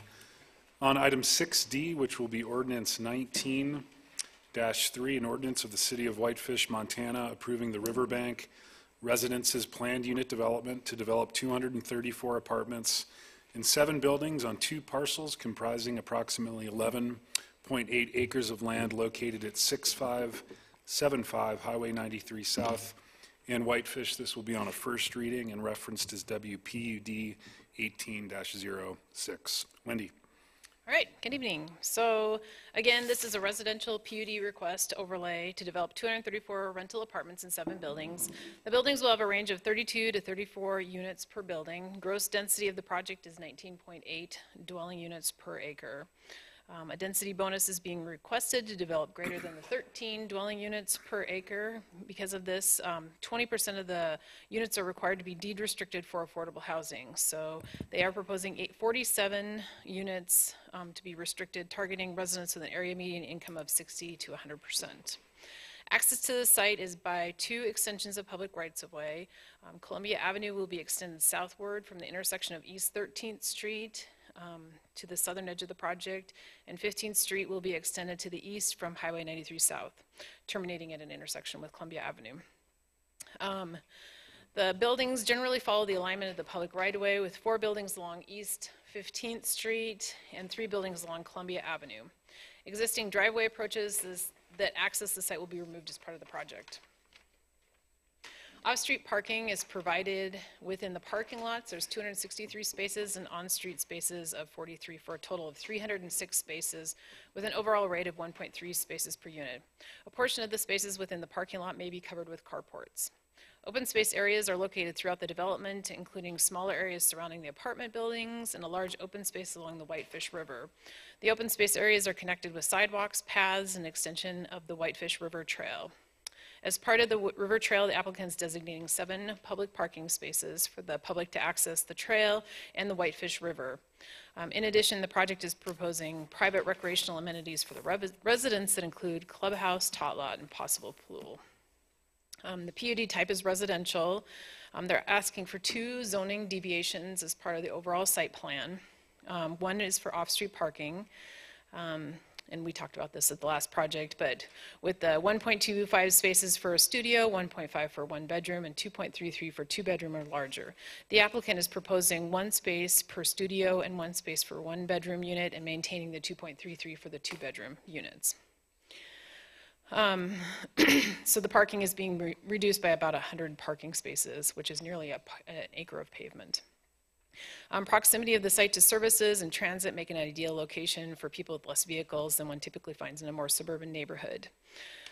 on item 6D, which will be ordinance 19-3, an ordinance of the City of Whitefish, Montana, approving the Riverbank Residences planned unit development to develop 234 apartments in 7 buildings on 2 parcels comprising approximately 11.8 acres of land located at 6575 Highway 93 South in Whitefish. This will be on a first reading and referenced as WPUD 18-06. Wendy. All right, good evening. So again, this is a residential PUD request overlay to develop 234 rental apartments in 7 buildings. The buildings will have a range of 32 to 34 units per building. Gross density of the project is 19.8 dwelling units per acre. A density bonus is being requested to develop greater than the 13 dwelling units per acre. Because of this, 20% of the units are required to be deed restricted for affordable housing. So they are proposing 47 units to be restricted, targeting residents with an area median income of 60 to 100%. Access to the site is by 2 extensions of public rights-of-way. Columbia Avenue will be extended southward from the intersection of East 13th Street to the southern edge of the project, and 15th Street will be extended to the east from Highway 93 South, terminating at an intersection with Columbia Avenue. The buildings generally follow the alignment of the public right-of-way, with 4 buildings along East 15th Street and 3 buildings along Columbia Avenue. Existing driveway approaches that access the site will be removed as part of the project. Off-street parking is provided within the parking lots. There's 263 spaces and on-street spaces of 43 for a total of 306 spaces with an overall rate of 1.3 spaces per unit. A portion of the spaces within the parking lot may be covered with carports. Open space areas are located throughout the development, including smaller areas surrounding the apartment buildings and a large open space along the Whitefish River. The open space areas are connected with sidewalks, paths, and extension of the Whitefish River Trail. As part of the river trail, the applicant is designating 7 public parking spaces for the public to access the trail and the Whitefish River. In addition, the project is proposing private recreational amenities for the residents that include clubhouse, tot lot, and possible pool. The PUD type is residential. They're asking for 2 zoning deviations as part of the overall site plan. One is for off-street parking. And we talked about this at the last project, but with the 1.25 spaces for a studio, 1.5 for 1 bedroom, and 2.33 for 2 bedroom or larger. The applicant is proposing 1 space per studio and 1 space for 1 bedroom unit, and maintaining the 2.33 for the 2 bedroom units. So the parking is being reduced by about 100 parking spaces, which is nearly an acre of pavement. Proximity of the site to services and transit make an ideal location for people with less vehicles than one typically finds in a more suburban neighborhood.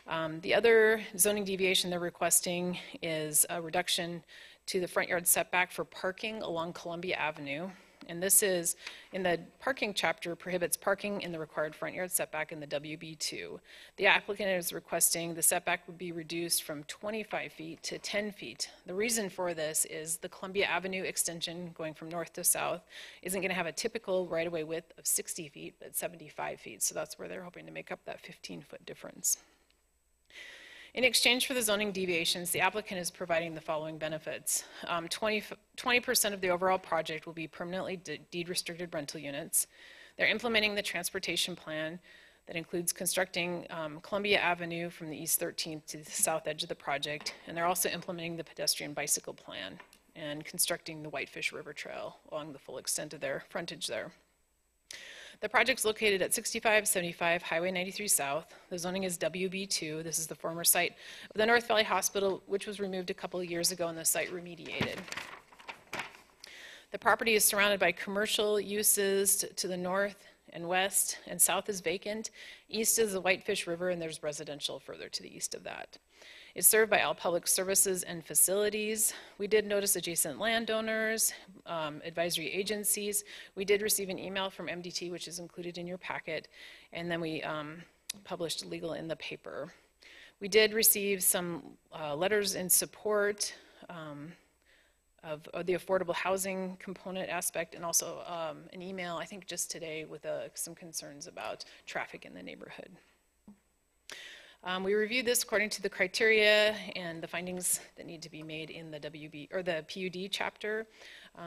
The other zoning deviation they're requesting is a reduction to the front yard setback for parking along Columbia Avenue. And this is, in the parking chapter, prohibits parking in the required front yard setback in the WB2. The applicant is requesting the setback would be reduced from 25 feet to 10 feet. The reason for this is the Columbia Avenue extension going from north to south isn't going to have a typical right-of-way width of 60 feet, but 75 feet. So that's where they're hoping to make up that 15-foot difference. In exchange for the zoning deviations, the applicant is providing the following benefits. 20% of the overall project will be permanently deed-restricted rental units. They're implementing the transportation plan that includes constructing Columbia Avenue from the East 13th to the south edge of the project, and they're also implementing the pedestrian bicycle plan and constructing the Whitefish River Trail along the full extent of their frontage there. The project's located at 6575 Highway 93 South. The zoning is WB2. This is the former site of the North Valley Hospital, which was removed a couple of years ago and the site remediated. The property is surrounded by commercial uses to the north and west, and south is vacant. East is the Whitefish River, and there's residential further to the east of that. It's served by all public services and facilities. We did notice adjacent landowners, advisory agencies. We did receive an email from MDT, which is included in your packet, and then we published legal in the paper. We did receive some letters in support of the affordable housing component aspect, and also an email, I think just today, with some concerns about traffic in the neighborhood. We reviewed this according to the criteria and the findings that need to be made in the WB or the PUD chapter.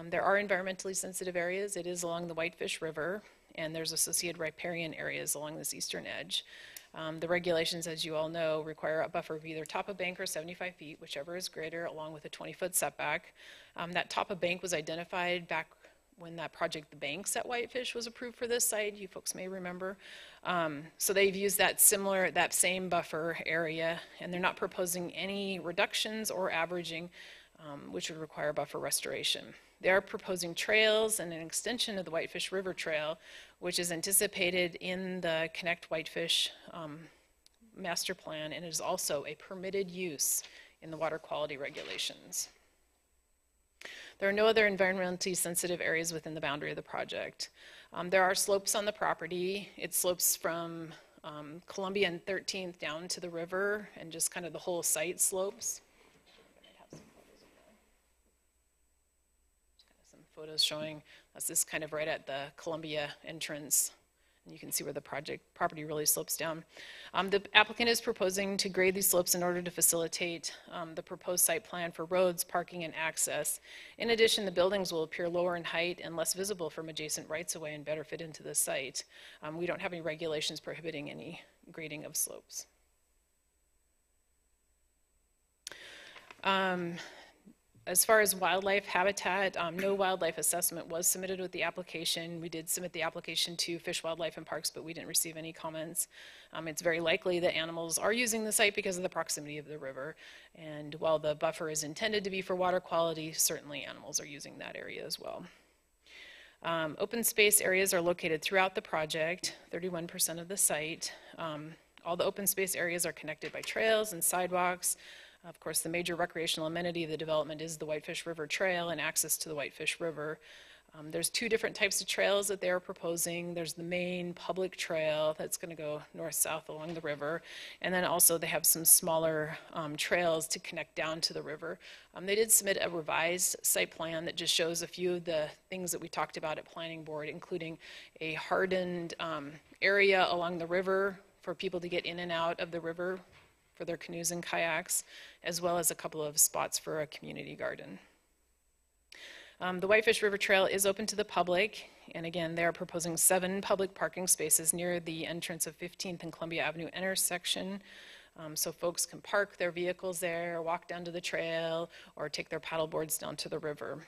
There are environmentally sensitive areas. It is along the Whitefish River, and there's associated riparian areas along this eastern edge. The regulations, as you all know, require a buffer of either top of bank or 75 feet, whichever is greater, along with a 20-foot setback. That top of bank was identified back when that project, the Banks at Whitefish, was approved for this site. You folks may remember. So they've used that same buffer area, and they're not proposing any reductions or averaging, which would require buffer restoration. They are proposing trails and an extension of the Whitefish River Trail, which is anticipated in the Connect Whitefish master plan, and is also a permitted use in the water quality regulations. There are no other environmentally sensitive areas within the boundary of the project. There are slopes on the property. It slopes from Columbia and 13th down to the river, and just kind of the whole site slopes. Some photos showing us this kind of right at the Columbia entrance. And you can see where the property really slopes down. The applicant is proposing to grade these slopes in order to facilitate the proposed site plan for roads, parking, and access. In addition, the buildings will appear lower in height and less visible from adjacent rights-of-way and better fit into the site. We don't have any regulations prohibiting any grading of slopes. As far as wildlife habitat, no wildlife assessment was submitted with the application. We did submit the application to Fish, Wildlife, and Parks, but we didn't receive any comments. It's very likely that animals are using the site because of the proximity of the river. And while the buffer is intended to be for water quality, certainly animals are using that area as well. Open space areas are located throughout the project, 31% of the site. All the open space areas are connected by trails and sidewalks. Of course, the major recreational amenity of the development is the Whitefish River Trail and access to the Whitefish River. There's two different types of trails that they're proposing. There's the main public trail that's going to go north-south along the river, and then also they have some smaller trails to connect down to the river. They did submit a revised site plan that just shows a few of the things that we talked about at Planning Board, including a hardened area along the river for people to get in and out of the river for their canoes and kayaks, as well as a couple of spots for a community garden. The Whitefish River Trail is open to the public, and again, they are proposing 7 public parking spaces near the entrance of 15th and Columbia Avenue intersection, so folks can park their vehicles there, walk down to the trail, or take their paddle boards down to the river.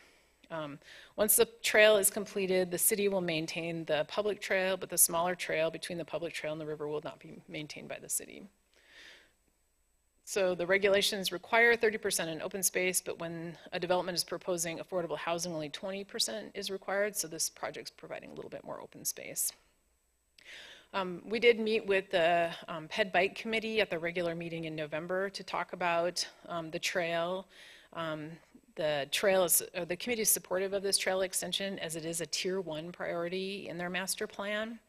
Once the trail is completed, the city will maintain the public trail, but the smaller trail between the public trail and the river will not be maintained by the city. So the regulations require 30% in open space, but when a development is proposing affordable housing, only 20% is required, so this project's providing a little bit more open space. We did meet with the Ped Bike Committee at the regular meeting in November to talk about the trail. The committee is supportive of this trail extension as it is a Tier 1 priority in their master plan.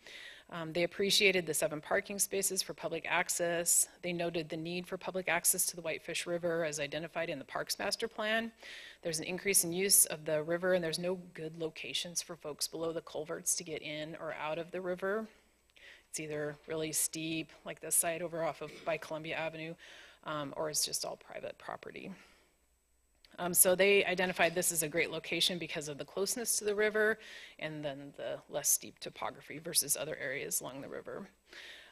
They appreciated the 7 parking spaces for public access. They noted the need for public access to the Whitefish River as identified in the Parks Master Plan. There's an increase in use of the river, and there's no good locations for folks below the culverts to get in or out of the river. It's either really steep, like this site over off of by Columbia Avenue, or it's just all private property. So they identified this as a great location because of the closeness to the river and then the less steep topography versus other areas along the river.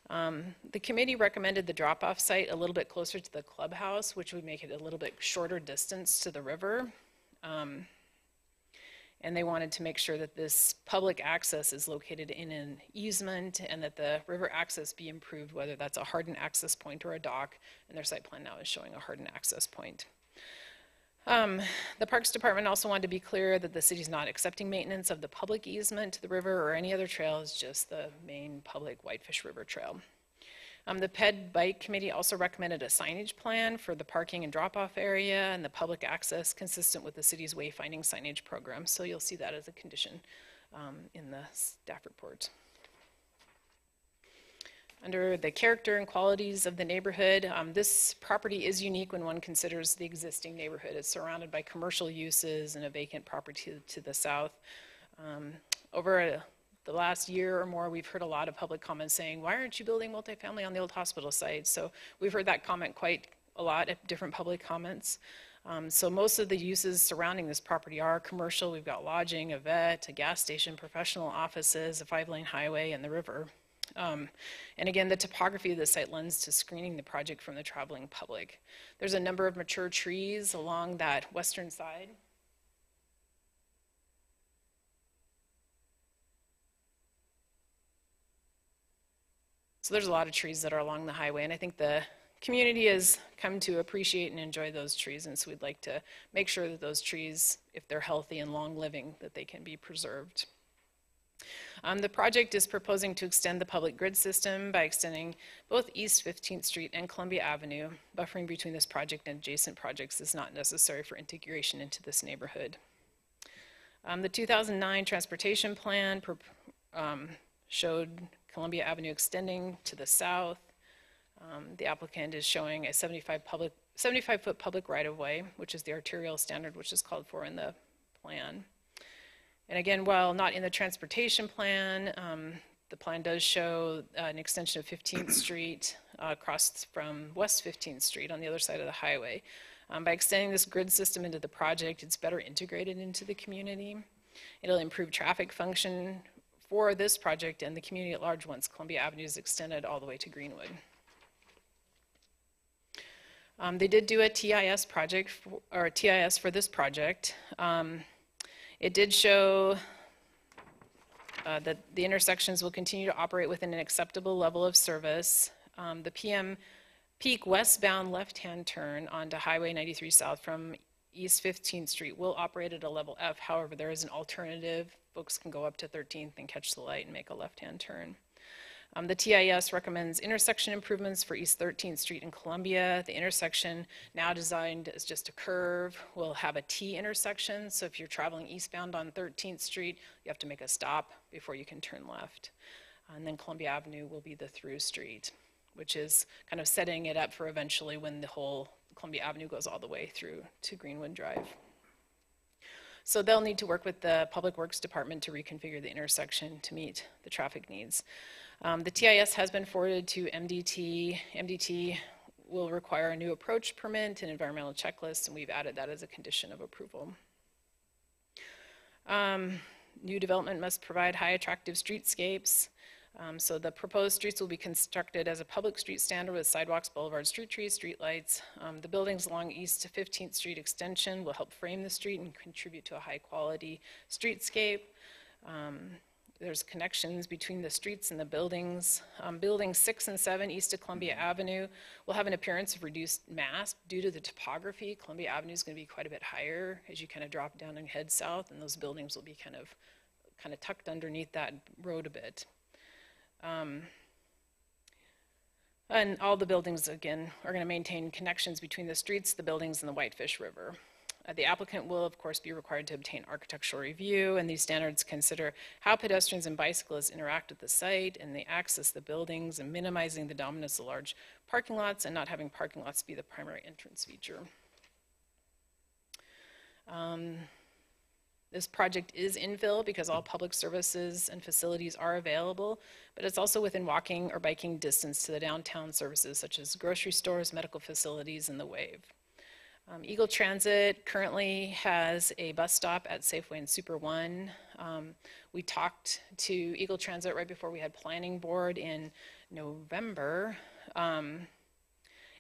The committee recommended the drop-off site a little bit closer to the clubhouse, which would make it a little bit shorter distance to the river. And they wanted to make sure that this public access is located in an easement and that the river access be improved, whether that's a hardened access point or a dock, and their site plan now is showing a hardened access point. The Parks Department also wanted to be clear that the city's not accepting maintenance of the public easement to the river or any other trails, just the main public Whitefish River Trail. The Ped Bike Committee also recommended a signage plan for the parking and drop-off area and the public access consistent with the city's wayfinding signage program. So you'll see that as a condition in the staff report. Under the character and qualities of the neighborhood, this property is unique when one considers the existing neighborhood. It's surrounded by commercial uses and a vacant property to the south. Over a the last year or more, we've heard a lot of public comments saying, why aren't you building multifamily on the old hospital site? So we've heard that comment quite a lot at different public comments. So most of the uses surrounding this property are commercial. We've got lodging, a vet, a gas station, professional offices, a 5-lane highway, and the river. And again, the topography of the site lends to screening the project from the traveling public. There's a number of mature trees along that western side. So there's a lot of trees that are along the highway, and I think the community has come to appreciate and enjoy those trees, and so we'd like to make sure that those trees, if they're healthy and long living, that they can be preserved. The project is proposing to extend the public grid system by extending both East 15th Street and Columbia Avenue. Buffering between this project and adjacent projects is not necessary for integration into this neighborhood. The 2009 transportation plan showed Columbia Avenue extending to the south. The applicant is showing a 75-foot public right-of-way, which is the arterial standard which is called for in the plan. And again, while not in the transportation plan, the plan does show an extension of 15th Street across from West 15th Street on the other side of the highway. By extending this grid system into the project, it's better integrated into the community. It'll improve traffic function for this project and the community at large once Columbia Avenue is extended all the way to Greenwood. They did do a TIS project, or a TIS for this project. It did show that the intersections will continue to operate within an acceptable level of service. The PM peak westbound left-hand turn onto Highway 93 South from East 15th Street will operate at a level F. However, there is an alternative. Folks can go up to 13th and catch the light and make a left-hand turn. The TIS recommends intersection improvements for East 13th Street and Columbia. The intersection, now designed as just a curve, will have a T intersection. So if you're traveling eastbound on 13th Street, you have to make a stop before you can turn left. And then Columbia Avenue will be the through street, which is kind of setting it up for eventually when the whole Columbia Avenue goes all the way through to Greenwood Drive. So they'll need to work with the Public Works Department to reconfigure the intersection to meet the traffic needs. The TIS has been forwarded to MDT. MDT will require a new approach permit and environmental checklist, and we've added that as a condition of approval. New development must provide high attractive streetscapes. So the proposed streets will be constructed as a public street standard with sidewalks, boulevards, street trees, street lights. The buildings along East 15th Street extension will help frame the street and contribute to a high quality streetscape. There's connections between the streets and the buildings. Buildings 6 and 7 east of Columbia Avenue will have an appearance of reduced mass due to the topography. Columbia Avenue is going to be quite a bit higher as you kind of drop down and head south, and those buildings will be kind of tucked underneath that road a bit. And all the buildings, again, are going to maintain connections between the streets, the buildings, and the Whitefish River. The applicant will, of course, be required to obtain architectural review, and these standards consider how pedestrians and bicyclists interact with the site, and they access the buildings, and minimizing the dominance of large parking lots and not having parking lots be the primary entrance feature. This project is infill because all public services and facilities are available, but it's also within walking or biking distance to the downtown services such as grocery stores, medical facilities, and the Wave. Eagle Transit currently has a bus stop at Safeway and Super One. We talked to Eagle Transit right before we had planning board in November. And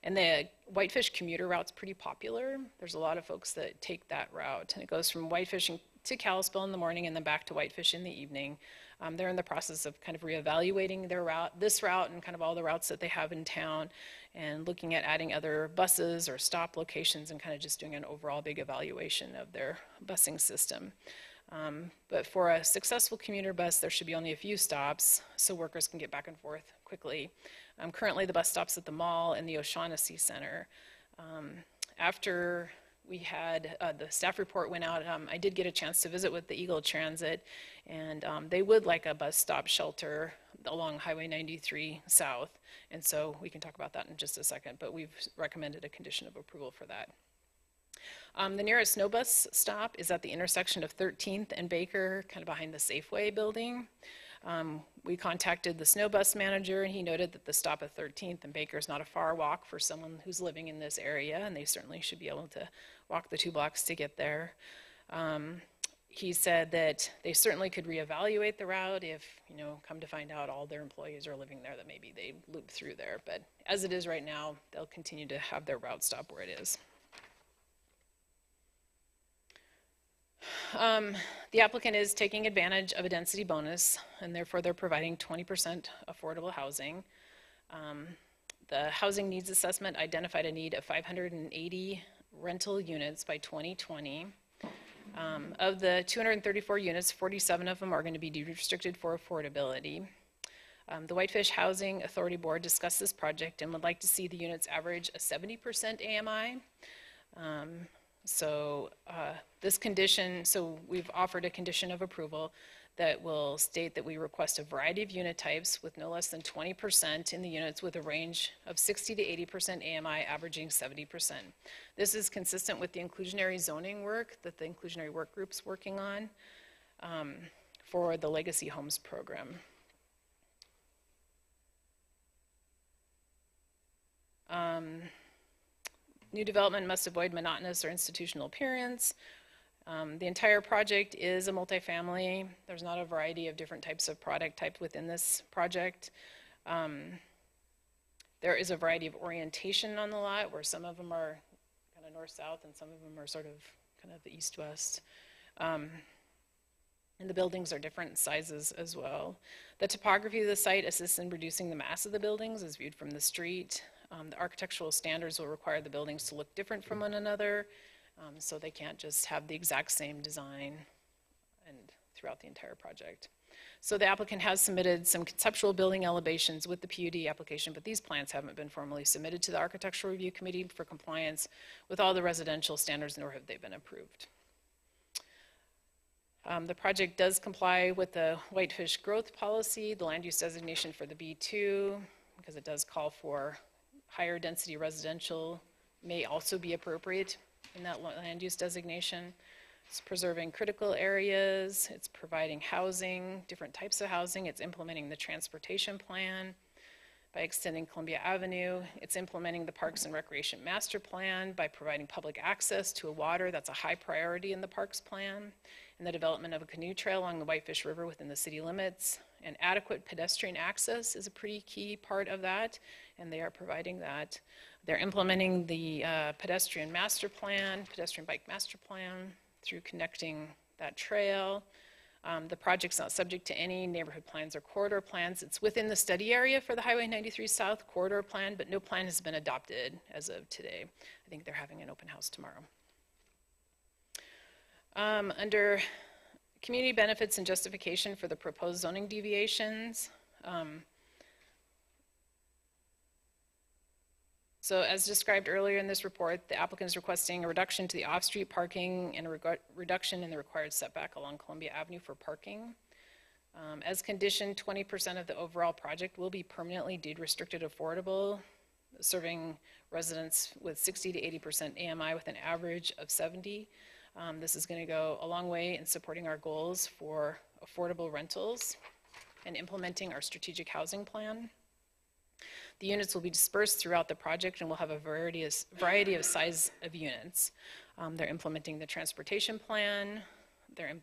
the Whitefish commuter route's pretty popular. There's a lot of folks that take that route, and it goes from Whitefish to Kalispell in the morning and then back to Whitefish in the evening. They're in the process of kind of reevaluating their route, this route and kind of all the routes that they have in town, and looking at adding other buses or stop locations and kind of just doing an overall big evaluation of their busing system. But for a successful commuter bus, there should be only a few stops so workers can get back and forth quickly. Currently, the bus stops at the mall and the O'Shaughnessy Center. After we had the staff report went out, I did get a chance to visit with the Eagle Transit, and they would like a bus stop shelter along Highway 93 South, and so we can talk about that in just a second, but we've recommended a condition of approval for that. The nearest snow bus stop is at the intersection of 13th and Baker, kind of behind the Safeway building. We contacted the snow bus manager, and he noted that the stop at 13th and Baker is not a far walk for someone who's living in this area, and they certainly should be able to walk the 2 blocks to get there. He said that they certainly could reevaluate the route if, come to find out all their employees are living there, that maybe they loop through there. But as it is right now, they'll continue to have their route stop where it is. The applicant is taking advantage of a density bonus, and therefore they're providing 20% affordable housing. The housing needs assessment identified a need of 580 rental units by 2020. Of the 234 units, 47 of them are going to be restricted for affordability. The Whitefish Housing Authority Board discussed this project and would like to see the units average a 70% AMI. This condition, so we've offered a condition of approval that will state that we request a variety of unit types with no less than 20% in the units with a range of 60 to 80% AMI, averaging 70%. This is consistent with the inclusionary zoning work that the inclusionary work group's working on for the Legacy Homes program. New development must avoid monotonous or institutional appearance. The entire project is a multifamily. There's not a variety of different types of product types within this project. There is a variety of orientation on the lot, where some of them are kind of north-south and some of them are sort of kind of the east-west. And the buildings are different sizes as well. The topography of the site assists in reducing the mass of the buildings as viewed from the street. The architectural standards will require the buildings to look different from one another, so they can't just have the exact same design and throughout the entire project. So the applicant has submitted some conceptual building elevations with the PUD application, but these plans haven't been formally submitted to the Architectural Review Committee for compliance with all the residential standards, nor have they been approved. The project does comply with the Whitefish growth policy, the land use designation for the B2, because it does call for higher density residential may also be appropriate in that land use designation. It's preserving critical areas, it's providing housing, different types of housing, it's implementing the transportation plan by extending Columbia Avenue, it's implementing the Parks and Recreation Master Plan by providing public access to a water that's a high priority in the Parks Plan, and the development of a canoe trail along the Whitefish River within the city limits. And adequate pedestrian access is a pretty key part of that, and they are providing that. They're implementing the pedestrian master plan, pedestrian bike master plan, through connecting that trail. The project's not subject to any neighborhood plans or corridor plans. It's within the study area for the Highway 93 South corridor plan, but no plan has been adopted as of today. I think they're having an open house tomorrow. Under community benefits and justification for the proposed zoning deviations. So as described earlier in this report, the applicant is requesting a reduction to the off-street parking and a reduction in the required setback along Columbia Avenue for parking. As conditioned, 20% of the overall project will be permanently deed restricted affordable, serving residents with 60 to 80% AMI with an average of 70. This is going to go a long way in supporting our goals for affordable rentals and implementing our strategic housing plan. The units will be dispersed throughout the project and will have a variety of size of units. They're implementing the transportation plan. They're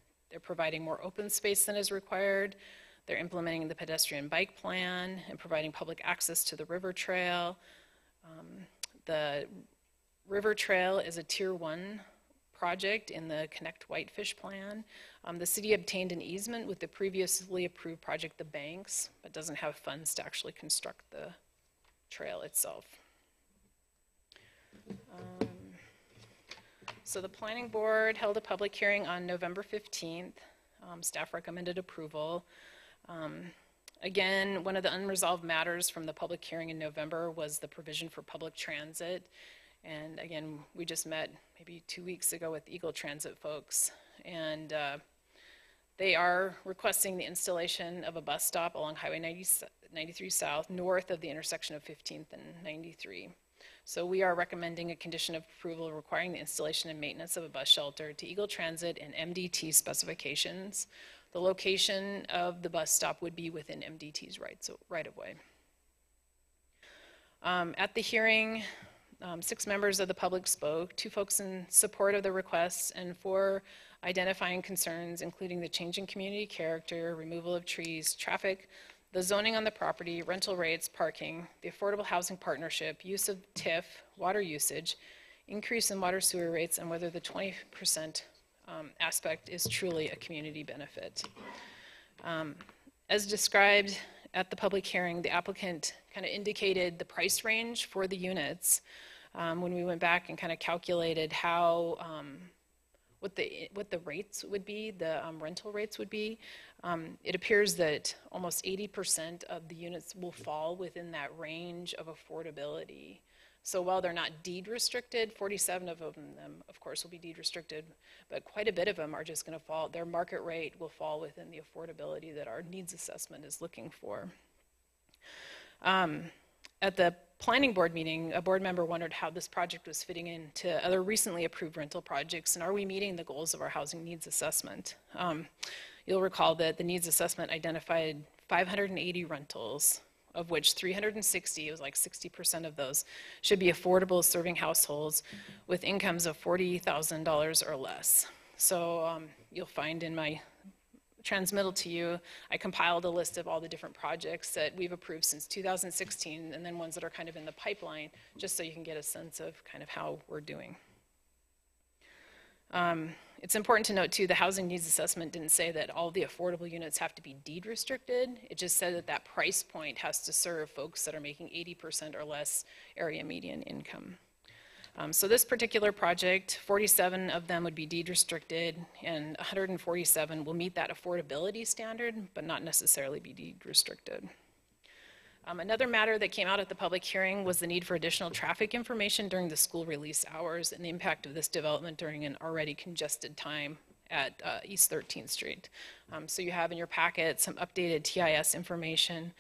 providing more open space than is required. They're implementing the pedestrian bike plan and providing public access to the river trail. The river trail is a Tier 1 project in the Connect Whitefish plan. The city obtained an easement with the previously approved project, the Banks, but doesn't have funds to actually construct the trail itself. So the planning board held a public hearing on November 15th. Staff recommended approval. Again, one of the unresolved matters from the public hearing in November was the provision for public transit. And again, we just met maybe 2 weeks ago with Eagle Transit folks, and they are requesting the installation of a bus stop along Highway 93 South, north of the intersection of 15th and 93. So we are recommending a condition of approval requiring the installation and maintenance of a bus shelter to Eagle Transit and MDT specifications. The location of the bus stop would be within MDT's right-of-way. At the hearing, 6 members of the public spoke, 2 folks in support of the requests, and 4 identifying concerns, including the change in community character, removal of trees, traffic, the zoning on the property, rental rates, parking, the affordable housing partnership, use of TIF, water usage, increase in water sewer rates, and whether the 20% aspect is truly a community benefit. As described at the public hearing, the applicant kind of indicated the price range for the units when we went back and kind of calculated how what the rates would be, the rental rates would be. It appears that almost 80% of the units will fall within that range of affordability. So while they're not deed restricted, 47 of them, of course, will be deed restricted, but quite a bit of them are just going to fall, their market rate will fall within the affordability that our needs assessment is looking for. At the planning board meeting, a board member wondered how this project was fitting into other recently approved rental projects, and are we meeting the goals of our housing needs assessment? You'll recall that the needs assessment identified 580 rentals, of which 360, it was like 60% of those, should be affordable serving households with incomes of $40,000 or less. So you'll find in my transmittal to you, I compiled a list of all the different projects that we've approved since 2016, and then ones that are kind of in the pipeline, just so you can get a sense of kind of how we're doing. It's important to note too, the housing needs assessment didn't say that all the affordable units have to be deed restricted. It just said that that price point has to serve folks that are making 80% or less area median income. So this particular project, 47 of them would be deed restricted, and 147 will meet that affordability standard, but not necessarily be deed restricted. Another matter that came out at the public hearing was the need for additional traffic information during the school release hours and the impact of this development during an already congested time at East 13th Street. So you have in your packet some updated TIS information.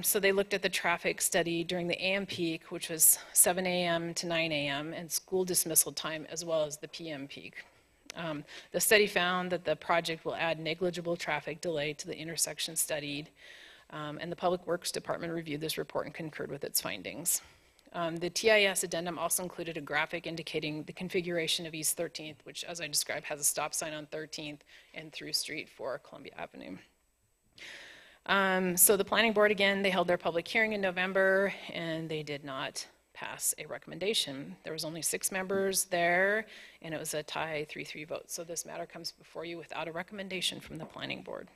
So they looked at the traffic study during the AM peak, which was 7 a.m. to 9 a.m., and school dismissal time, as well as the PM peak. The study found that the project will add negligible traffic delay to the intersection studied, and the Public Works Department reviewed this report and concurred with its findings. The TIS addendum also included a graphic indicating the configuration of East 13th, which, as I described, has a stop sign on 13th and through street for Columbia Avenue. So the planning board, again, they held their public hearing in November, and they did not pass a recommendation. There was only 6 members there, and it was a tie 3-3 vote. So this matter comes before you without a recommendation from the planning board.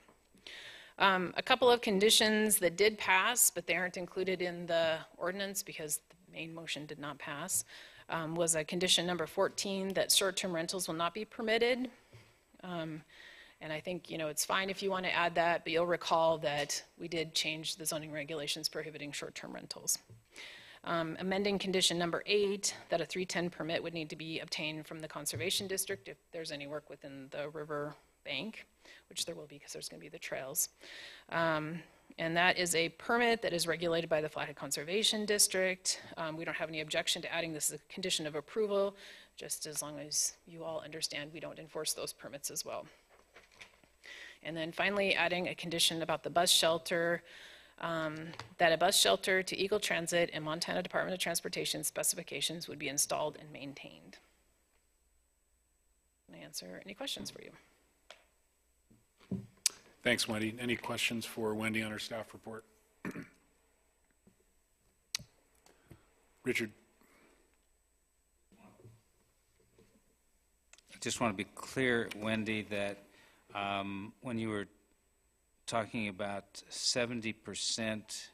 A couple of conditions that did pass, but they aren't included in the ordinance because the main motion did not pass, was a condition number 14 that short-term rentals will not be permitted. And I think, you know, it's fine if you want to add that, but you'll recall that we did change the zoning regulations prohibiting short-term rentals. Amending condition number 8, that a 310 permit would need to be obtained from the Conservation District if there's any work within the river bank, which there will be because there's going to be the trails. And that is a permit that is regulated by the Flathead Conservation District. We don't have any objection to adding this as a condition of approval, just as long as you all understand we don't enforce those permits as well. And then finally, adding a condition about the bus shelter, that a bus shelter to Eagle Transit and Montana Department of Transportation specifications would be installed and maintained. Can I answer any questions for you? Thanks, Wendy. Any questions for Wendy on her staff report? Richard. I just want to be clear, Wendy, that when you were talking about 70%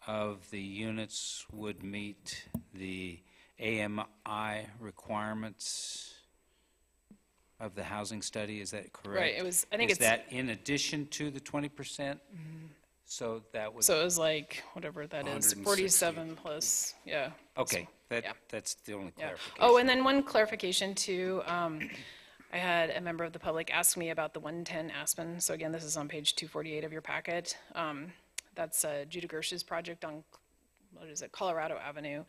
of the units would meet the AMI requirements of the housing study, is that correct? Right, it was, I think is that in addition to the 20%? Mm-hmm. So that would... So it was like, whatever that is, 47 plus, yeah. Okay, yeah. That's the only clarification. Oh, and then one clarification too, I had a member of the public ask me about the 110 Aspen. So again, this is on page 248 of your packet. That's Judah Gersh's project on, what is it, Colorado Avenue.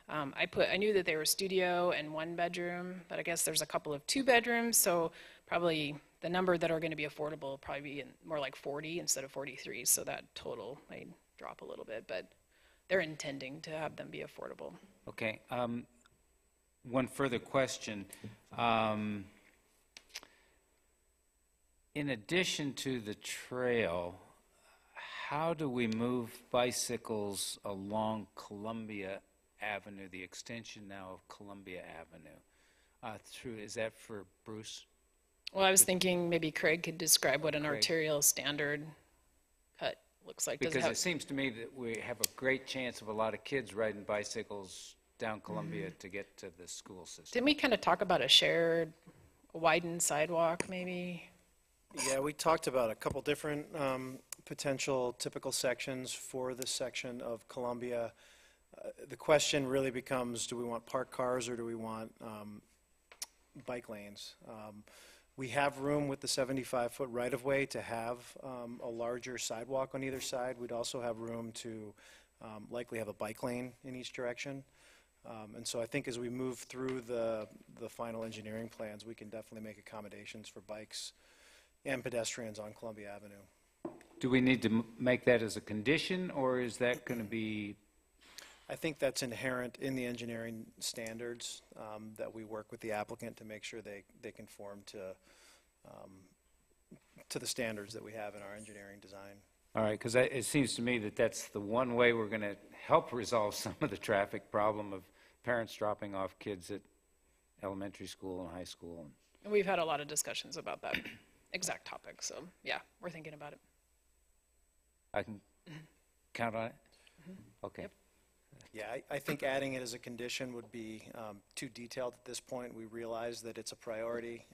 I knew that they were studio and 1 bedroom, but I guess there's a couple of 2 bedrooms, so probably the number that are going to be affordable will probably be more like 40 instead of 43, so that total may drop a little bit, but they're intending to have them be affordable. Okay. One further question. In addition to the trail, how do we move bicycles along Columbia Avenue, the extension now of Columbia Avenue? Is that for Bruce? Well, I was thinking maybe Craig could describe what an Craig. arterial standard cut looks like. Because it seems to me that we have a great chance of a lot of kids riding bicycles down Columbia to get to the school system. Didn't we kind of talk about a shared, widened sidewalk, maybe? Yeah, we talked about a couple different potential typical sections for this section of Columbia. The question really becomes, do we want parked cars or do we want bike lanes? We have room with the 75-foot right-of-way to have a larger sidewalk on either side. We'd also have room to likely have a bike lane in each direction. And so I think as we move through the final engineering plans, we can definitely make accommodations for bikes and pedestrians on Columbia Avenue. Do we need to make that as a condition, or is that going to be? I think that's inherent in the engineering standards that we work with the applicant to make sure they conform to the standards that we have in our engineering design. All right, because it seems to me that that's the one way we're going to help resolve some of the traffic problem of parents dropping off kids at elementary school and high school. And we've had a lot of discussions about that exact topic, so yeah, we're thinking about it. I can count on it? Okay. Yep. Yeah, I think adding it as a condition would be too detailed at this point. We realize that it's a priority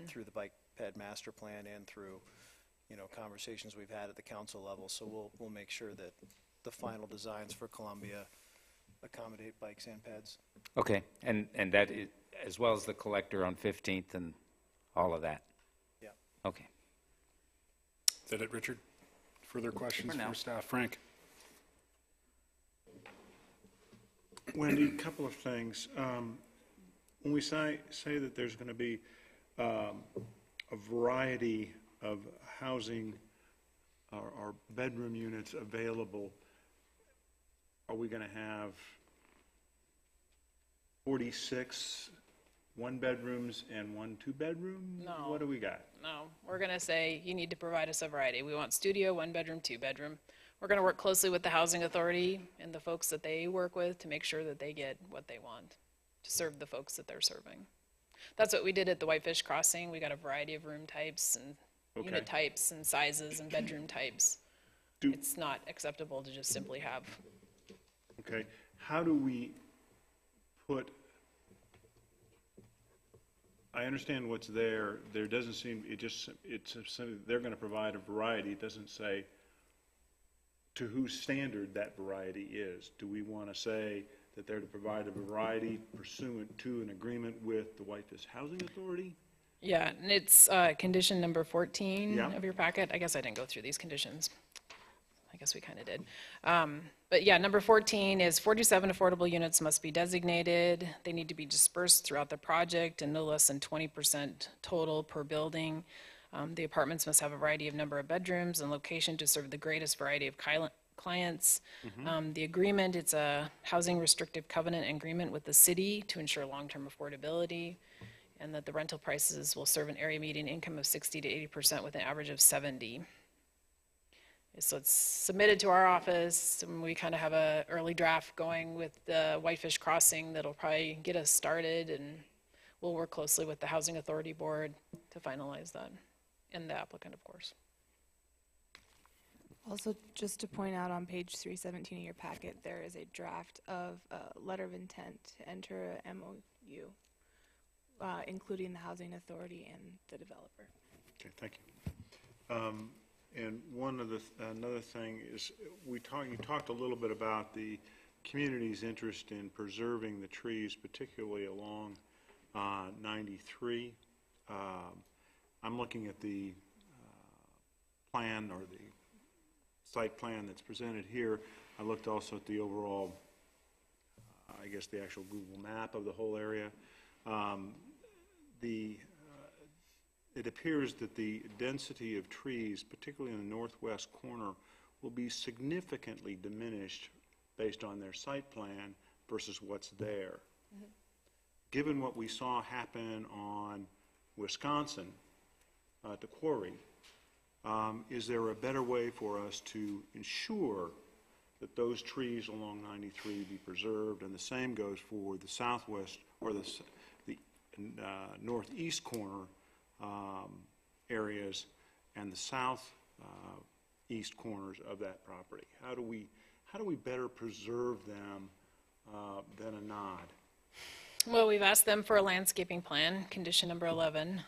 through the bike ped master plan and through, conversations we've had at the council level. So we'll make sure that the final designs for Columbia accommodate bikes and peds. Okay, and that is, as well as the collector on 15th and all of that? Yeah. Okay. Is that it, Richard? Further questions For now. for staff? Frank? Wendy, a couple of things. When we say that there's going to be a variety of housing or bedroom units available, are we going to have 46 one-bedrooms and 1 2-bedroom? No. What do we got? No, we're going to say you need to provide us a variety. We want studio, 1-bedroom, 2-bedroom. We're going to work closely with the Housing Authority and the folks that they work with to make sure that they get what they want to serve the folks that they're serving. That's what we did at the Whitefish Crossing. We got a variety of room types and unit types and sizes and bedroom types. It's not acceptable to just simply have. Okay. How do we put, I understand what's there. There doesn't seem, they're going to provide a variety. It doesn't say to whose standard that variety is. Do we want to say that they're to provide a variety pursuant to an agreement with the Whitefish Housing Authority? Yeah, and it's condition number 14 of your packet. I guess I didn't go through these conditions. I guess we kind of did. But yeah, number 14 is 47 affordable units must be designated. They need to be dispersed throughout the project and no less than 20% total per building. The apartments must have a variety of number of bedrooms and location to serve the greatest variety of clients. The agreement, it's a housing restrictive covenant agreement with the city to ensure long-term affordability, and that the rental prices will serve an area median income of 60 to 80% with an average of 70. So it's submitted to our office, and we kind of have an early draft going with the Whitefish Crossing that'll probably get us started, and we'll work closely with the Housing Authority Board to finalize that, and the applicant, of course. Also, just to point out on page 317 of your packet, there is a draft of a letter of intent to enter a MOU, including the Housing Authority and the developer. Okay, thank you. And another thing is, you talked a little bit about the community's interest in preserving the trees, particularly along 93. I'm looking at the plan or the site plan that's presented here. I looked also at the overall, I guess the actual Google map of the whole area. it appears that the density of trees, particularly in the northwest corner, will be significantly diminished based on their site plan versus what's there. Given what we saw happen on Wisconsin, the quarry, is there a better way for us to ensure that those trees along 93 be preserved? And the same goes for the southwest or the northeast corner areas and the south east corners of that property. How do we better preserve them than a nod? Well, we've asked them for a landscaping plan, condition number 11.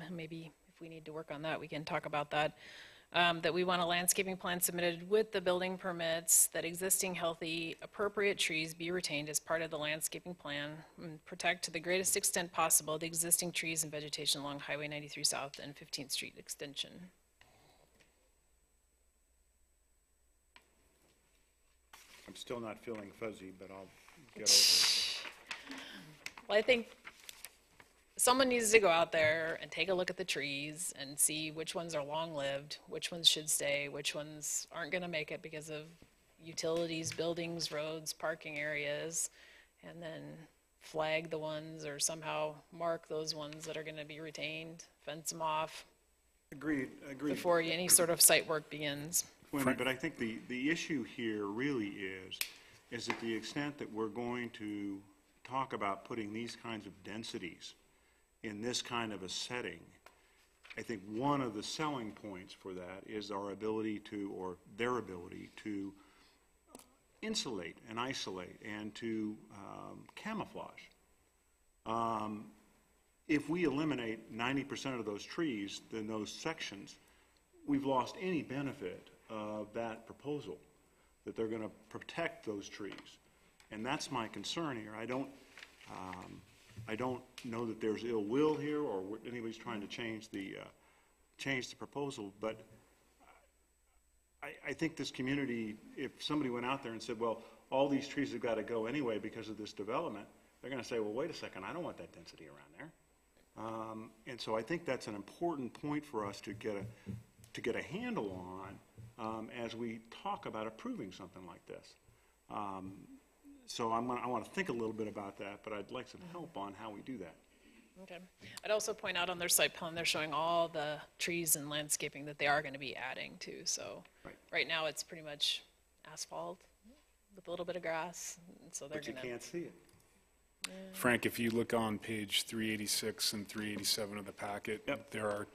Maybe if we need to work on that, we can talk about that. That we want a landscaping plan submitted with the building permits, that existing healthy, appropriate trees be retained as part of the landscaping plan, and protect to the greatest extent possible the existing trees and vegetation along Highway 93 South and 15th Street extension. I'm still not feeling fuzzy, but I'll get over it. Well, I think someone needs to go out there and take a look at the trees and see which ones are long-lived, which ones should stay, which ones aren't going to make it because of utilities, buildings, roads, parking areas, and then flag the ones or somehow mark those ones that are going to be retained, fence them off. Agreed. Before any sort of site work begins. Wendy, but I think the issue here really is that the extent that we're going to talk about putting these kinds of densities in this kind of a setting, I think one of the selling points for that is our ability to, or their ability to insulate and isolate and to camouflage. If we eliminate 90% of those trees in those sections, we've lost any benefit of that proposal, that they're going to protect those trees. And that's my concern here. I don't know that there's ill will here or anybody's trying to change the proposal, but I think this community, if somebody went out there and said, well, all these trees have got to go anyway because of this development, they're going to say, well, wait a second, I don't want that density around there. And so I think that's an important point for us to get a handle on as we talk about approving something like this. So I want to think a little bit about that, but I'd like some help on how we do that. Okay. I'd also point out on their site plan, they're showing all the trees and landscaping that they are going to be adding to. So right now it's pretty much asphalt with a little bit of grass. And so they're But you can't see it. Frank, if you look on page 386 and 387 of the packet, there are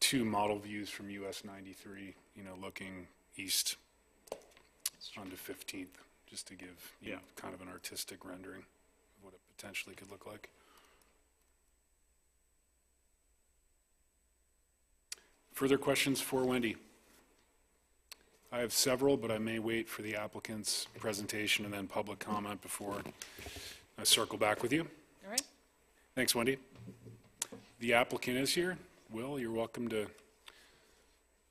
two model views from US 93, looking east onto 15th, just to give you kind of an artistic rendering of what it potentially could look like. Further questions for Wendy? I have several, but I may wait for the applicant's presentation and then public comment before I circle back with you. All right. Thanks, Wendy. The applicant is here. Will, you're welcome to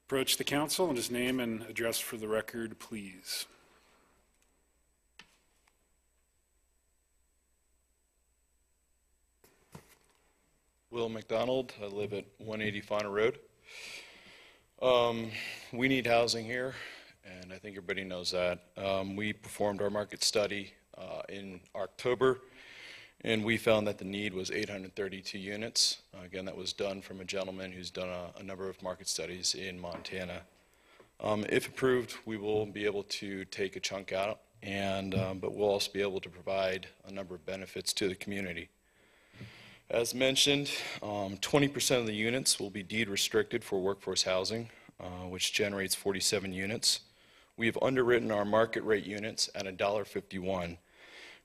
approach the council and just name and address for the record, please. Will McDonald. I live at 180 Fauna Road. We need housing here, and I think everybody knows that. We performed our market study in October, and we found that the need was 832 units. Again, that was done from a gentleman who's done a number of market studies in Montana. If approved, we will be able to take a chunk out, but we'll also be able to provide a number of benefits to the community. As mentioned, 20% of the units will be deed restricted for workforce housing, which generates 47 units. We have underwritten our market rate units at $1.51,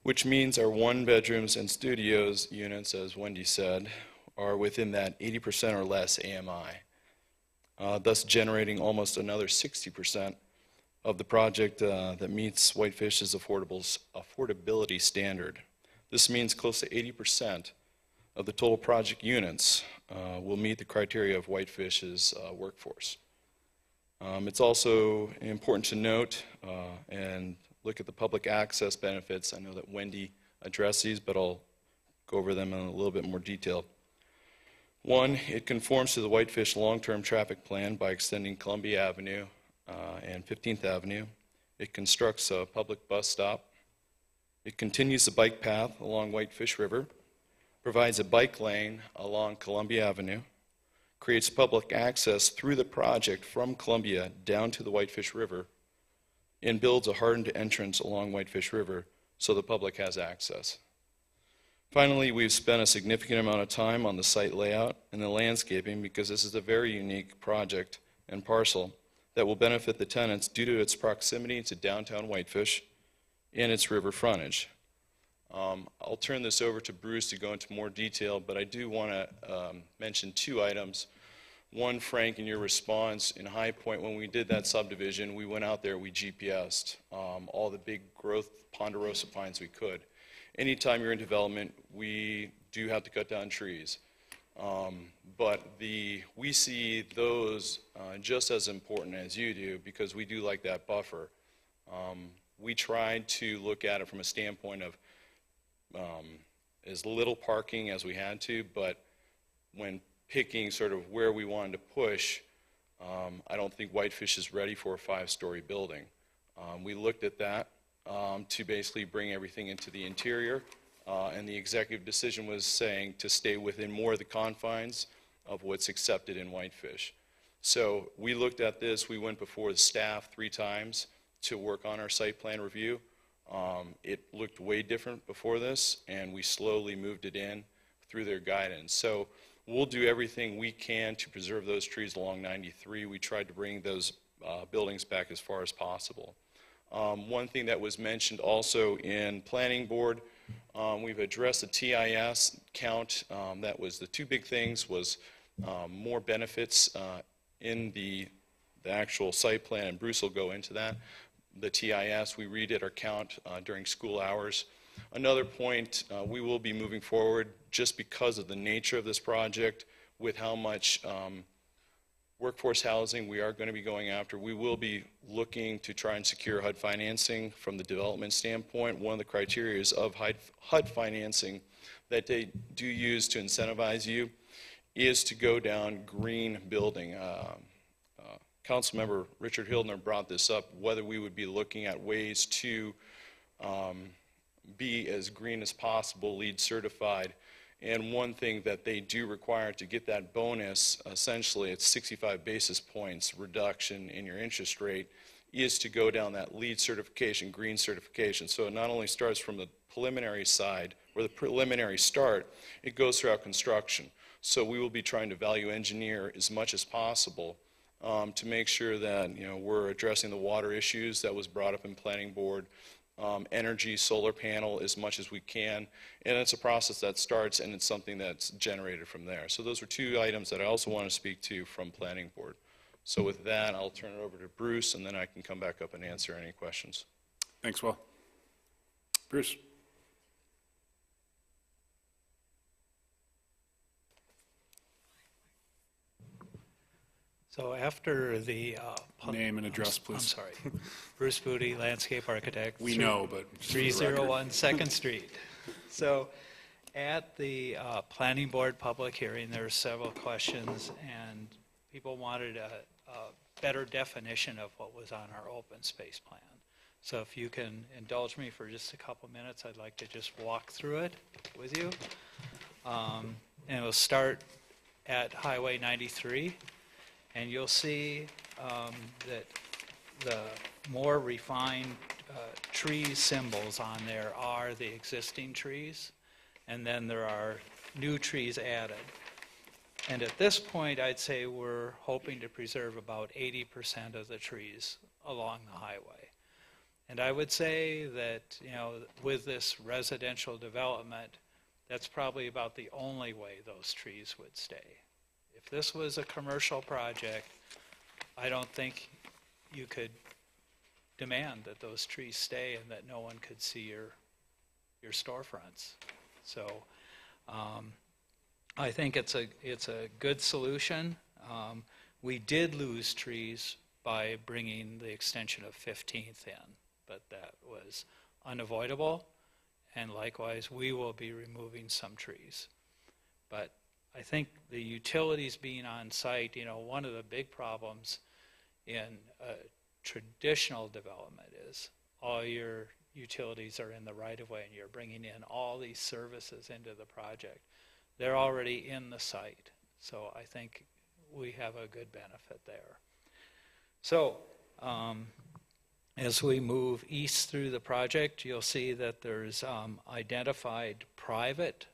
which means our one bedrooms and studios units, as Wendy said, are within that 80% or less AMI, thus generating almost another 60% of the project that meets Whitefish's affordability standard. This means close to 80% of the total project units will meet the criteria of Whitefish's workforce. It's also important to note and look at the public access benefits. I know that Wendy addressed these, but I'll go over them in a little bit more detail. One, it conforms to the Whitefish long-term traffic plan by extending Columbia Avenue and 15th Avenue. It constructs a public bus stop. It continues the bike path along Whitefish River, provides a bike lane along Columbia Avenue, creates public access through the project from Columbia down to the Whitefish River, and builds a hardened entrance along Whitefish River so the public has access. Finally, we've spent a significant amount of time on the site layout and the landscaping because this is a very unique project and parcel that will benefit the tenants due to its proximity to downtown Whitefish and its river frontage. I'll turn this over to Bruce to go into more detail, but I do want to mention two items. One, Frank, in your response in High Point, when we did that subdivision, we went out there, we GPSed all the big growth ponderosa pines we could. Anytime you're in development, we do have to cut down trees. But we see those just as important as you do because we do like that buffer. We tried to look at it from a standpoint of as little parking as we had to, but when picking sort of where we wanted to push, I don't think Whitefish is ready for a 5-story building. We looked at that to basically bring everything into the interior, and the executive decision was saying to stay within more of the confines of what's accepted in Whitefish. So we looked at this, we went before the staff 3 times to work on our site plan review. It looked way different before this, and we slowly moved it in through their guidance. So we'll do everything we can to preserve those trees along 93. We tried to bring those buildings back as far as possible. One thing that was mentioned also in planning board, we've addressed the TIS count. That was the 2 big things was more benefits in the actual site plan, and Bruce will go into that. The TIS, we redid our count during school hours. Another point, we will be moving forward just because of the nature of this project with how much workforce housing we are going to be going after. We will be looking to try and secure HUD financing from the development standpoint. One of the criteria of HUD financing that they do use to incentivize you is to go down green building. Councilmember Richard Hildner brought this up, whether we would be looking at ways to be as green as possible, LEED certified. And one thing that they do require to get that bonus, essentially it's 65 basis points reduction in your interest rate, is to go down that LEED certification, green certification. So it not only starts from the preliminary side, or the preliminary start, it goes throughout construction. So we will be trying to value engineer as much as possible to make sure that we're addressing the water issues that was brought up in planning board, energy, solar panel as much as we can, and it's a process that starts and it's something that's generated from there. So those are 2 items that I also want to speak to from planning board. So with that, I'll turn it over to Bruce, and then I can come back up and answer any questions. Thanks, Will. Bruce. So after the... Name and address, please. I'm sorry. Bruce Booty, landscape architect. We know, but... 301 2nd Street. So at the planning board public hearing, there were several questions, and people wanted a better definition of what was on our open space plan. So if you can indulge me for just a couple minutes, I'd like to just walk through it with you. And we'll start at Highway 93. And you'll see that the more refined tree symbols on there are the existing trees, and then there are new trees added. And at this point, I'd say we're hoping to preserve about 80% of the trees along the highway. And I would say that, with this residential development, that's probably about the only way those trees would stay. If this was a commercial project, I don't think you could demand that those trees stay and that no one could see your storefronts. So I think it's a good solution. We did lose trees by bringing the extension of 15th in, but that was unavoidable. And likewise, we will be removing some trees. But I think the utilities being on site, you know, one of the big problems in traditional development is all your utilities are in the right-of-way and you're bringing in all these services into the project. They're already in the site, so I think we have a good benefit there. So as we move east through the project, you'll see that there's identified private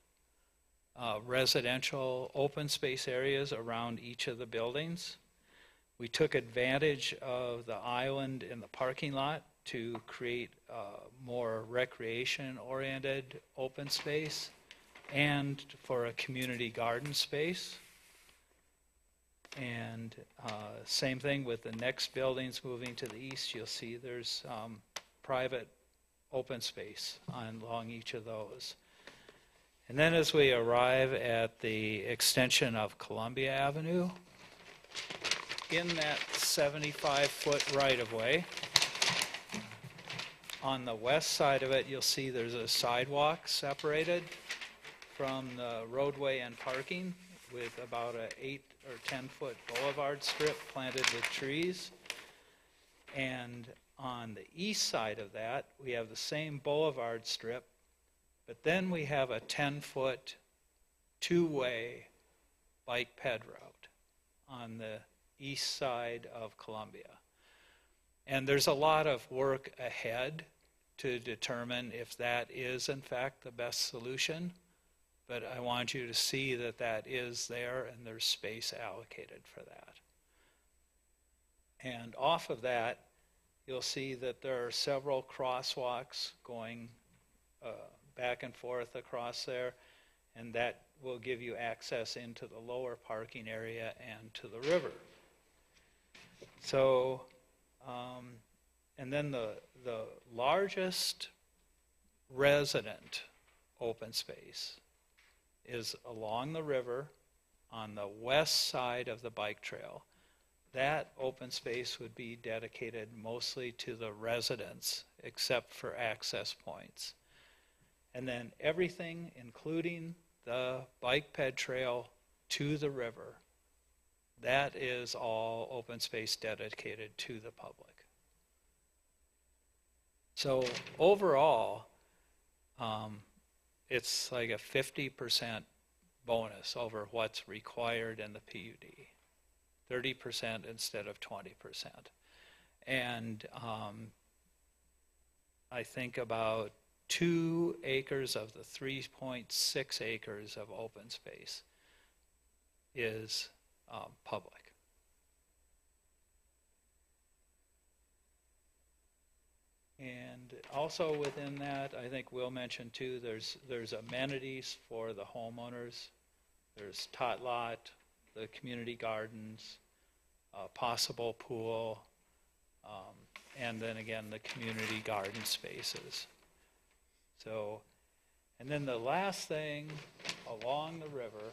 residential open space areas around each of the buildings. We took advantage of the island in the parking lot to create more recreation-oriented open space and for a community garden space. And same thing with the next buildings moving to the east. You'll see there's private open space along each of those. And then as we arrive at the extension of Columbia Avenue, in that 75-foot right-of-way, on the west side of it, you'll see there's a sidewalk separated from the roadway and parking with about an 8 or 10-foot boulevard strip planted with trees. And on the east side of that, we have the same boulevard strip, but then we have a 10-foot two-way bike ped route on the east side of Columbia. And there's a lot of work ahead to determine if that is in fact the best solution, but I want you to see that that is there and there's space allocated for that. And off of that, you'll see that there are several crosswalks going back and forth across there, and that will give you access into the lower parking area and to the river. So, and then the largest resident open space is along the river on the west side of the bike trail. That open space would be dedicated mostly to the residents, except for access points. And then everything, including the bike ped trail to the river, that is all open space dedicated to the public. So overall, it's like a 50% bonus over what's required in the PUD. 30% instead of 20%. And I think about 2 acres of the 3.6 acres of open space is public. And also within that, I think Will mentioned too, there's amenities for the homeowners. There's tot lot, the community gardens, possible pool, and then again the community garden spaces. So, and then the last thing along the river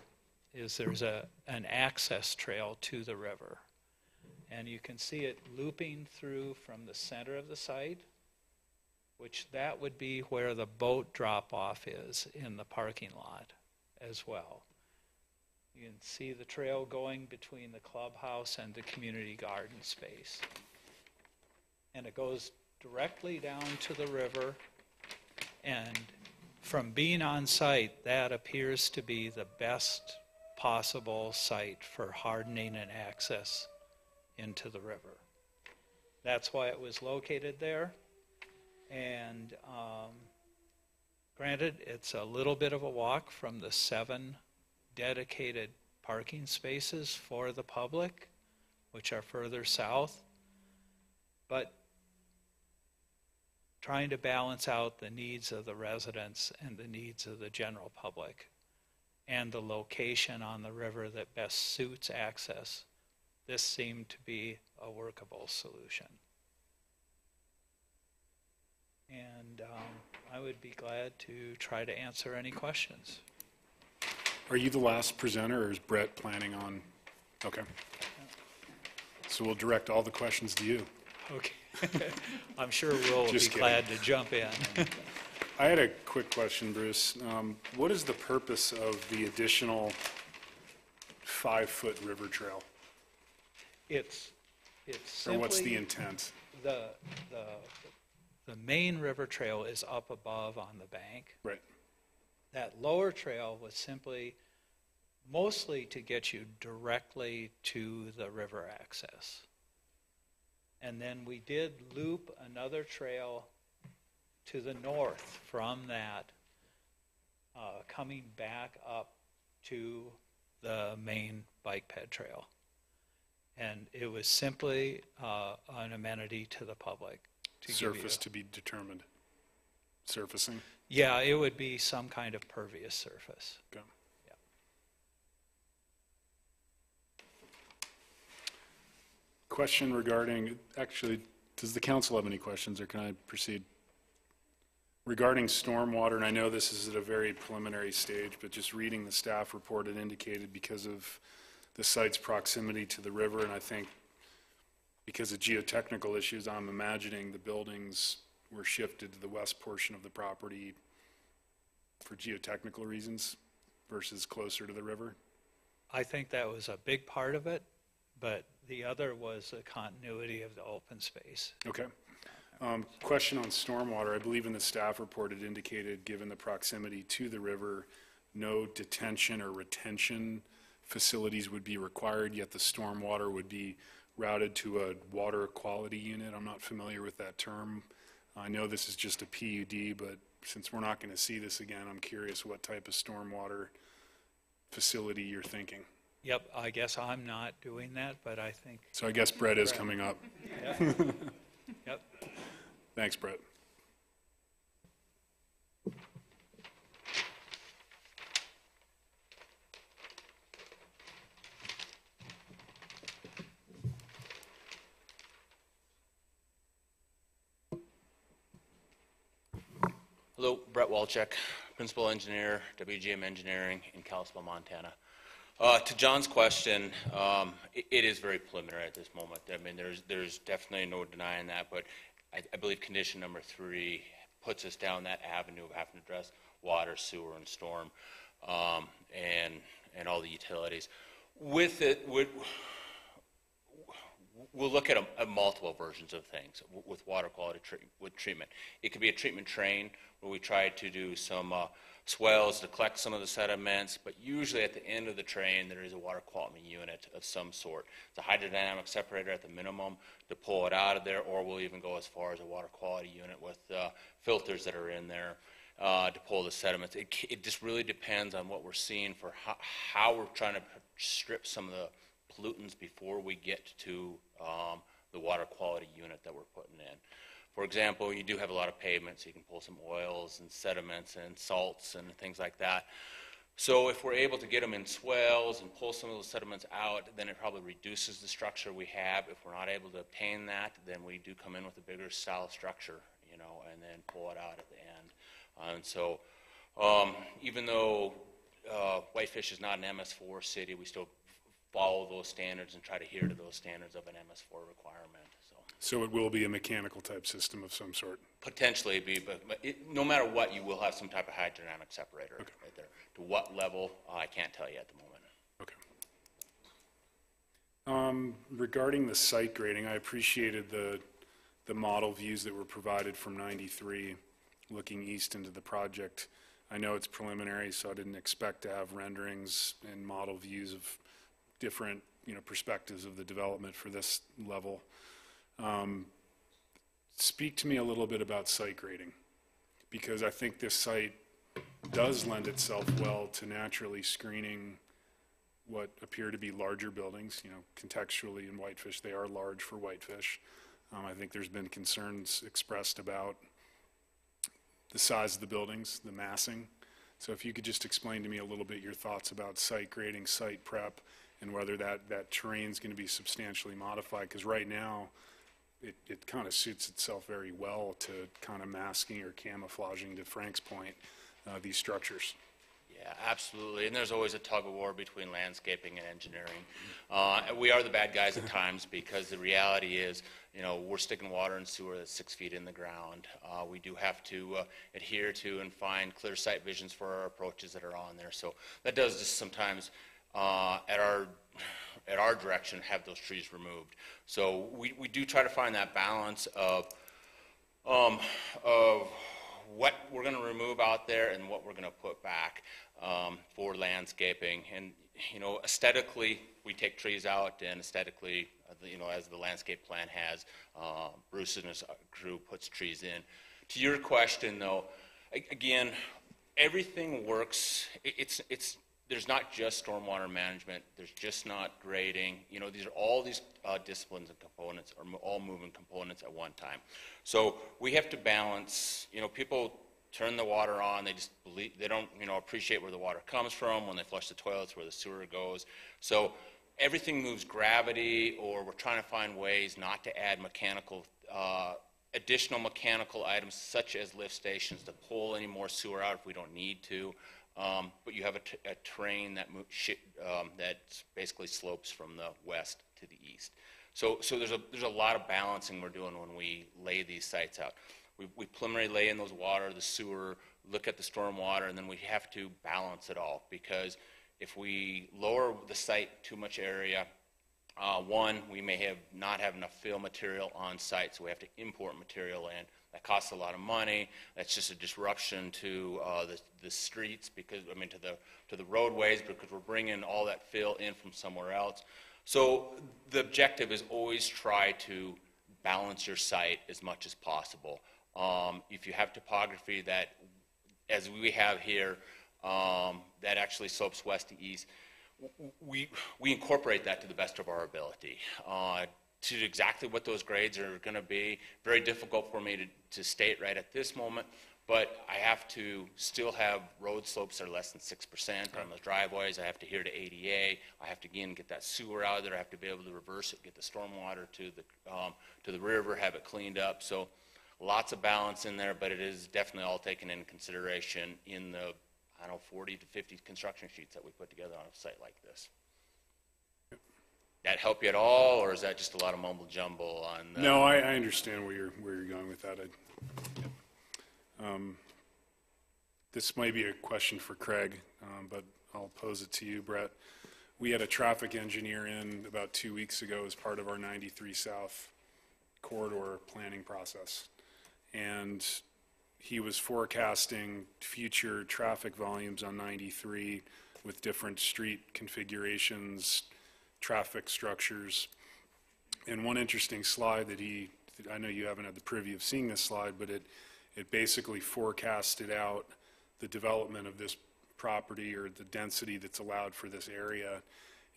is there's an access trail to the river. And you can see it looping through from the center of the site, which that would be where the boat drop-off is in the parking lot as well. You can see the trail going between the clubhouse and the community garden space. And it goes directly down to the river, and from being on site, that appears to be the best possible site for hardening and access into the river. That's why it was located there. And granted, it's a little bit of a walk from the 7 dedicated parking spaces for the public, which are further south, but trying to balance out the needs of the residents and the needs of the general public and the location on the river that best suits access, this seemed to be a workable solution. And I would be glad to try to answer any questions. Are you the last presenter, or is Brett planning on? Okay. So we'll direct all the questions to you. Okay. I'm sure Will be glad to jump in. I had a quick question, Bruce. What is the purpose of the additional 5-foot river trail? It's Or simply. what's the intent? The main river trail is up above on the bank. Right. That lower trail was simply mostly to get you directly to the river access. And then we did loop another trail to the north from that, coming back up to the main bike ped trail. And it was simply an amenity to the public. Surface to be determined. Surfacing? Yeah, it would be some kind of pervious surface. Okay. Yeah. Question regarding, actually, does the council have any questions, or can I proceed? Regarding stormwater, and I know this is at a very preliminary stage, but just reading the staff report, it indicated because of the site's proximity to the river, and I think because of geotechnical issues, I'm imagining the buildings were shifted to the west portion of the property for geotechnical reasons versus closer to the river. I think that was a big part of it, but the other was the continuity of the open space. Okay. Question on stormwater. I believe in the staff report it indicated, given the proximity to the river, no detention or retention facilities would be required, yet the stormwater would be routed to a water quality unit. I'm not familiar with that term. I know this is just a PUD, but since we're not going to see this again, I'm curious what type of stormwater facility you're thinking. Yep, I guess I'm not doing that, but I think. So I guess Brett is coming up. Yep. Yep. Thanks, Brett. Hello, Brett Walczek, Principal Engineer, WGM Engineering in Kalispell, Montana. To John's question, it is very preliminary at this moment. I mean, there's definitely no denying that, but I believe condition number 3 puts us down that avenue of having to address water, sewer, and storm, and all the utilities. With it, we'll look at multiple versions of things with water quality treatment. It could be a treatment train where we try to do some swells to collect some of the sediments, but usually at the end of the train there is a water quality unit of some sort. It's a hydrodynamic separator at the minimum to pull it out of there, or we'll even go as far as a water quality unit with filters that are in there to pull the sediments. It just really depends on what we're seeing for how we're trying to strip some of the pollutants before we get to the water quality unit that we're putting in. For example, you do have a lot of pavement, so you can pull some oils and sediments and salts and things like that. So if we're able to get them in swells and pull some of those sediments out, then it probably reduces the structure we have. If we're not able to obtain that, then we do come in with a bigger style structure, you know, and then pull it out at the end. And so even though Whitefish is not an MS4 city, we still follow those standards and try to adhere to those standards of an MS4 requirement. So it will be a mechanical type system of some sort? Potentially be, but no matter what, you will have some type of hydrodynamic separator right there. To what level, I can't tell you at the moment. Okay. Regarding the site grading, I appreciated the model views that were provided from 93 looking east into the project. I know it's preliminary, so I didn't expect to have renderings and model views of different, you know, perspectives of the development for this level. Speak to me a little bit about site grading, because I think this site does lend itself well to naturally screening what appear to be larger buildings. You know, contextually in Whitefish, they are large for Whitefish. I think there's been concerns expressed about the size of the buildings, the massing. So if you could just explain to me a little bit your thoughts about site grading, site prep, and whether that terrain's going to be substantially modified, because right now it kind of suits itself very well to kind of masking or camouflaging, to Frank's point, these structures. Yeah, absolutely. And there's always a tug of war between landscaping and engineering. We are the bad guys at times, because the reality is, you know, we're sticking water and sewer that's 6 feet in the ground. We do have to adhere to and find clear sight visions for our approaches that are on there. So that does just sometimes at our direction, have those trees removed. So we do try to find that balance of what we're going to remove out there and what we're going to put back for landscaping. And, you know, aesthetically, we take trees out, and aesthetically, you know, as the landscape plan has, Bruce and his crew puts trees in. To your question, though, again, everything works. There's not just stormwater management. There's just not grading. You know, these are all these disciplines and components are all moving components at one time. So we have to balance. You know, people turn the water on. They just believe they don't, you know, appreciate where the water comes from when they flush the toilets, where the sewer goes. So everything moves gravity, or we're trying to find ways not to add mechanical. Additional mechanical items such as lift stations to pull any more sewer out if we don't need to. But you have a terrain that that basically slopes from the west to the east. So there's a lot of balancing we're doing when we lay these sites out. We preliminary lay in those water, the sewer, look at the storm water, and then we have to balance it all, because if we lower the site too much area, one, we may not have enough fill material on site, so we have to import material in. That costs a lot of money. That's just a disruption to the streets, because I mean to the roadways, because we're bringing all that fill in from somewhere else. So the objective is always try to balance your site as much as possible. If you have topography that, as we have here, that actually slopes west to east, we incorporate that to the best of our ability. To exactly what those grades are going to be, very difficult for me to state right at this moment, but I have to still have road slopes that are less than 6% on those driveways. I have to adhere to ADA. I have to, again, get that sewer out of there. I have to be able to reverse it, get the stormwater to the river, have it cleaned up. So lots of balance in there, but it is definitely all taken into consideration in the, I don't know, 40 to 50 construction sheets that we put together on a site like this. That help you at all, or is that just a lot of mumble jumble on? No, I understand where you're going with that. This might be a question for Craig, but I'll pose it to you, Brett. We had a traffic engineer in about 2 weeks ago as part of our 93 South corridor planning process, and he was forecasting future traffic volumes on 93 with different street configurations, traffic structures. And one interesting slide that I know you haven't had the privy of seeing this slide, but it basically forecasted out the development of this property, or the density that's allowed for this area.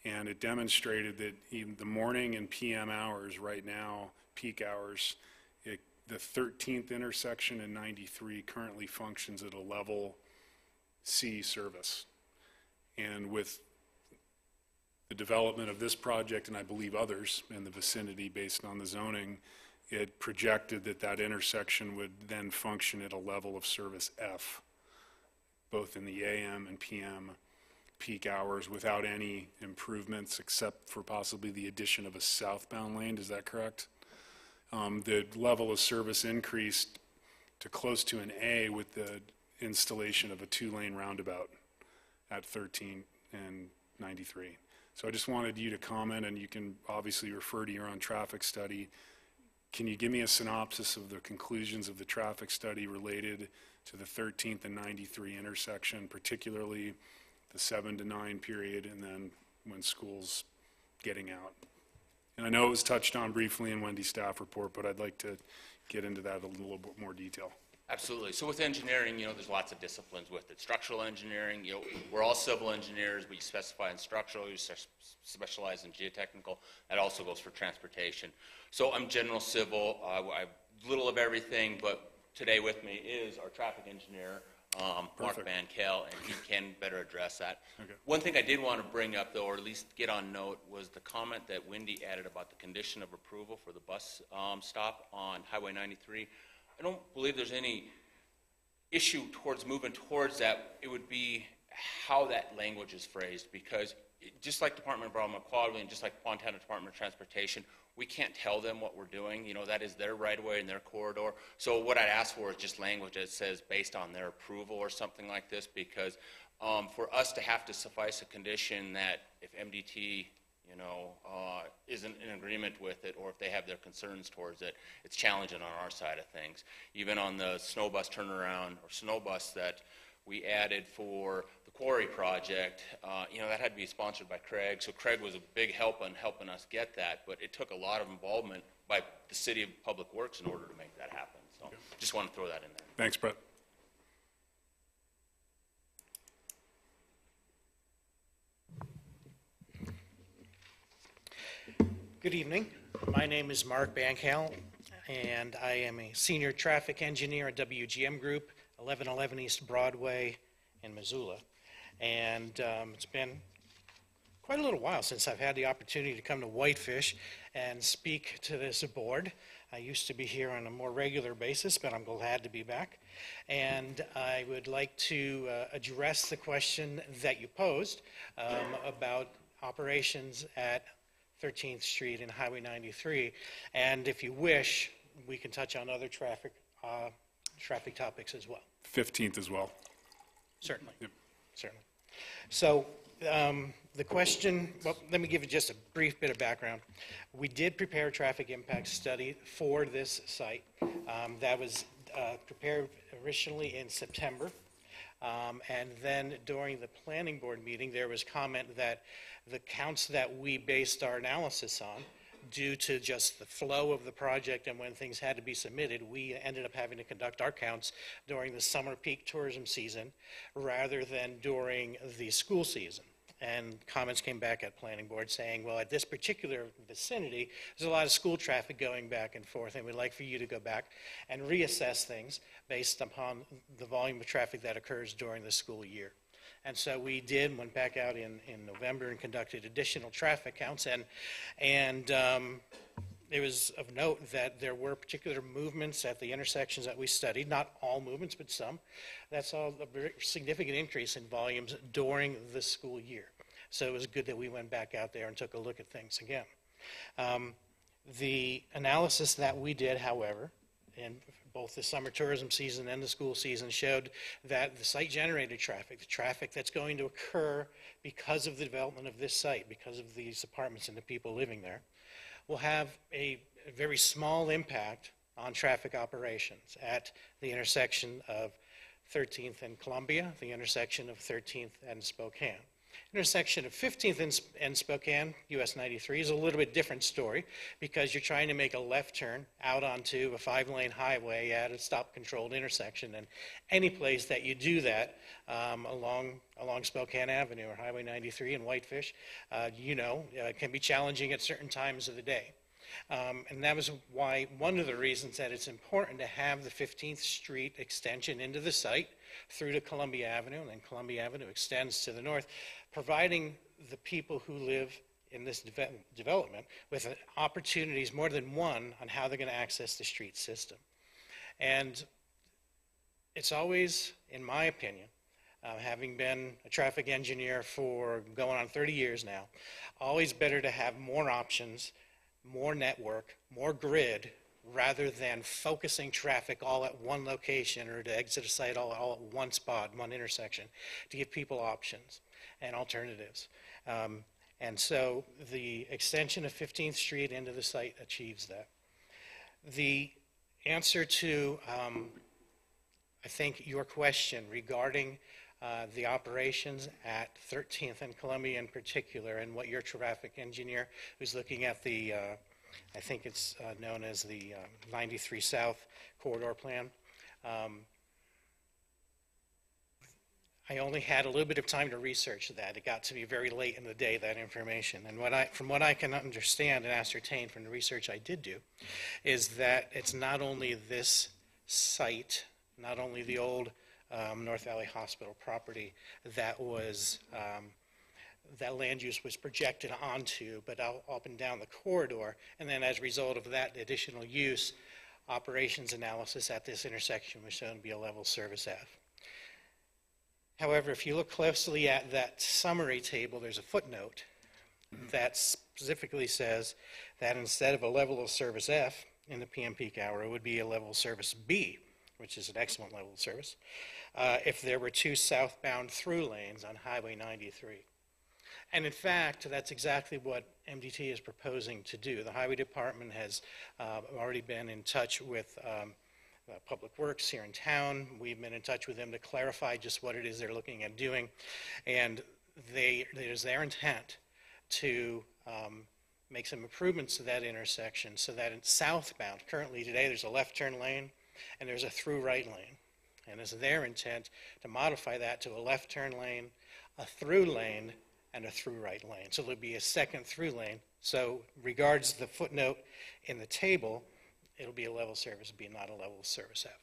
And it demonstrated that even the morning and PM hours right now, peak hours, the 13th intersection in 93 currently functions at a level C service. And with the development of this project, and I believe others in the vicinity based on the zoning, it projected that intersection would then function at a level of service F, both in the AM and PM peak hours, without any improvements except for possibly the addition of a southbound lane. Is that correct? The level of service increased to close to an A with the installation of a 2-lane roundabout at 13 and 93. So I just wanted you to comment, and you can obviously refer to your own traffic study. Can you give me a synopsis of the conclusions of the traffic study related to the 13th and 93 intersection, particularly the 7 to 9 period, and then when school's getting out? And I know it was touched on briefly in Wendy's staff report, but I'd like to get into that in a little bit more detail. Absolutely. So with engineering, there's lots of disciplines with it. Structural engineering, we're all civil engineers, but you specify in structural, you specialize in geotechnical. That also goes for transportation. So I'm general civil. I little of everything, but today with me is our traffic engineer, Mark Van Kell, and he can better address that. Okay. One thing I did want to bring up, though, or at least get on note, was the comment that Wendy added about the condition of approval for the bus stop on Highway 93. I don't believe there's any issue towards moving towards that. It would be how that language is phrased, because just like Department of Environmental Quality and just like Montana Department of Transportation, we can't tell them what we're doing. You know, that is their right of way and their corridor. So what I'd ask for is just language that says based on their approval or something like this, because for us to have to suffice a condition that if MDT, you know, isn't in agreement with it, or if they have their concerns towards it, it's challenging on our side of things. Even on the snow bus turnaround or snow bus that we added for the quarry project, you know, that had to be sponsored by Craig. So Craig was a big help in helping us get that, but it took a lot of involvement by the City of Public Works in order to make that happen. So just want to throw that in there. Thanks, Brett. Good evening. My name is Mark Bankell, and I am a senior traffic engineer at WGM Group, 1111 East Broadway in Missoula. And it's been quite a little while since I've had the opportunity to come to Whitefish and speak to this board. I used to be here on a more regular basis, but I'm glad to be back. And I would like to address the question that you posed about operations at 13th Street and Highway 93. And if you wish, we can touch on other traffic topics as well. 15th as well. Certainly. Yep. Certainly. So the question, well, let me give you just a brief bit of background. We did prepare a traffic impact study for this site. That was prepared originally in September. And then during the planning board meeting, there was comment that the counts that we based our analysis on, due to just the flow of the project and when things had to be submitted, we ended up having to conduct our counts during the summer peak tourism season rather than during the school season. And comments came back at planning board saying, well, at this particular vicinity, there's a lot of school traffic going back and forth, and we'd like for you to go back and reassess things based upon the volume of traffic that occurs during the school year. And so we went back out in November and conducted additional traffic counts, and it was of note that there were particular movements at the intersections that we studied, not all movements, but some, that saw a very significant increase in volumes during the school year. So it was good that we went back out there and took a look at things again. The analysis that we did, however, in both the summer tourism season and the school season, showed that the site-generated traffic, the traffic that's going to occur because of the development of this site, because of these apartments and the people living there, will have a very small impact on traffic operations at the intersection of 13th and Columbia, the intersection of 13th and Spokane. Intersection of 15th and Spokane, US 93, is a little bit different story because you're trying to make a left turn out onto a 5-lane highway at a stop-controlled intersection. And any place that you do that along Spokane Avenue or Highway 93 in Whitefish, can be challenging at certain times of the day. And that was why one of the reasons that it's important to have the 15th Street extension into the site through to Columbia Avenue, and then Columbia Avenue extends to the north, providing the people who live in this development with opportunities, more than one, on how they're going to access the street system. And it's always, in my opinion, having been a traffic engineer for going on 30 years now, always better to have more options, more network, more grid, rather than focusing traffic all at one location or to exit a site all at one spot, one intersection, to give people options and alternatives. And so the extension of 15th Street into the site achieves that. The answer to, I think, your question regarding the operations at 13th and Columbia in particular, and what your traffic engineer who's looking at the I think it's known as the 93 South corridor plan. I only had a little bit of time to research that. It got to be very late in the day, that information. And from what I can understand and ascertain from the research I did do, is that it's not only this site, not only the old North Valley Hospital property that was that land use was projected onto, but up and down the corridor, and then as a result of that additional use, operations analysis at this intersection was shown to be a level service F. However, if you look closely at that summary table, there's a footnote that specifically says that instead of a level of service F in the PM peak hour, it would be a level of service B, which is an excellent level of service, if there were 2 southbound through lanes on Highway 93. And in fact, that's exactly what MDT is proposing to do. The Highway Department has already been in touch with Public Works here in town. We've been in touch with them to clarify just what it is they're looking at doing. And it is their intent to make some improvements to that intersection so that it's southbound. Currently today there's a left turn lane and there's a through right lane. And it's their intent to modify that to a left turn lane, a through lane, and a through right lane. So there'll be a second through lane. So regards the footnote in the table, it'll be a level service B, not a level service F.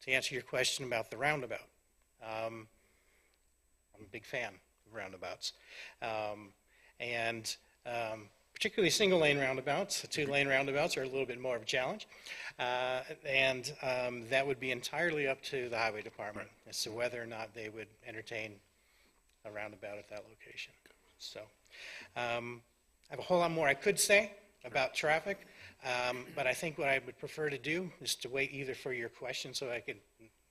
To answer your question about the roundabout, I'm a big fan of roundabouts. Particularly single lane roundabouts. The 2-lane roundabouts are a little bit more of a challenge. That would be entirely up to the Highway Department as to whether or not they would entertain a roundabout at that location. So I have a whole lot more I could say about traffic, but I think what I would prefer to do is to wait either for your questions so I could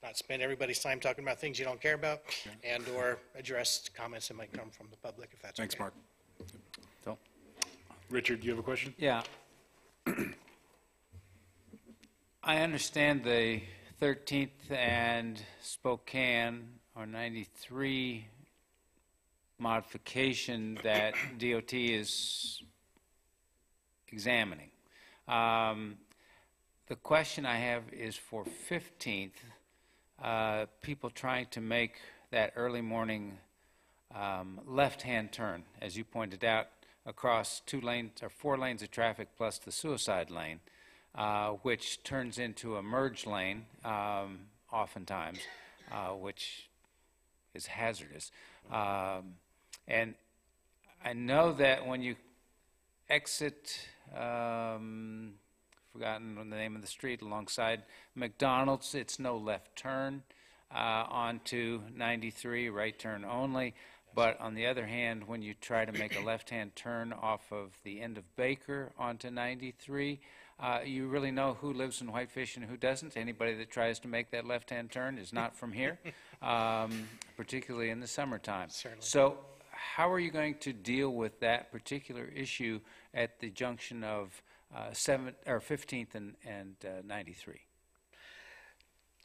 not spend everybody's time talking about things you don't care about, and or address comments that might come from the public, if that's Thanks, okay. Mark. Phil? Richard, do you have a question? Yeah. I understand the 13th and Spokane or 93 modification that DOT is examining. The question I have is for 15th, people trying to make that early morning left-hand turn, as you pointed out, across 2 lanes or 4 lanes of traffic plus the suicide lane, which turns into a merge lane oftentimes, which is hazardous. And I know that when you exit, forgotten the name of the street, alongside McDonald's, it's no left turn onto 93, right turn only. But on the other hand, when you try to make a left-hand turn off of the end of Baker onto 93, you really know who lives in Whitefish and who doesn't. Anybody that tries to make that left-hand turn is not from here, particularly in the summertime. Certainly. So how are you going to deal with that particular issue at the junction of 15th and 93?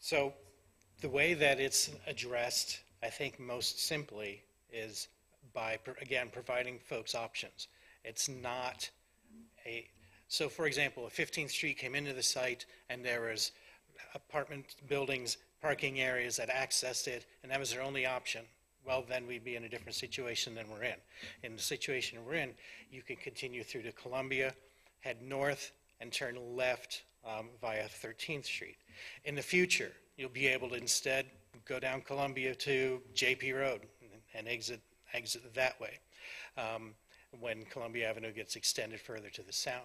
So the way that it's addressed, I think most simply, is by, again, providing folks options. It's not so for example, if 15th Street came into the site and there was apartment buildings, parking areas that accessed it, and that was their only option, well, then we'd be in a different situation than we're in. In the situation we're in, you can continue through to Columbia, head north, and turn left via 13th Street. In the future, you'll be able to instead go down Columbia to JP Road and exit that way when Columbia Avenue gets extended further to the south.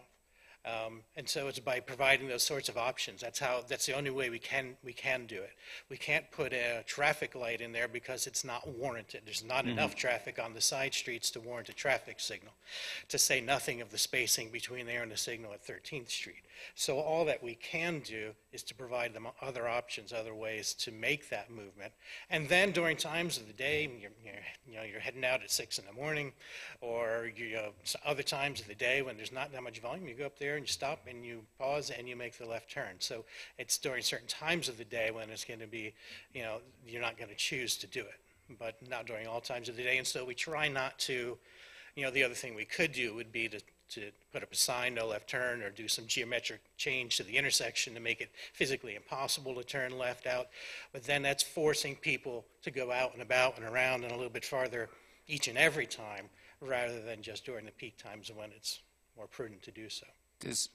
And so it's by providing those sorts of options. That's the only way we can do it. We can't put a traffic light in there because it's not warranted. There's not enough traffic on the side streets to warrant a traffic signal, to say nothing of the spacing between there and the signal at 13th Street. So all that we can do is to provide them other options, other ways to make that movement. And then during times of the day, you're heading out at 6 in the morning, or other times of the day when there's not that much volume, you go up there and you stop and you pause and you make the left turn. So it's during certain times of the day when it's going to be, you're not going to choose to do it, but not during all times of the day. And so we try not to, the other thing we could do would be to put up a sign, no left turn, or do some geometric change to the intersection to make it physically impossible to turn left out. But then that's forcing people to go out and about and around and a little bit farther each and every time, rather than just during the peak times when it's more prudent to do so. Does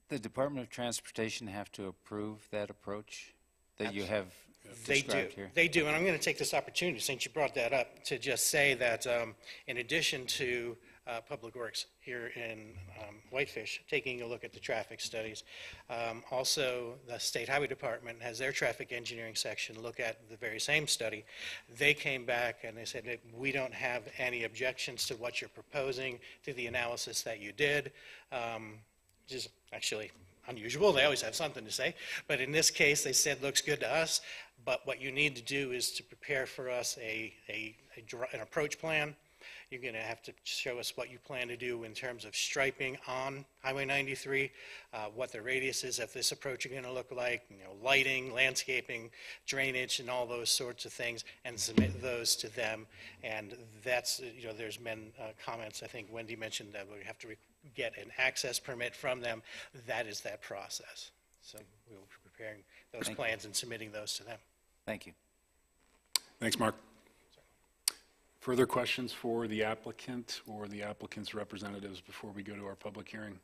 the Department of Transportation have to approve that approach that you have described here? They do, and I'm going to take this opportunity, since you brought that up, to just say that in addition to Public Works here in Whitefish, taking a look at the traffic studies. Also, the State Highway Department has their traffic engineering section look at the very same study. They came back and they said that we don't have any objections to what you're proposing, to the analysis that you did, which is actually unusual. They always have something to say. But in this case, they said, looks good to us, but what you need to do is to prepare for us an approach plan. You're going to have to show us what you plan to do in terms of striping on Highway 93, what the radiuses of this approach are going to look like, lighting, landscaping, drainage, and all those sorts of things, and submit those to them. And that's, there's been comments, I think Wendy mentioned that we have to get an access permit from them. That is that process. So we will be preparing those plans and submitting those to them. Thank you. Thanks, Mark. Further questions for the applicant or the applicant's representatives before we go to our public hearing?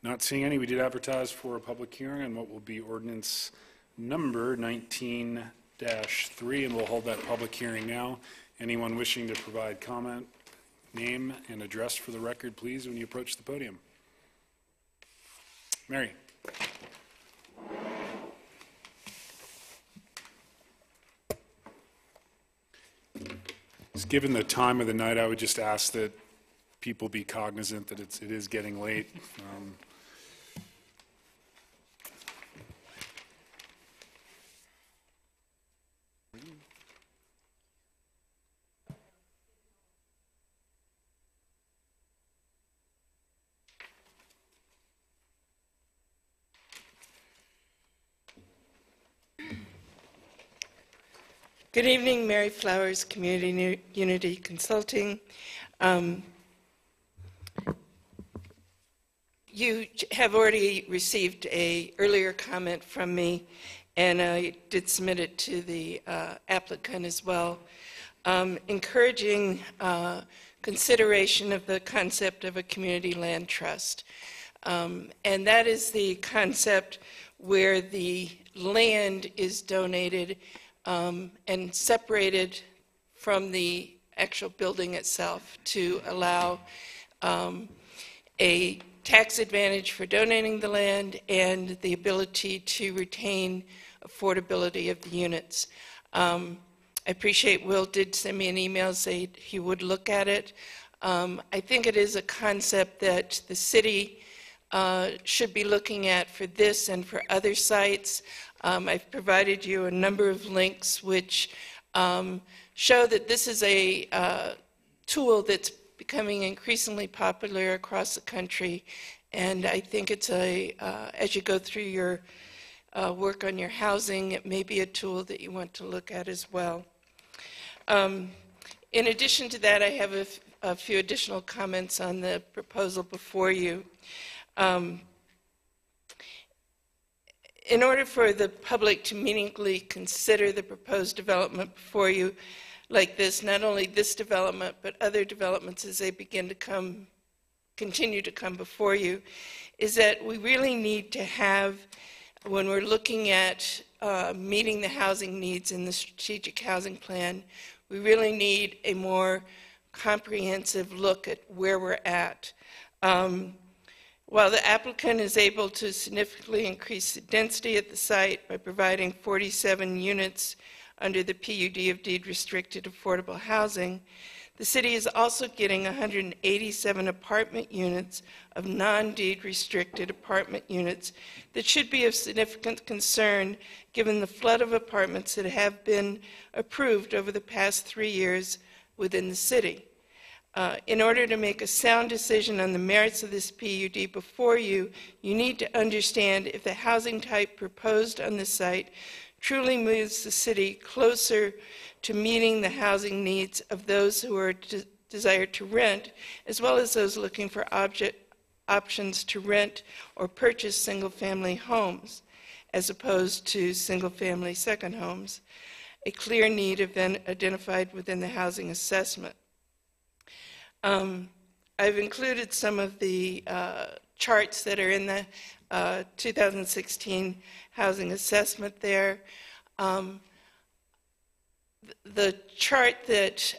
Not seeing any. We did advertise for a public hearing on what will be ordinance number 19-3, and we'll hold that public hearing now. Anyone wishing to provide comment, name, and address for the record, please, when you approach the podium. Mary. Given the time of the night, I would just ask that people be cognizant that it is getting late. Good evening, Mary Flowers, Community Unity Consulting. You have already received an earlier comment from me, and I did submit it to the applicant as well, encouraging consideration of the concept of a community land trust. And that is the concept where the land is donated and separated from the actual building itself to allow a tax advantage for donating the land and the ability to retain affordability of the units. I appreciate Will did send me an email saying he would look at it. I think it is a concept that the city should be looking at for this and for other sites. I've provided you a number of links which show that this is a tool that's becoming increasingly popular across the country, and I think it's as you go through your work on your housing, it may be a tool that you want to look at as well. In addition to that, I have a few additional comments on the proposal before you. In order for the public to meaningfully consider the proposed development before you like this, not only this development, but other developments as they begin to continue to come before you, is that we really need to have, when we're looking at meeting the housing needs in the strategic housing plan, we really need a more comprehensive look at where we're at. While the applicant is able to significantly increase the density at the site by providing 47 units under the PUD of deed restricted affordable housing, the city is also getting 187 apartment units of non-deed restricted apartment units that should be of significant concern given the flood of apartments that have been approved over the past 3 years within the city. In order to make a sound decision on the merits of this PUD before you, you need to understand if the housing type proposed on this site truly moves the city closer to meeting the housing needs of those who are desire to rent, as well as those looking for options to rent or purchase single-family homes, as opposed to single-family second homes, a clear need identified within the housing assessment. I've included some of the charts that are in the 2016 housing assessment there. The chart that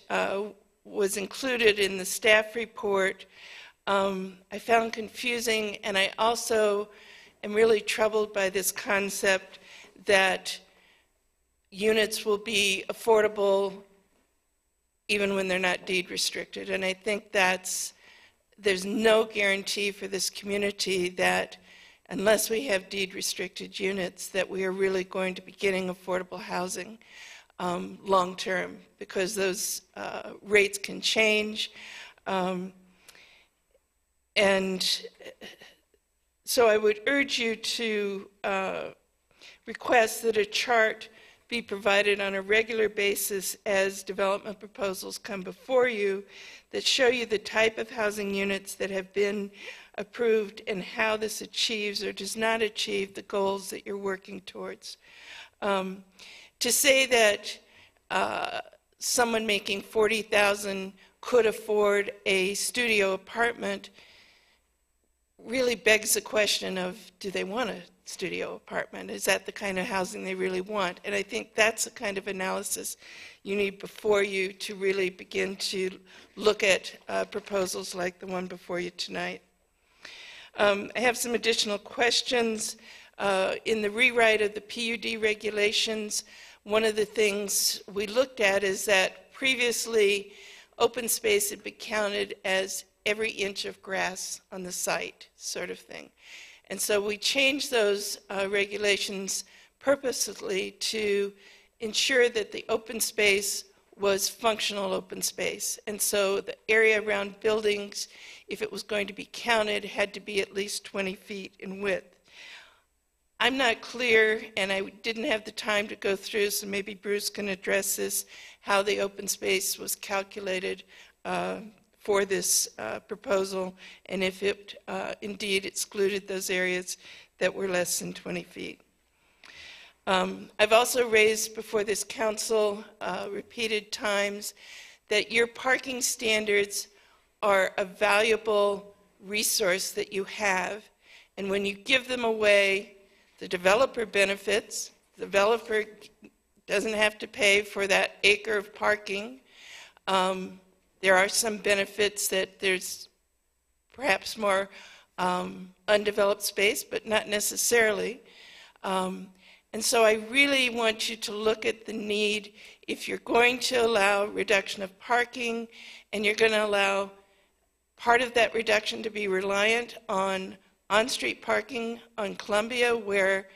was included in the staff report, I found confusing, and I also am really troubled by this concept that units will be affordable even when they're not deed restricted. And I think there's no guarantee for this community that unless we have deed restricted units, that we are really going to be getting affordable housing long term, because those rates can change. And so I would urge you to request that a chart be provided on a regular basis as development proposals come before you that show you the type of housing units that have been approved and how this achieves or does not achieve the goals that you're working towards. To say that someone making $40,000 could afford a studio apartment really begs the question of, do they want a studio apartment? Is that the kind of housing they really want? And I think that's the kind of analysis you need before you to really begin to look at proposals like the one before you tonight. I have some additional questions. In the rewrite of the PUD regulations, one of the things we looked at is that previously open space had been counted as every inch of grass on the site, sort of thing. And so we changed those regulations purposely to ensure that the open space was functional open space. And so the area around buildings, if it was going to be counted, had to be at least 20 feet in width. I'm not clear, and I didn't have the time to go through, so maybe Bruce can address this, how the open space was calculated for this proposal, and if it indeed excluded those areas that were less than 20 feet. I've also raised before this council repeated times that your parking standards are a valuable resource that you have, and when you give them away, the developer benefits. The developer doesn't have to pay for that acre of parking. There are some benefits that there's perhaps more undeveloped space, but not necessarily. And so I really want you to look at the need, if you're going to allow reduction of parking and you're going to allow part of that reduction to be reliant on on-street parking on Columbia, where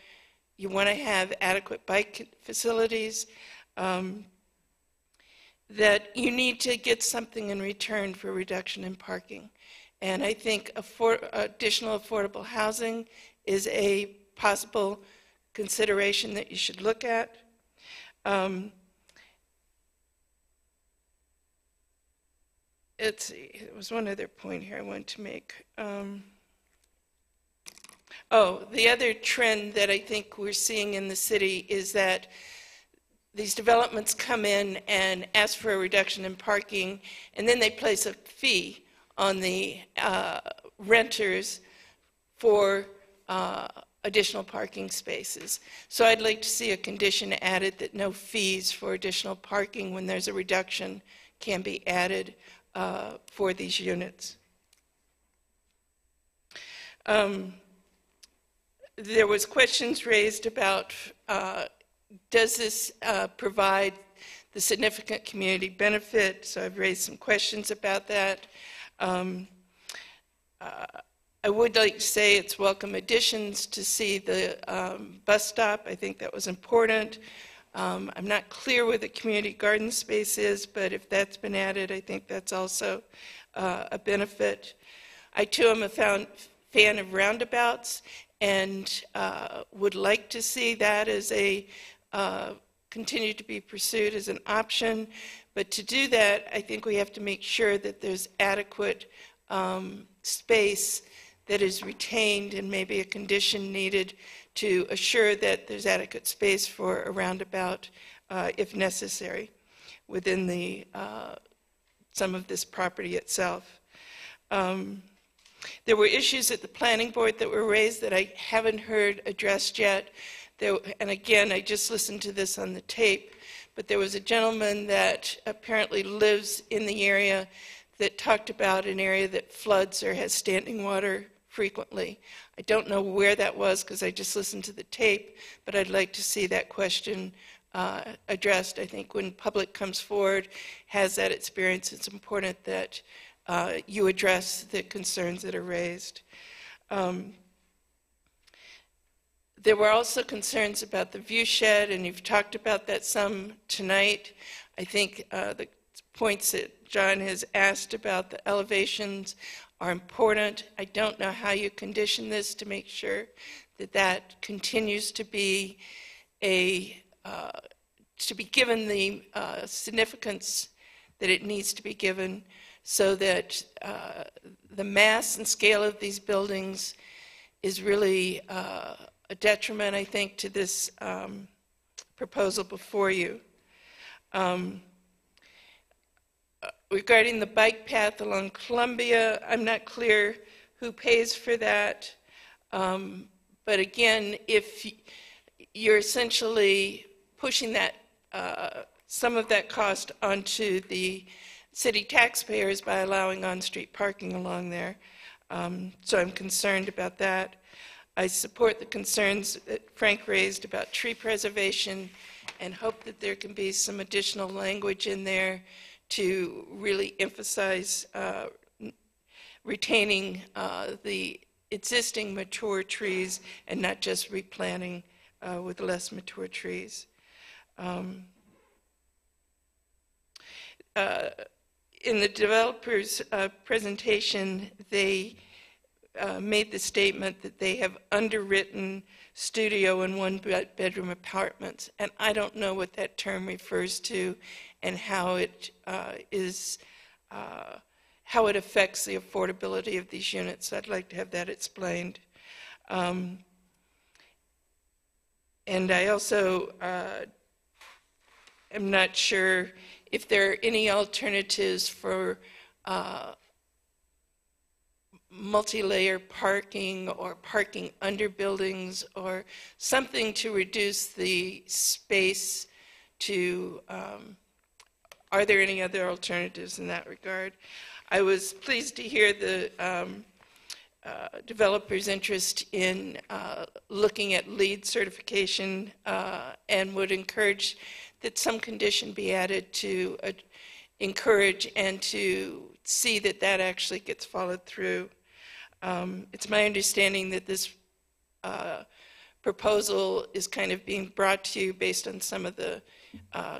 you want to have adequate bike facilities, that you need to get something in return for reduction in parking. And I think additional affordable housing is a possible consideration that you should look at. Let's see, there was one other point here I wanted to make. The other trend that I think we're seeing in the city is that these developments come in and ask for a reduction in parking, and then they place a fee on the renters for additional parking spaces. So I'd like to see a condition added that no fees for additional parking when there's a reduction can be added for these units. There was questions raised about does this provide the significant community benefit? So I've raised some questions about that. I would like to say it's welcome additions to see the bus stop. I think that was important. I'm not clear where the community garden space is, but if that's been added, I think that's also a benefit. I too am a fan of roundabouts and would like to see that as a continue to be pursued as an option. But to do that, I think we have to make sure that there's adequate space that is retained, and maybe a condition needed to assure that there's adequate space for a roundabout if necessary within the some of this property itself. There were issues at the planning board that were raised that I haven't heard addressed yet. And again, I just listened to this on the tape, but there was a gentleman that apparently lives in the area that talked about an area that floods or has standing water frequently. I don't know where that was because I just listened to the tape, but I'd like to see that question addressed. I think when public comes forward, has that experience, it's important that you address the concerns that are raised. There were also concerns about the view shed, and you've talked about that some tonight. I think the points that John has asked about the elevations are important. I don't know how you condition this to make sure that that continues to be given the significance that it needs to be given, so that the mass and scale of these buildings is really a detriment, I think, to this proposal before you. Regarding the bike path along Columbia, I'm not clear who pays for that. But again, if you're essentially pushing that some of that cost onto the city taxpayers by allowing on-street parking along there. So I'm concerned about that. I support the concerns that Frank raised about tree preservation and hope that there can be some additional language in there to really emphasize retaining the existing mature trees and not just replanting with less mature trees. In the developer's presentation, they made the statement that they have underwritten studio and one-bedroom apartments, and I don't know what that term refers to and how it how it affects the affordability of these units. I'd like to have that explained. And I also am not sure if there are any alternatives for multi-layer parking or parking under buildings or something to reduce the space to, are there any other alternatives in that regard? I was pleased to hear the developer's interest in looking at LEED certification and would encourage that some condition be added to encourage and to see that that actually gets followed through. It's my understanding that this proposal is kind of being brought to you based on some of the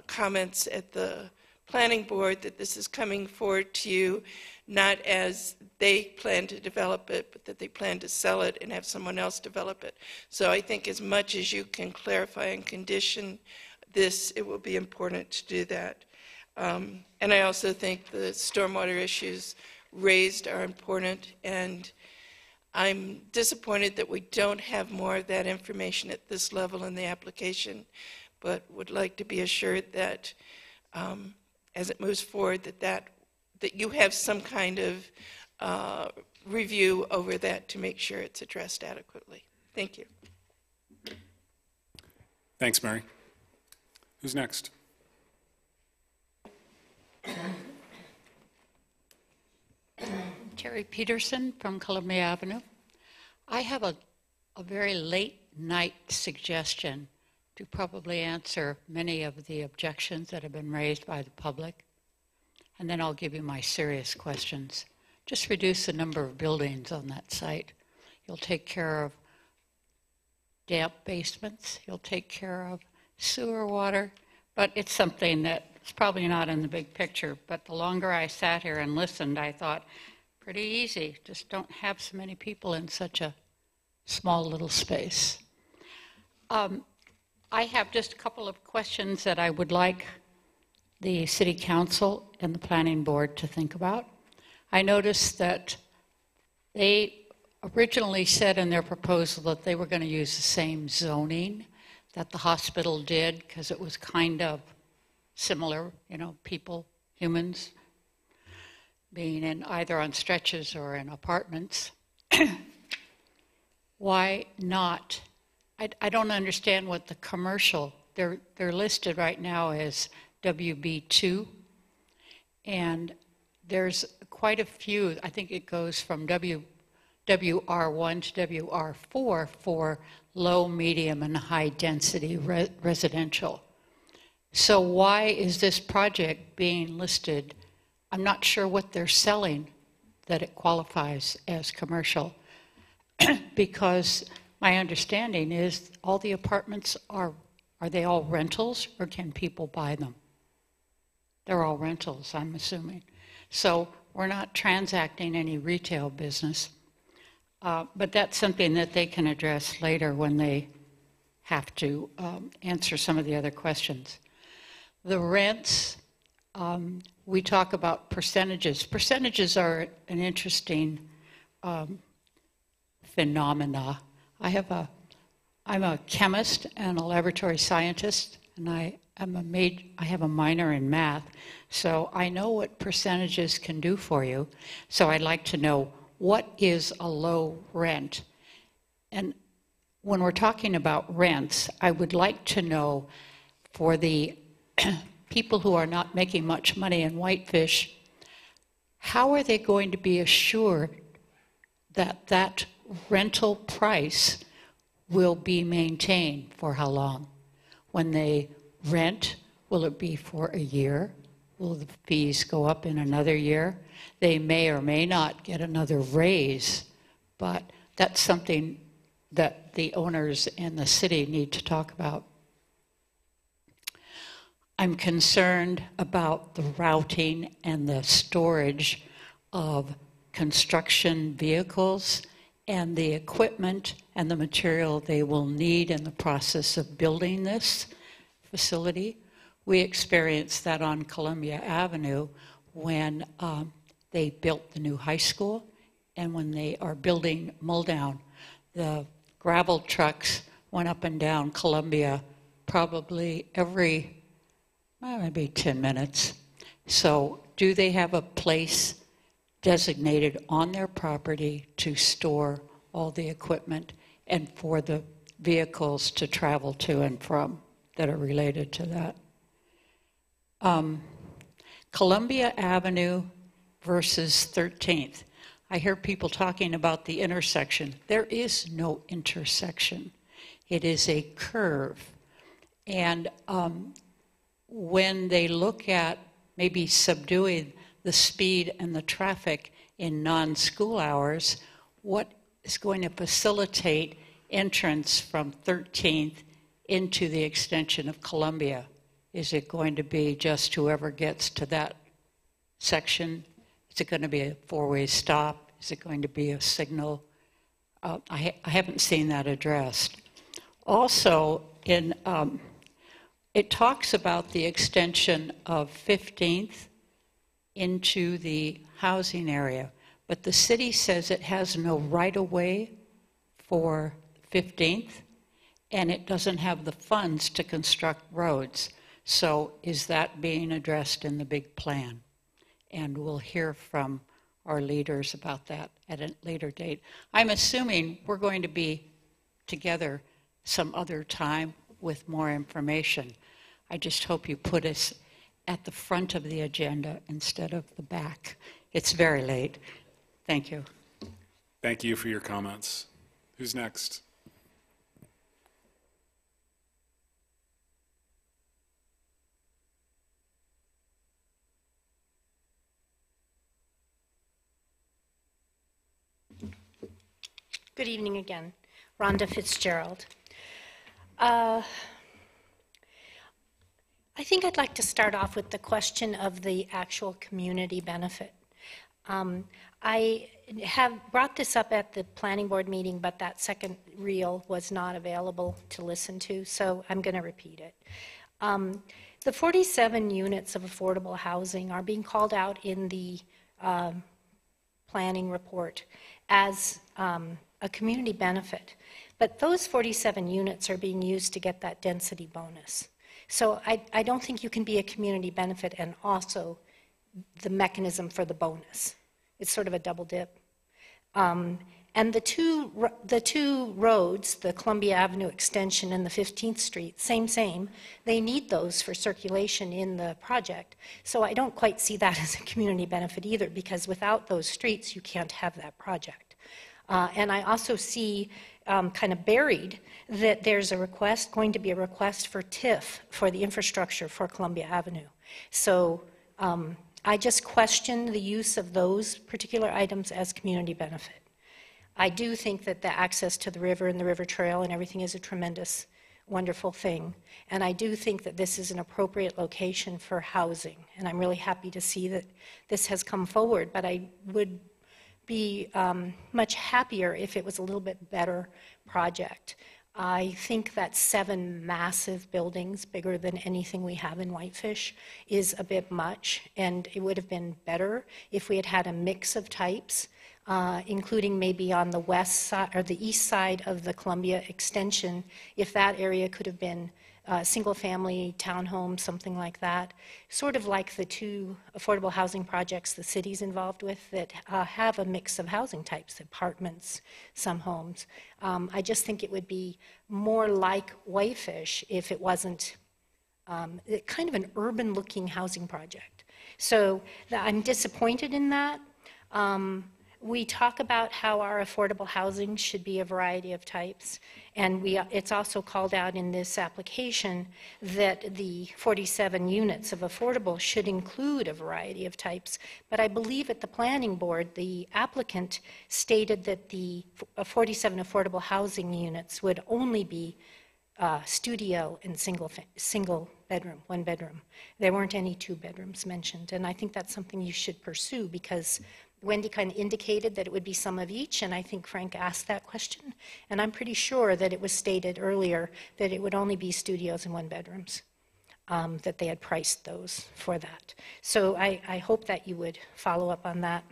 comments at the planning board, that this is coming forward to you not as they plan to develop it, but that they plan to sell it and have someone else develop it. So I think as much as you can clarify and condition this, it will be important to do that. And I also think the stormwater issues raised are important, and I'm disappointed that we don't have more of that information at this level in the application, but would like to be assured that as it moves forward, that you have some kind of review over that to make sure it's addressed adequately. Thank you. Thanks, Mary. Who's next? Terry Peterson from Columbia Avenue. I have a very late night suggestion to probably answer many of the objections that have been raised by the public. And then I'll give you my serious questions. Just reduce the number of buildings on that site. You'll take care of damp basements. You'll take care of sewer water. But it's something that's probably not in the big picture. But the longer I sat here and listened, I thought, pretty easy. Just don't have so many people in such a small little space. I have just a couple of questions that I would like the City Council and the Planning Board to think about. I noticed that they originally said in their proposal that they were going to use the same zoning that the hospital did because it was kind of similar, you know, people, humans, being in either on stretches or in apartments. Why not? I don't understand what the commercial they're listed right now as WB2, and there's quite a few. I think it goes from WR1 to WR4 for low, medium, and high density residential. So why is this project being listed? I'm not sure what they're selling that it qualifies as commercial, because my understanding is all the apartments are they all rentals, or can people buy them? They're all rentals, I'm assuming. So we're not transacting any retail business, but that's something that they can address later when they have to answer some of the other questions. The rents, we talk about percentages. Percentages are an interesting phenomena. I'm a chemist and a laboratory scientist, and I have a minor in math, so I know what percentages can do for you. So I'd like to know, what is a low rent? And when we're talking about rents, I would like to know, for the people who are not making much money in Whitefish, how are they going to be assured that that rental price will be maintained for how long? When they rent, will it be for a year? Will the fees go up in another year? They may or may not get another raise, but that's something that the owners and the city need to talk about. I'm concerned about the routing and the storage of construction vehicles and the equipment and the material they will need in the process of building this facility. We experienced that on Columbia Avenue when they built the new high school, and when they are building Muldown, the gravel trucks went up and down Columbia probably every maybe 10 minutes. So do they have a place designated on their property to store all the equipment and for the vehicles to travel to and from that are related to that? Columbia Avenue versus 13th. I hear people talking about the intersection. There is no intersection. It is a curve. And when they look at maybe subduing the speed and the traffic in non-school hours, what is going to facilitate entrance from 13th into the extension of Columbia? Is it going to be just whoever gets to that section? Is it going to be a four-way stop? Is it going to be a signal? I haven't seen that addressed. Also, it talks about the extension of 15th into the housing area, but the city says it has no right-of-way for 15th, and it doesn't have the funds to construct roads. So is that being addressed in the big plan? And we'll hear from our leaders about that at a later date. I'm assuming we're going to be together some other time with more information. I just hope you put us at the front of the agenda instead of the back. It's very late. Thank you. Thank you for your comments. Who's next? Good evening again. Rhonda Fitzgerald. I think I'd like to start off with the question of the actual community benefit. I have brought this up at the planning board meeting, but that second reel was not available to listen to, so I'm going to repeat it. The 47 units of affordable housing are being called out in the planning report as a community benefit, but those 47 units are being used to get that density bonus. So I don't think you can be a community benefit and also the mechanism for the bonus. It's sort of a double dip. And And the two roads, the Columbia Avenue extension and the 15th Street, same, they need those for circulation in the project. So I don't quite see that as a community benefit either, because without those streets, you can't have that project. And I also see kind of buried that there's going to be a request for TIF for the infrastructure for Columbia Avenue. So I just question the use of those particular items as community benefit. I do think that the access to the river and the river trail and everything is a tremendous, wonderful thing. And I do think that this is an appropriate location for housing. And I'm really happy to see that this has come forward. But I would be much happier if it was a little bit better project. I think that 7 massive buildings, bigger than anything we have in Whitefish, is a bit much. And it would have been better if we had had a mix of types, including maybe on the west side or the east side of the Columbia extension, if that area could have been single-family townhomes, something like that, sort of like the 2 affordable housing projects the city's involved with that have a mix of housing types, apartments, some homes. I just think it would be more like Whitefish if it wasn't kind of an urban-looking housing project. So I'm disappointed in that. We talk about how our affordable housing should be a variety of types, and it's also called out in this application that the 47 units of affordable should include a variety of types. But I believe at the planning board, the applicant stated that the 47 affordable housing units would only be studio and single bedroom, 1 bedroom. There weren't any 2 bedrooms mentioned, and I think that's something you should pursue because Wendy kind of indicated that it would be some of each, and I think Frank asked that question. And I'm pretty sure that it was stated earlier that it would only be studios and 1 bedrooms, that they had priced those for that. So I hope that you would follow up on that.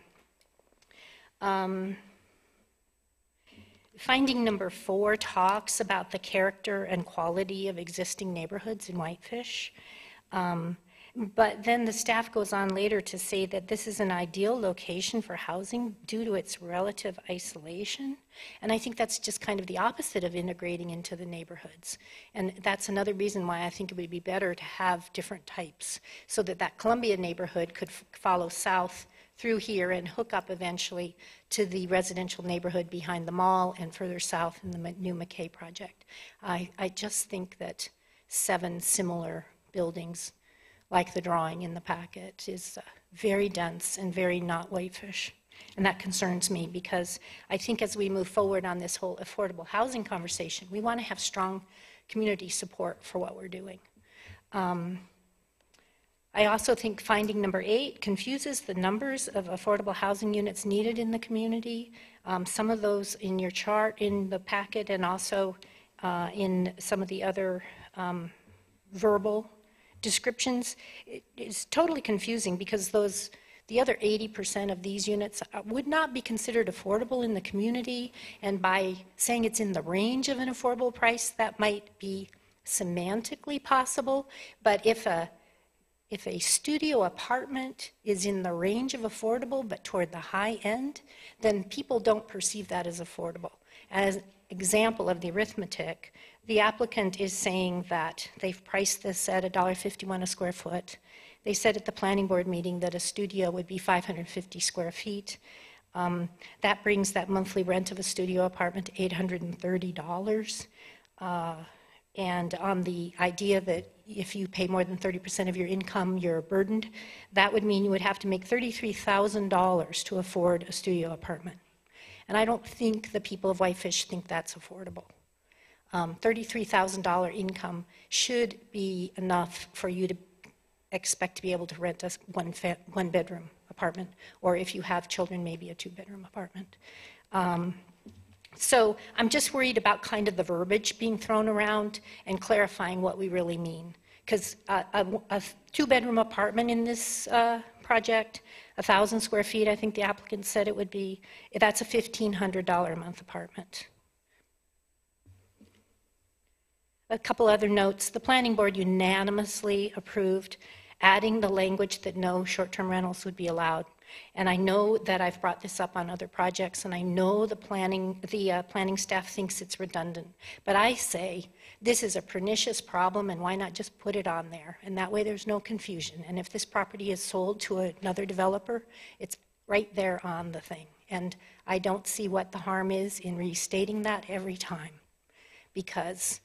Finding number 4 talks about the character and quality of existing neighborhoods in Whitefish. But then the staff goes on later to say that this is an ideal location for housing due to its relative isolation. And I think that's just kind of the opposite of integrating into the neighborhoods. And that's another reason why I think it would be better to have different types so that that Columbia neighborhood could follow south through here and hook up eventually to the residential neighborhood behind the mall and further south in the new McKay project. I just think that 7 similar buildings like the drawing in the packet is very dense and very not Whitefish. And that concerns me because I think as we move forward on this whole affordable housing conversation, we want to have strong community support for what we're doing. I also think finding number 8 confuses the numbers of affordable housing units needed in the community. Some of those in your chart in the packet and also in some of the other verbal descriptions, it's totally confusing because the other 80% of these units would not be considered affordable in the community, and by saying it's in the range of an affordable price, that might be semantically possible, but if a studio apartment is in the range of affordable but toward the high end, then people don't perceive that as affordable. As an example of the arithmetic, the applicant is saying that they've priced this at $1.51 a square foot. They said at the planning board meeting that a studio would be 550 square feet. That brings that monthly rent of a studio apartment to $830. And on the idea that if you pay more than 30% of your income, you're burdened, that would mean you would have to make $33,000 to afford a studio apartment. And I don't think the people of Whitefish think that's affordable. $33,000 income should be enough for you to expect to be able to rent a 1-bedroom apartment, or if you have children, maybe a 2-bedroom apartment. So I'm just worried about kind of the verbiage being thrown around and clarifying what we really mean. Because a 2-bedroom apartment in this project, 1,000 square feet, I think the applicant said it would be, that's a $1,500 a month apartment. A couple other notes. The planning board unanimously approved adding the language that no short-term rentals would be allowed. And I know that I've brought this up on other projects, and I know the planning staff thinks it's redundant. But I say, this is a pernicious problem, and why not just put it on there? And that way there's no confusion. And if this property is sold to another developer, it's right there on the thing. And I don't see what the harm is in restating that every time, because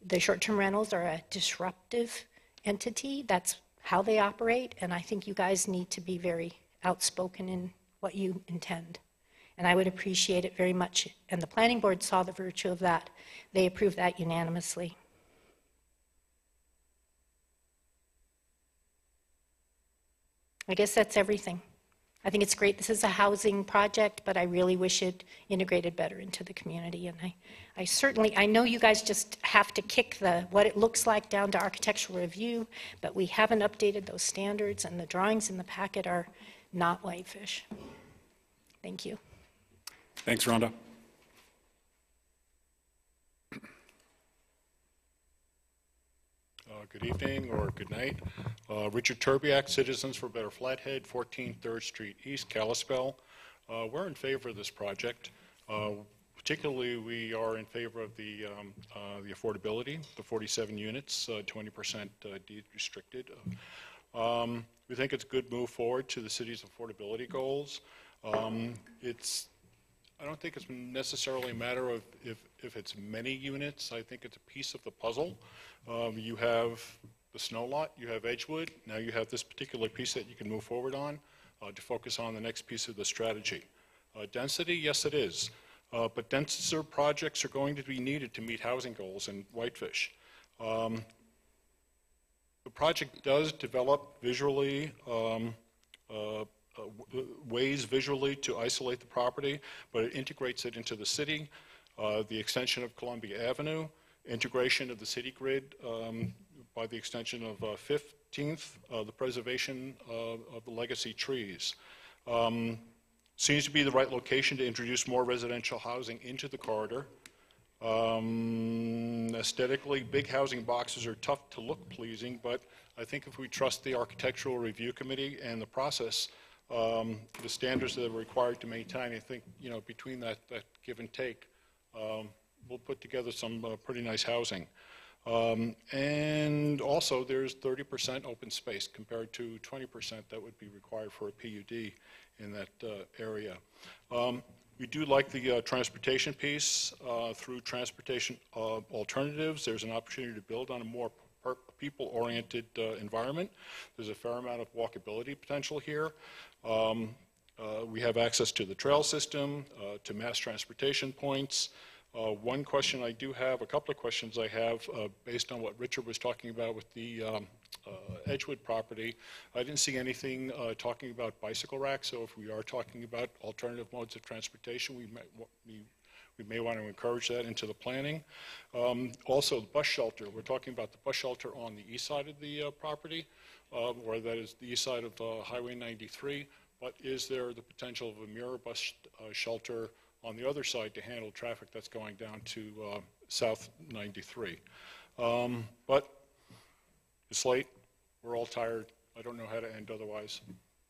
the short-term rentals are a disruptive entity. That's how they operate, and I think you guys need to be very outspoken in what you intend. And I would appreciate it very much. And the planning board saw the virtue of that. They approved that unanimously. I guess that's everything. I think it's great. This is a housing project, but I really wish it integrated better into the community. And I know you guys just have to kick what it looks like down to architectural review, but we haven't updated those standards, and the drawings in the packet are not Whitefish. Thank you. Thanks, Rhonda. Good evening or good night. Richard Turbiak, Citizens for Better Flathead, 14 3rd Street East, Kalispell. We're in favor of this project. Particularly, we are in favor of the affordability, the 47 units, 20% deed restricted. We think it's a good move forward to the city's affordability goals. I don't think it's necessarily a matter of if it's many units. I think it's a piece of the puzzle. You have the snow lot, you have Edgewood, now you have this particular piece that you can move forward on to focus on the next piece of the strategy. Density, yes it is, but denser projects are going to be needed to meet housing goals in Whitefish. The project does develop visually, ways visually to isolate the property, but it integrates it into the city, the extension of Columbia Avenue, integration of the city grid by the extension of 15th, the preservation of the legacy trees. Seems to be the right location to introduce more residential housing into the corridor. Aesthetically, big housing boxes are tough to look pleasing, but I think if we trust the Architectural Review Committee and the process, the standards that are required to maintain, I think, between that give and take, we'll put together some pretty nice housing. And also, there's 30% open space compared to 20% that would be required for a PUD in that area. We do like the transportation piece. Through transportation alternatives, there's an opportunity to build on a more people-oriented environment. There's a fair amount of walkability potential here. We have access to the trail system, to mass transportation points. One question I do have, a couple of questions I have, based on what Richard was talking about with the Edgewood property. I didn't see anything talking about bicycle racks, so if we are talking about alternative modes of transportation, we may want to encourage that into the planning. Also, the bus shelter. We're talking about the bus shelter on the east side of the property, or that is the east side of Highway 93, but is there the potential of a mirror bus shelter on the other side to handle traffic that's going down to South 93? But it's late. We're all tired. I don't know how to end otherwise.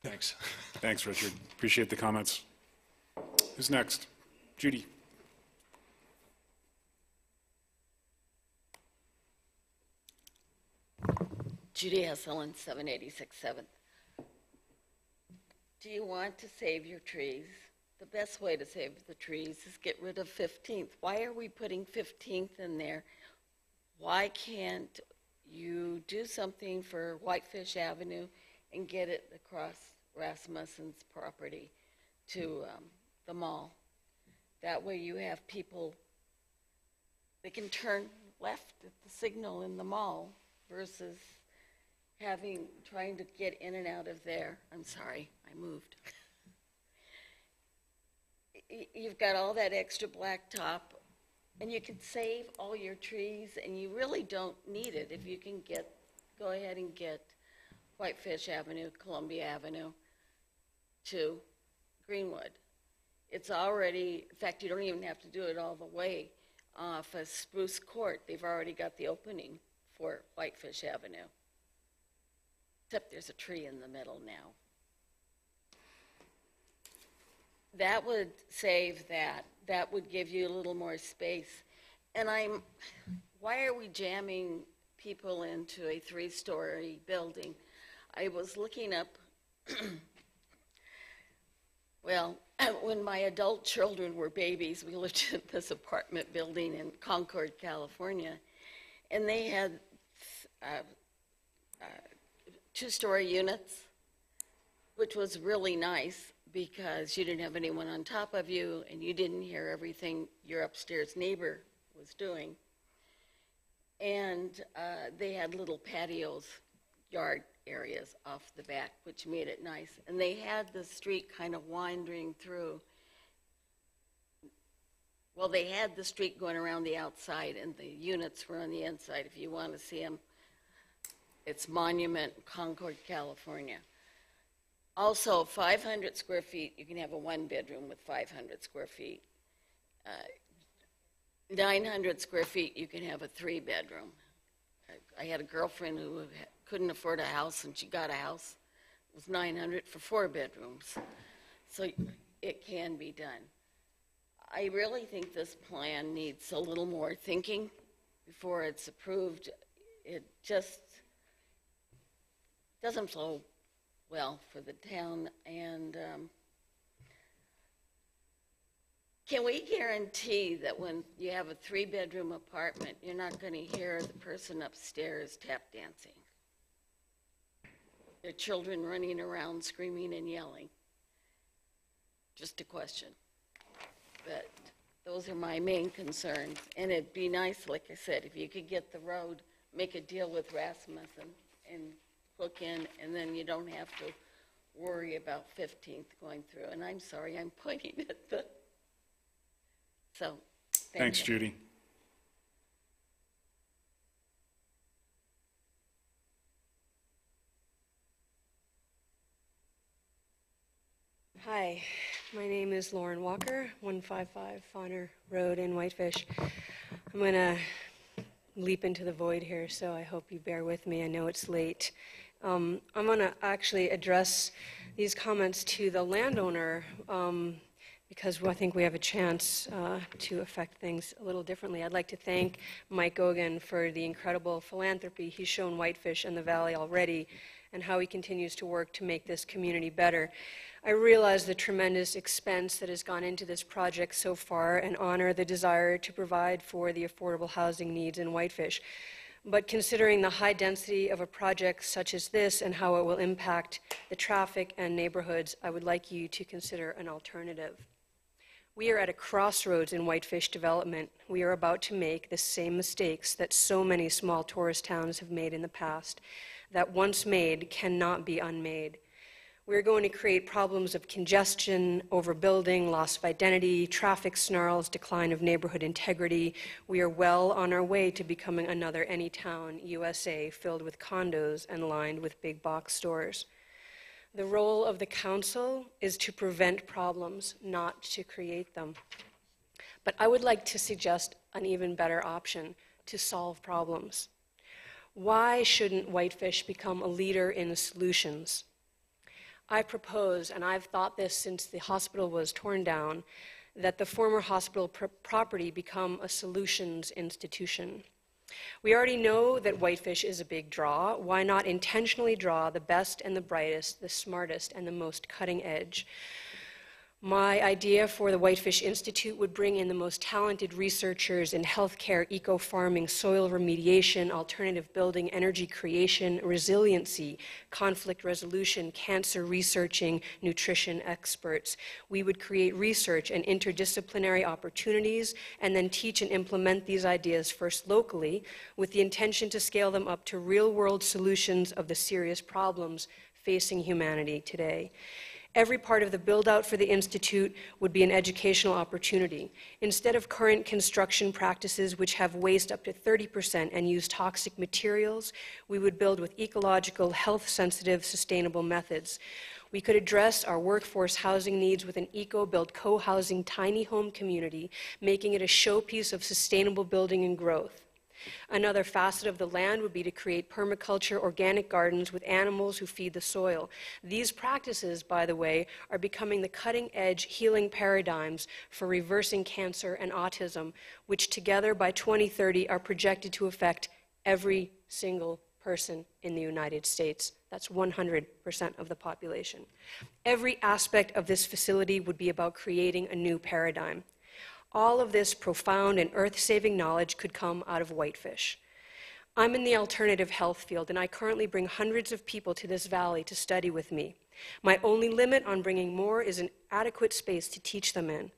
Thanks. Thanks, Richard. Appreciate the comments. Who's next? Judy. Judy Hesselin, 786 7th. Do you want to save your trees? The best way to save the trees is get rid of 15th. Why are we putting 15th in there? Why can't you do something for Whitefish Avenue and get it across Rasmussen's property to the mall? That way you have people, they can turn left at the signal in the mall versus trying to get in and out of there. I'm sorry, I moved. You've got all that extra blacktop, and you can save all your trees, and you really don't need it if you can go ahead and get Whitefish Avenue, Columbia Avenue to Greenwood. It's already, in fact, you don't even have to do it all the way off of Spruce Court. They've already got the opening for Whitefish Avenue. except there's a tree in the middle now. That would save that. That would give you a little more space. And why are we jamming people into a 3-story building? I was looking up, well, when my adult children were babies, we lived in this apartment building in Concord, California, and they had 2-story units, which was really nice because you didn't have anyone on top of you and you didn't hear everything your upstairs neighbor was doing. And they had little patios, yard areas off the back, which made it nice. And they had the street kind of wandering through. Well, they had the street going around the outside and the units were on the inside. If you want to see them, it's Monument, Concord, California. Also, 500 square feet, you can have a 1-bedroom with 500 square feet. 900 square feet, you can have a 3-bedroom. I had a girlfriend who couldn't afford a house, and she got a house. It was 900 for 4 bedrooms. So it can be done. I really think this plan needs a little more thinking before it's approved. It just doesn't flow well for the town. And can we guarantee that when you have a 3-bedroom apartment, you're not going to hear the person upstairs tap dancing? Their children running around screaming and yelling? Just a question. But those are my main concerns. And it'd be nice, like I said, if you could get the road, make a deal with Rasmussen and hook in, and then you don't have to worry about 15th going through. And I'm sorry, I'm pointing at the... So, Thanks, Judy. Hi, my name is Lauren Walker, 155 Fauner Road in Whitefish. I'm going to leap into the void here, so I hope you bear with me. I know it's late. I'm going to actually address these comments to the landowner because I think we have a chance to affect things a little differently. I'd like to thank Mike Gogan for the incredible philanthropy he's shown Whitefish and the Valley already, and how he continues to work to make this community better. I realize the tremendous expense that has gone into this project so far and honor the desire to provide for the affordable housing needs in Whitefish. But considering the high density of a project such as this and how it will impact the traffic and neighborhoods, I would like you to consider an alternative. We are at a crossroads in Whitefish development. We are about to make the same mistakes that so many small tourist towns have made in the past, that once made cannot be unmade. We're going to create problems of congestion, overbuilding, loss of identity, traffic snarls, decline of neighborhood integrity. We are well on our way to becoming another Anytown, USA, filled with condos and lined with big box stores. The role of the council is to prevent problems, not to create them. But I would like to suggest an even better option to solve problems. Why shouldn't Whitefish become a leader in solutions? I propose, and I've thought this since the hospital was torn down, that the former hospital property become a solutions institution. We already know that Whitefish is a big draw. Why not intentionally draw the best and the brightest, the smartest and the most cutting edge? My idea for the Whitefish Institute would bring in the most talented researchers in healthcare, eco-farming, soil remediation, alternative building, energy creation, resiliency, conflict resolution, cancer researching, nutrition experts. We would create research and interdisciplinary opportunities and then teach and implement these ideas first locally with the intention to scale them up to real-world solutions of the serious problems facing humanity today. Every part of the build-out for the Institute would be an educational opportunity. Instead of current construction practices which have waste up to 30% and use toxic materials, we would build with ecological, health-sensitive, sustainable methods. We could address our workforce housing needs with an eco-built co-housing tiny home community, making it a showpiece of sustainable building and growth. Another facet of the land would be to create permaculture organic gardens with animals who feed the soil. These practices, by the way, are becoming the cutting-edge healing paradigms for reversing cancer and autism, which together by 2030 are projected to affect every single person in the United States. That's 100% of the population. Every aspect of this facility would be about creating a new paradigm. All of this profound and earth-saving knowledge could come out of Whitefish. I'm in the alternative health field, and I currently bring hundreds of people to this valley to study with me. My only limit on bringing more is an adequate space to teach them in.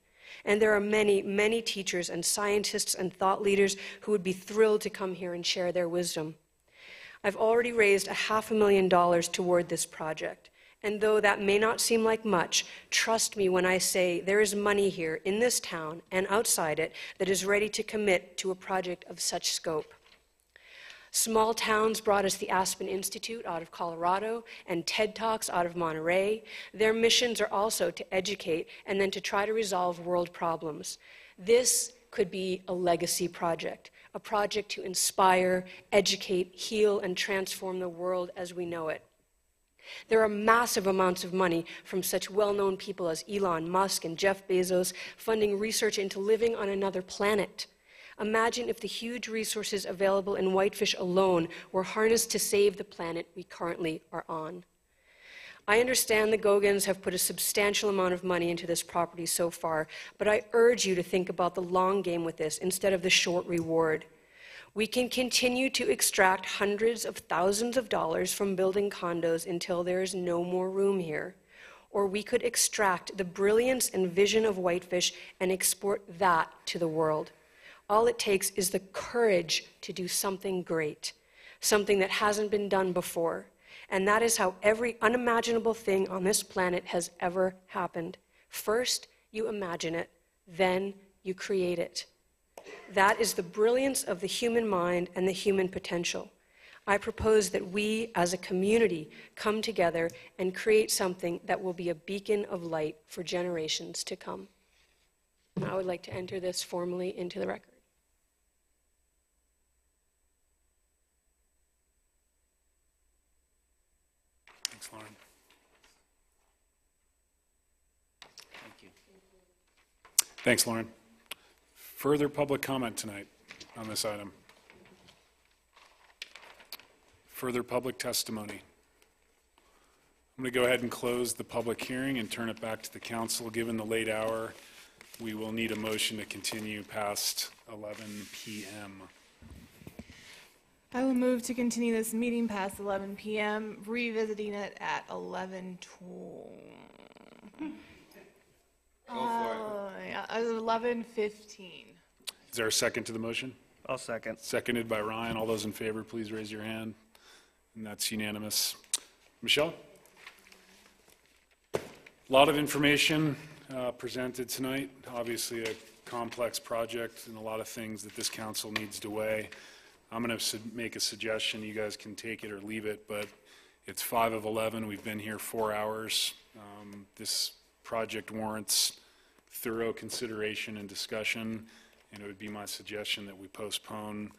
And there are many, many teachers and scientists and thought leaders who would be thrilled to come here and share their wisdom. I've already raised $500,000 toward this project. And though that may not seem like much, trust me when I say there is money here in this town and outside it that is ready to commit to a project of such scope. Small towns brought us the Aspen Institute out of Colorado and TED Talks out of Monterey. Their missions are also to educate and then to try to resolve world problems. This could be a legacy project, a project to inspire, educate, heal, and transform the world as we know it. There are massive amounts of money from such well-known people as Elon Musk and Jeff Bezos funding research into living on another planet. Imagine if the huge resources available in Whitefish alone were harnessed to save the planet we currently are on. I understand the Gogans have put a substantial amount of money into this property so far, but I urge you to think about the long game with this instead of the short reward. We can continue to extract hundreds of thousands of dollars from building condos until there is no more room here. Or we could extract the brilliance and vision of Whitefish and export that to the world. All it takes is the courage to do something great, something that hasn't been done before. And that is how every unimaginable thing on this planet has ever happened. First, you imagine it, then you create it. That is the brilliance of the human mind and the human potential. I propose that we, as a community, come together and create something that will be a beacon of light for generations to come. I would like to enter this formally into the record. Thanks, Lauren. Thank you. Thanks, Lauren. Further public comment tonight on this item? Further public testimony? I'm going to go ahead and close the public hearing and turn it back to the council. Given the late hour, we will need a motion to continue past 11 p.m. I will move to continue this meeting past 11 p.m., revisiting it at 11:20. Go for it. Yeah, 11:15. Is there a second to the motion? I'll second. Seconded by Ryan. All those in favor, please raise your hand. And that's unanimous. Michelle? A lot of information presented tonight. Obviously a complex project and a lot of things that this council needs to weigh. I'm going to make a suggestion. You guys can take it or leave it, but it's 5 of 11. We've been here 4 hours. This project warrants thorough consideration and discussion, and it would be my suggestion that we postpone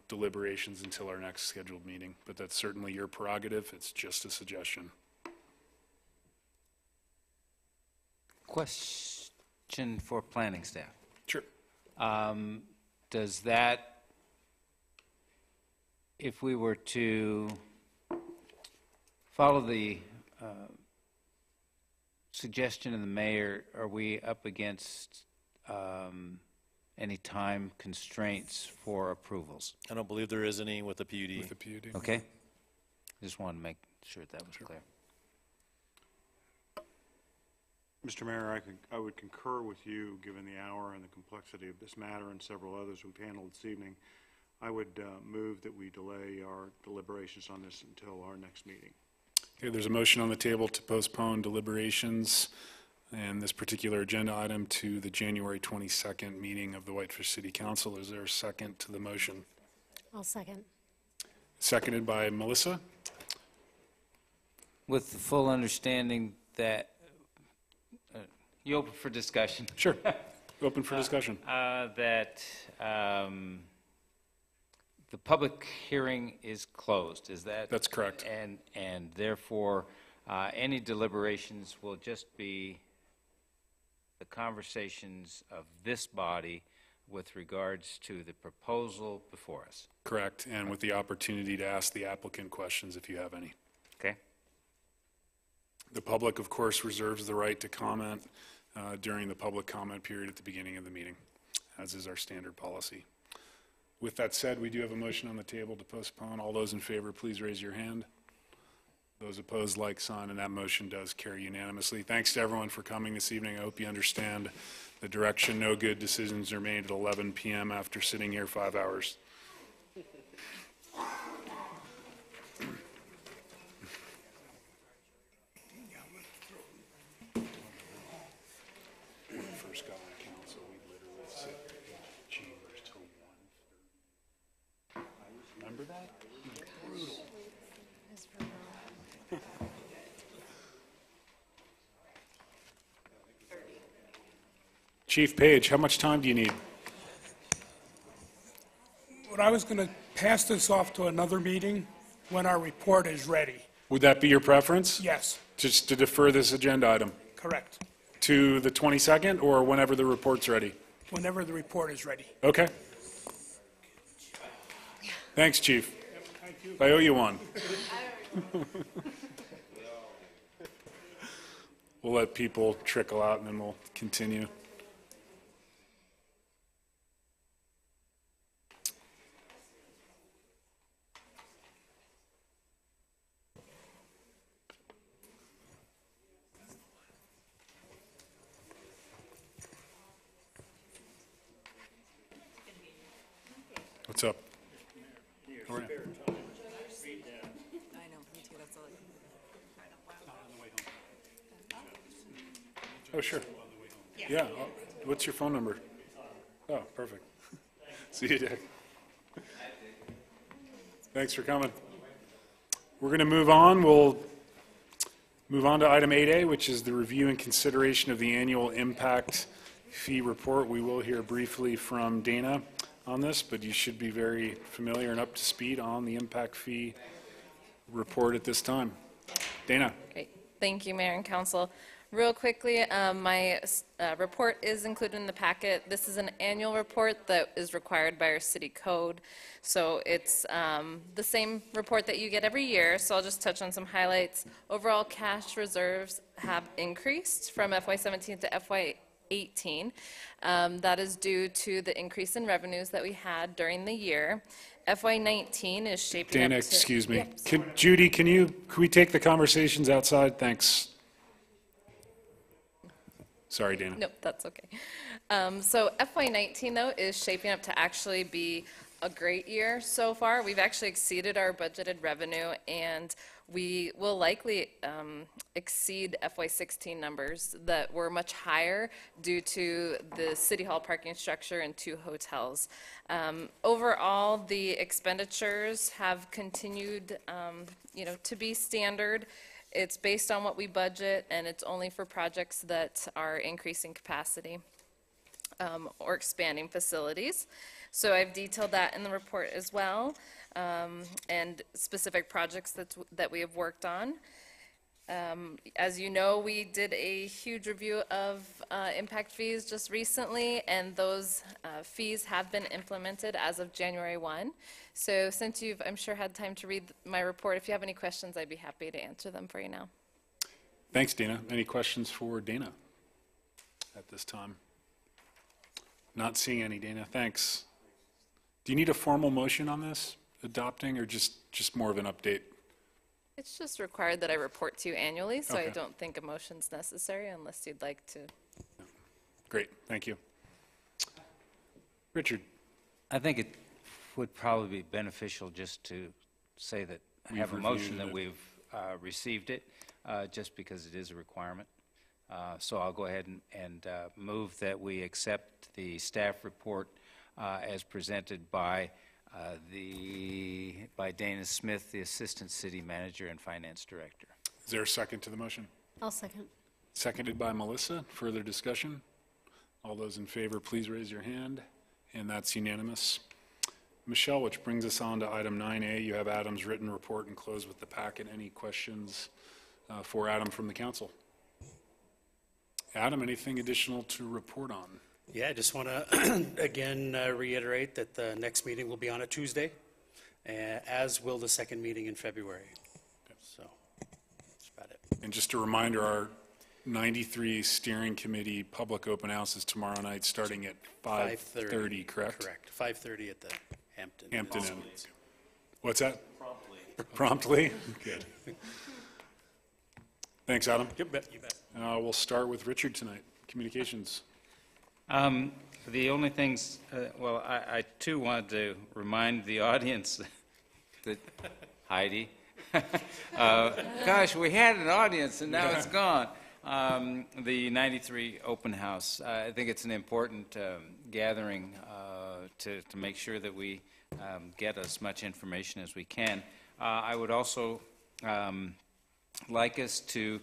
deliberations until our next scheduled meeting. But that's certainly your prerogative. It's just a suggestion. Question for planning staff. Sure. Does that, if we were to follow the suggestion of the mayor, are we up against any time constraints for approvals? I don't believe there is any with the PUD. With the PUD. Okay. Just wanted to make sure that was clear. Mr. Mayor, I would concur with you, given the hour and the complexity of this matter and several others we've handled this evening. I would move that we delay our deliberations on this until our next meeting. Okay, there's a motion on the table to postpone deliberations and this particular agenda item to the January 22nd meeting of the Whitefish City Council. Is there a second to the motion? I'll second. Seconded by Melissa. With the full understanding that you open for discussion. Sure. Open for discussion. That the public hearing is closed, is that? That's correct. And therefore, any deliberations will just be the conversations of this body with regards to the proposal before us. Correct, and with the opportunity to ask the applicant questions if you have any. Okay? The public, of course, reserves the right to comment during the public comment period at the beginning of the meeting, as is our standard policy. With that said, we do have a motion on the table to postpone. All those in favor, please raise your hand. Those opposed, like sign, and that motion does carry unanimously. Thanks to everyone for coming this evening. I hope you understand the direction. No good decisions are made at 11 p.m. after sitting here 5 hours. First guy on council, we literally sit in chambers till 1:30. Remember that? Brutal. Chief Page, how much time do you need? But I was going to pass this off to another meeting when our report is ready. Would that be your preference? Yes, Just to defer this agenda item correct. to the 22nd or whenever the report's ready? Whenever the report is ready. Okay. Thanks, Chief. I owe you one. We'll let people trickle out and then we'll continue. What's up? How are you? Oh, sure. Yeah. What's your phone number? Oh, perfect. See you, Dick. Thanks for coming. We're going to move on. We'll move on to item 8A, which is the review and consideration of the annual impact fee report. We will hear briefly from Dana on this, but you should be very familiar and up to speed on the impact fee report at this time. Dana. Great. Thank you, Mayor and Council. Real quickly, my report is included in the packet. This is an annual report that is required by our city code. So it's the same report that you get every year. So I'll just touch on some highlights. Overall cash reserves have increased from FY17 to FY18. That is due to the increase in revenues that we had during the year. FY19 is shaping Dana, up to... excuse me. Yep, Judy, can we take the conversations outside? Thanks. Sorry, Dana. Nope, that's okay. So FY19, though, is shaping up to actually be a great year so far. We've actually exceeded our budgeted revenue, and we will likely exceed FY16 numbers that were much higher due to the City Hall parking structure and 2 hotels. Overall, the expenditures have continued, to be standard. It's based on what we budget, and it's only for projects that are increasing capacity or expanding facilities. So I've detailed that in the report as well, and specific projects that we have worked on. As you know, we did a huge review of impact fees just recently, and those fees have been implemented as of January 1. So since you've, I'm sure, had time to read my report, if you have any questions, I'd be happy to answer them for you now. Thanks, Dana. Any questions for Dana at this time? Not seeing any, Dana. Thanks. Do you need a formal motion on this, adopting, or just more of an update? It's just required that I report to you annually, so Okay. I don't think a motion's necessary unless you'd like to. Great, thank you. Richard. I think it would probably be beneficial just to say that I have a motion that we've received it, just because it is a requirement. So I'll go ahead and move that we accept the staff report as presented by Dana Smith, the Assistant City Manager and Finance Director. Is there a second to the motion? I'll second. Seconded by Melissa. Further discussion? All those in favor, please raise your hand. And that's unanimous. Michelle, which brings us on to item 9A. You have Adam's written report and close with the packet. Any questions for Adam from the council? Adam, anything additional to report on? Yeah, I just want to again reiterate that the next meeting will be on a Tuesday, as will the second meeting in February. So that's about it. And just a reminder, our 93 steering committee public open house is tomorrow night starting at 5:30, correct? Correct. 5:30 at the Hampton. Hampton Inn. What's that? Promptly? Good. Thanks, Adam. You bet. We'll start with Richard tonight. Communications. The only things, well, I too wanted to remind the audience that, Heidi, gosh, we had an audience and now it's gone. The 93 open house, I think it's an important gathering to make sure that we get as much information as we can. I would also like us to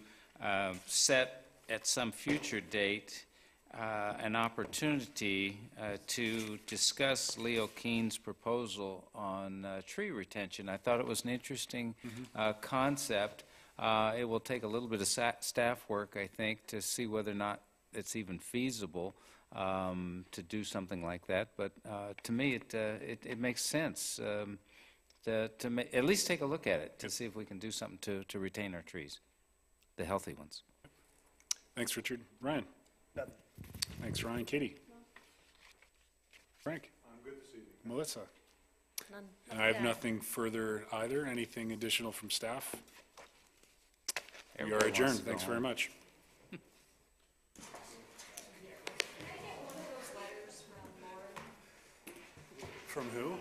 set at some future date an opportunity to discuss Leo Keene's proposal on tree retention. I thought it was an interesting concept. It will take a little bit of staff work, I think, to see whether or not it's even feasible to do something like that. But to me, it makes sense to at least take a look at it to see if we can do something to retain our trees, the healthy ones. Thanks, Richard. Ryan? Nothing. Thanks, Ryan. Katie? Frank? I'm good this evening. Melissa? None. I have nothing further either. Anything additional from staff? We are Everybody wants adjourned. to go Thanks very home. much. From who?